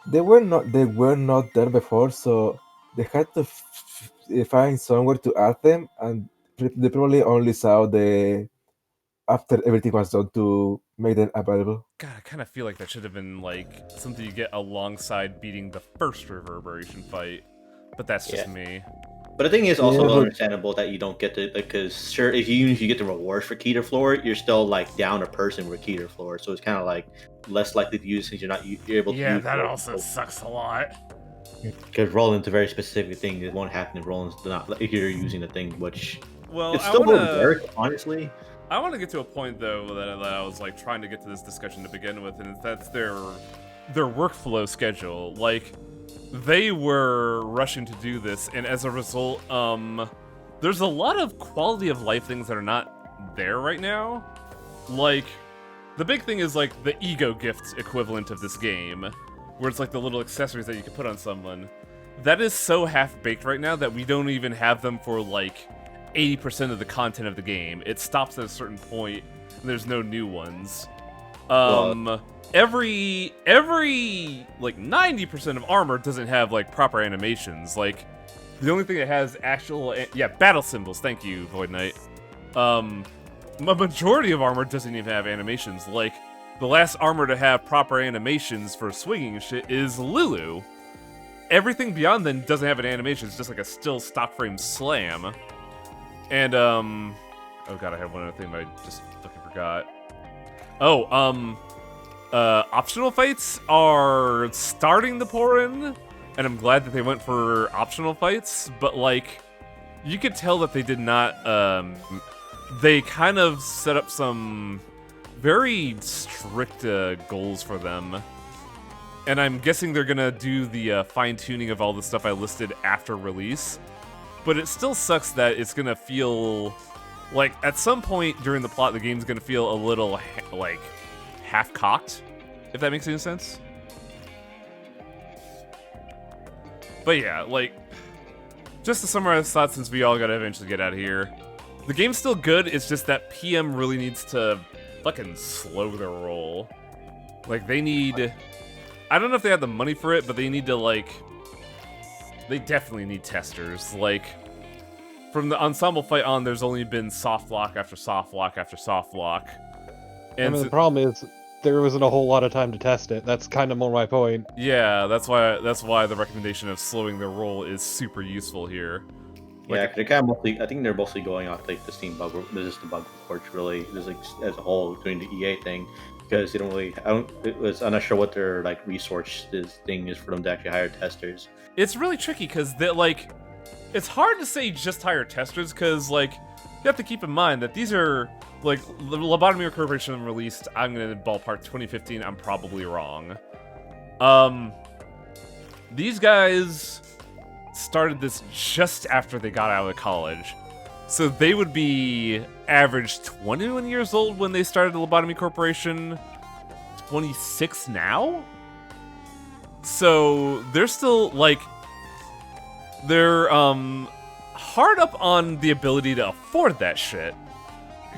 they were not there before, so they had to find somewhere to add them, and they probably only saw the after everything was done to make them available. God, I kind of feel like that should have been like something you get alongside beating the first reverberation fight, but that's just me. But the thing is also Yeah, but- understandable that you don't get the because sure if you get the rewards for Keter Floor, you're still down a person with Keter Floor, so it's kind of less likely to use since you're able to. Yeah, use that it. also sucks a lot. Because Roland's a very specific thing. It won't happen if Roland's not if you're using the thing, which Well, it's I still wanna, more work, honestly. I want to get to a point though that I was like trying to get to this discussion to begin with, and that's their workflow schedule. Like, they were rushing to do this, and as a result, there's a lot of quality of life things that are not there right now. Like, the big thing is like the ego gift equivalent of this game, where it's like the little accessories that you can put on someone. that is so half-baked right now that we don't even have them for, like, 80% of the content of the game. It stops at a certain point, and there's no new ones. Every like 90% of armor doesn't have like proper animations. Like the only thing that has actual battle symbols. Thank you, Void Knight. A majority of armor doesn't even have animations. Like the last armor to have proper animations for swinging and shit is Lulu. Everything beyond then doesn't have an animation. It's just like a still stock frame slam. And oh god, I had one other thing that I just fucking forgot. Optional fights are starting to pour in, and I'm glad that they went for optional fights, but, like, you could tell that they did not, they kind of set up some very strict goals for them, and I'm guessing they're gonna do the fine-tuning of all the stuff I listed after release, but it still sucks that it's gonna feel, like, at some point during the plot, the game's gonna feel a little, like, half-cocked, if that makes any sense. But yeah, like, just to summarize thoughts since we all gotta eventually get out of here. The game's still good, it's just that PM really needs to fucking slow their roll. Like, they need... I don't know if they have the money for it, but they need to, like... They definitely need testers. Like, from the ensemble fight on, there's only been soft lock after soft lock after soft lock. And the problem is, there wasn't a whole lot of time to test it. That's kind of more my point. Yeah, that's why the recommendation of slowing their roll is super useful here. Like, Yeah, they're kind of mostly. I think they're mostly going off like the Steam bug. This is the bug reports really. There's like as a whole doing the EA thing because they don't really. I'm not sure what their like resources thing is for them to actually hire testers. It's really tricky because like, it's hard to say just hire testers because like you have to keep in mind that these are like the Lobotomy Corporation released. I'm gonna ballpark 2015. I'm probably wrong. These guys started this just after they got out of college. So they would be average 21 years old when they started the Lobotomy Corporation. 26 now? So they're still, like, they're, hard up on the ability to afford that shit.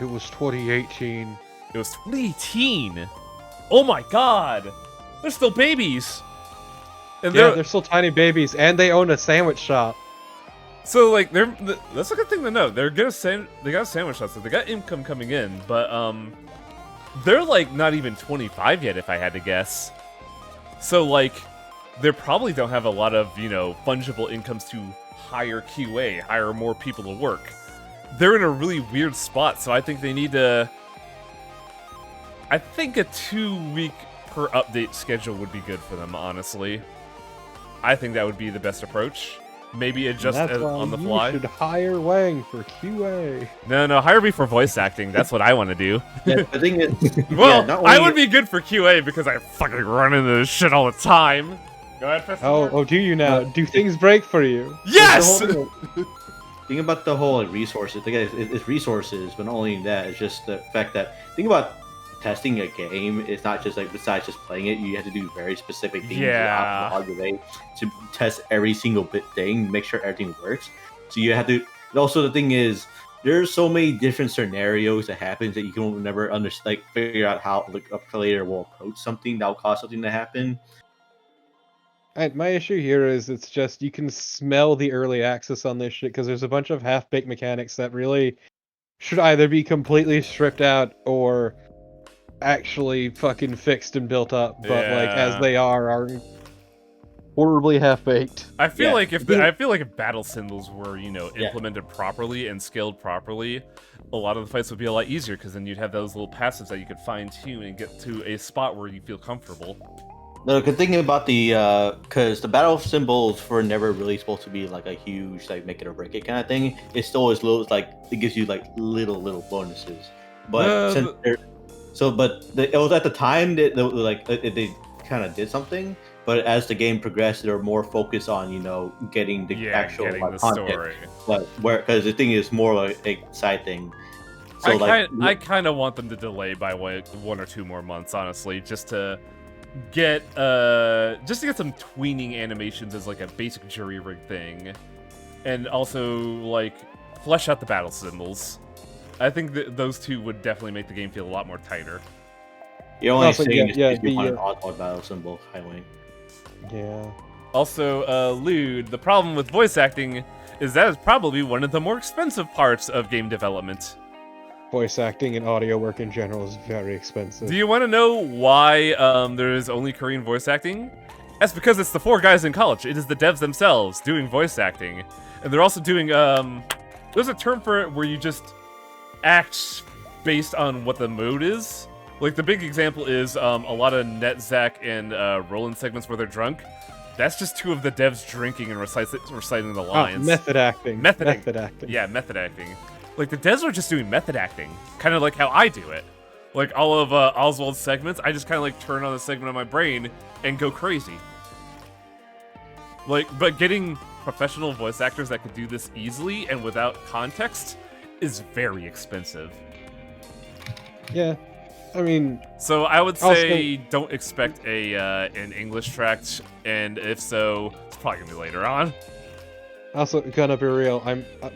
It was 2018. It was 2018! Oh my god! They're still babies! And Yeah, they're still tiny babies, and they own a sandwich shop. So, like, that's a good thing to know. They got a sandwich shop, so they got income coming in, but, they're, like, not even 25 yet, if I had to guess. So, like, they probably don't have a lot of, you know, fungible incomes to hire QA, hire more people to work. They're in a really weird spot, so I think they need to... I think a 2-week per update schedule would be good for them, honestly. I think that would be the best approach. Maybe adjust on the fly. You should hire Wang for QA. No, hire me for voice acting. That's what I want to do. Yeah, the thing is, Well, yeah, I would be good for QA because I fucking run into this shit all the time. Go ahead, Preston. Oh, do you now? Do things break for you? Yes! Think about the whole like, resources. Think it's resources, but not only that, it's just the fact that think about testing a game. It's not just like besides just playing it, you have to do very specific things. Yeah. You have to log away to test every single bit thing, make sure everything works. So you have to. And also, the thing is, there's so many different scenarios that happens that you can never understand. Like figure out how like, a player will approach something that will cause something to happen. My issue here is it's just you can smell the early access on this shit because there's a bunch of half-baked mechanics that really should either be completely stripped out or actually fucking fixed and built up. But like as they are horribly half-baked. I feel like if battle symbols were, you know, implemented properly and scaled properly, a lot of the fights would be a lot easier because then you'd have those little passives that you could fine-tune and get to a spot where you feel comfortable. No, because thinking about the because the battle symbols were never really supposed to be like a huge like make it or break it kind of thing. It still is little like it gives you like little bonuses. But since it was at the time that they kind of did something. But as the game progressed, they were more focused on getting the actual content. Story. But because the thing is more like a side thing. So I kind of want them to delay by 1 or 2 more months, honestly, just to get just to get some tweening animations as like a basic jury rig thing, and also like flesh out the battle symbols. I think that those two would definitely make the game feel a lot more tighter. You're only Also, saying yeah, this because you want an the, Oswald battle symbol, Highwing. Yeah. Also, Lude, the problem with voice acting is that is probably one of the more expensive parts of game development. Voice acting and audio work in general is very expensive. Do you want to know why there is only Korean voice acting? That's because it's the 4 guys in college. It is the devs themselves doing voice acting. And they're also doing, there's a term for it where you just act based on what the mode is. Like, the big example is a lot of Netzach and Roland segments where they're drunk. That's just 2 of the devs drinking and reciting the lines. Method acting. Method acting. Yeah, method acting. Like, the devs are just doing method acting. Kind of like how I do it. Like, all of Oswald's segments, I just kind of, like, turn on the segment on my brain and go crazy. Like, but getting professional voice actors that could do this easily and without context is very expensive. Yeah. I mean... So I would say don't expect an English track, and if so, it's probably gonna be later on. Also, gonna be real,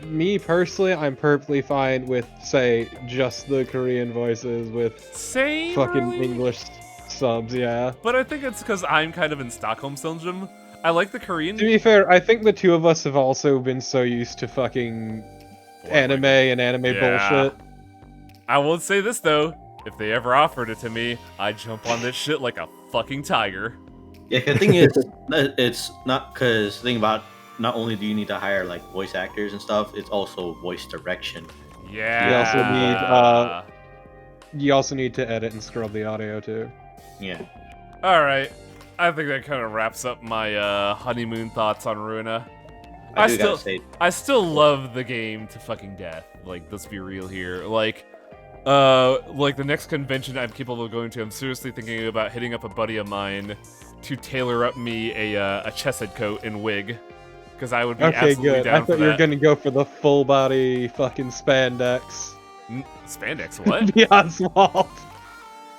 me personally, I'm perfectly fine with, say, just the Korean voices with Same, fucking really? English subs, yeah. But I think it's because I'm kind of in Stockholm Syndrome. I like the Korean. To be fair, I think the two of us have also been so used to fucking anime and anime Yeah. bullshit. I will say this though, if they ever offered it to me, I'd jump on this shit like a fucking tiger. Yeah, the thing is, it's not because think about. Not only do you need to hire like voice actors and stuff, it's also voice direction. Yeah. You also need to edit and scrub the audio too. Yeah. Alright. I think that kind of wraps up my honeymoon thoughts on Ruina. I still love the game to fucking death. Like, let's be real here. Like the next convention I'm capable of going to, I'm seriously thinking about hitting up a buddy of mine to tailor up me a chested coat and wig. Because I would be absolutely good. down I thought you were gonna go for the full body fucking spandex. Spandex, what? The Oswald.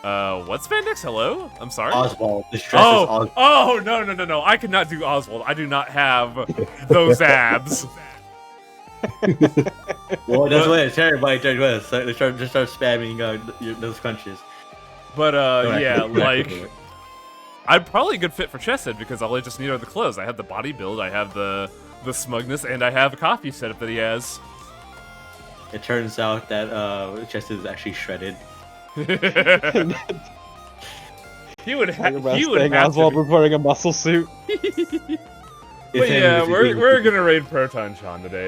What spandex? Hello? I'm sorry? Oswald. This dress is Oswald. Oh, no. I could not do Oswald. I do not have those abs. Well, that's what it's everybody does. So just start spamming those crunches. But, yeah, Don't like... do it. I'm probably a good fit for chested because all I just need are the clothes. I have the body build, I have the smugness, and I have a coffee setup that he has. It turns out that Chested is actually shredded. he would have Oswald was wearing a muscle suit. But yeah, we're gonna raid Proton Sean today.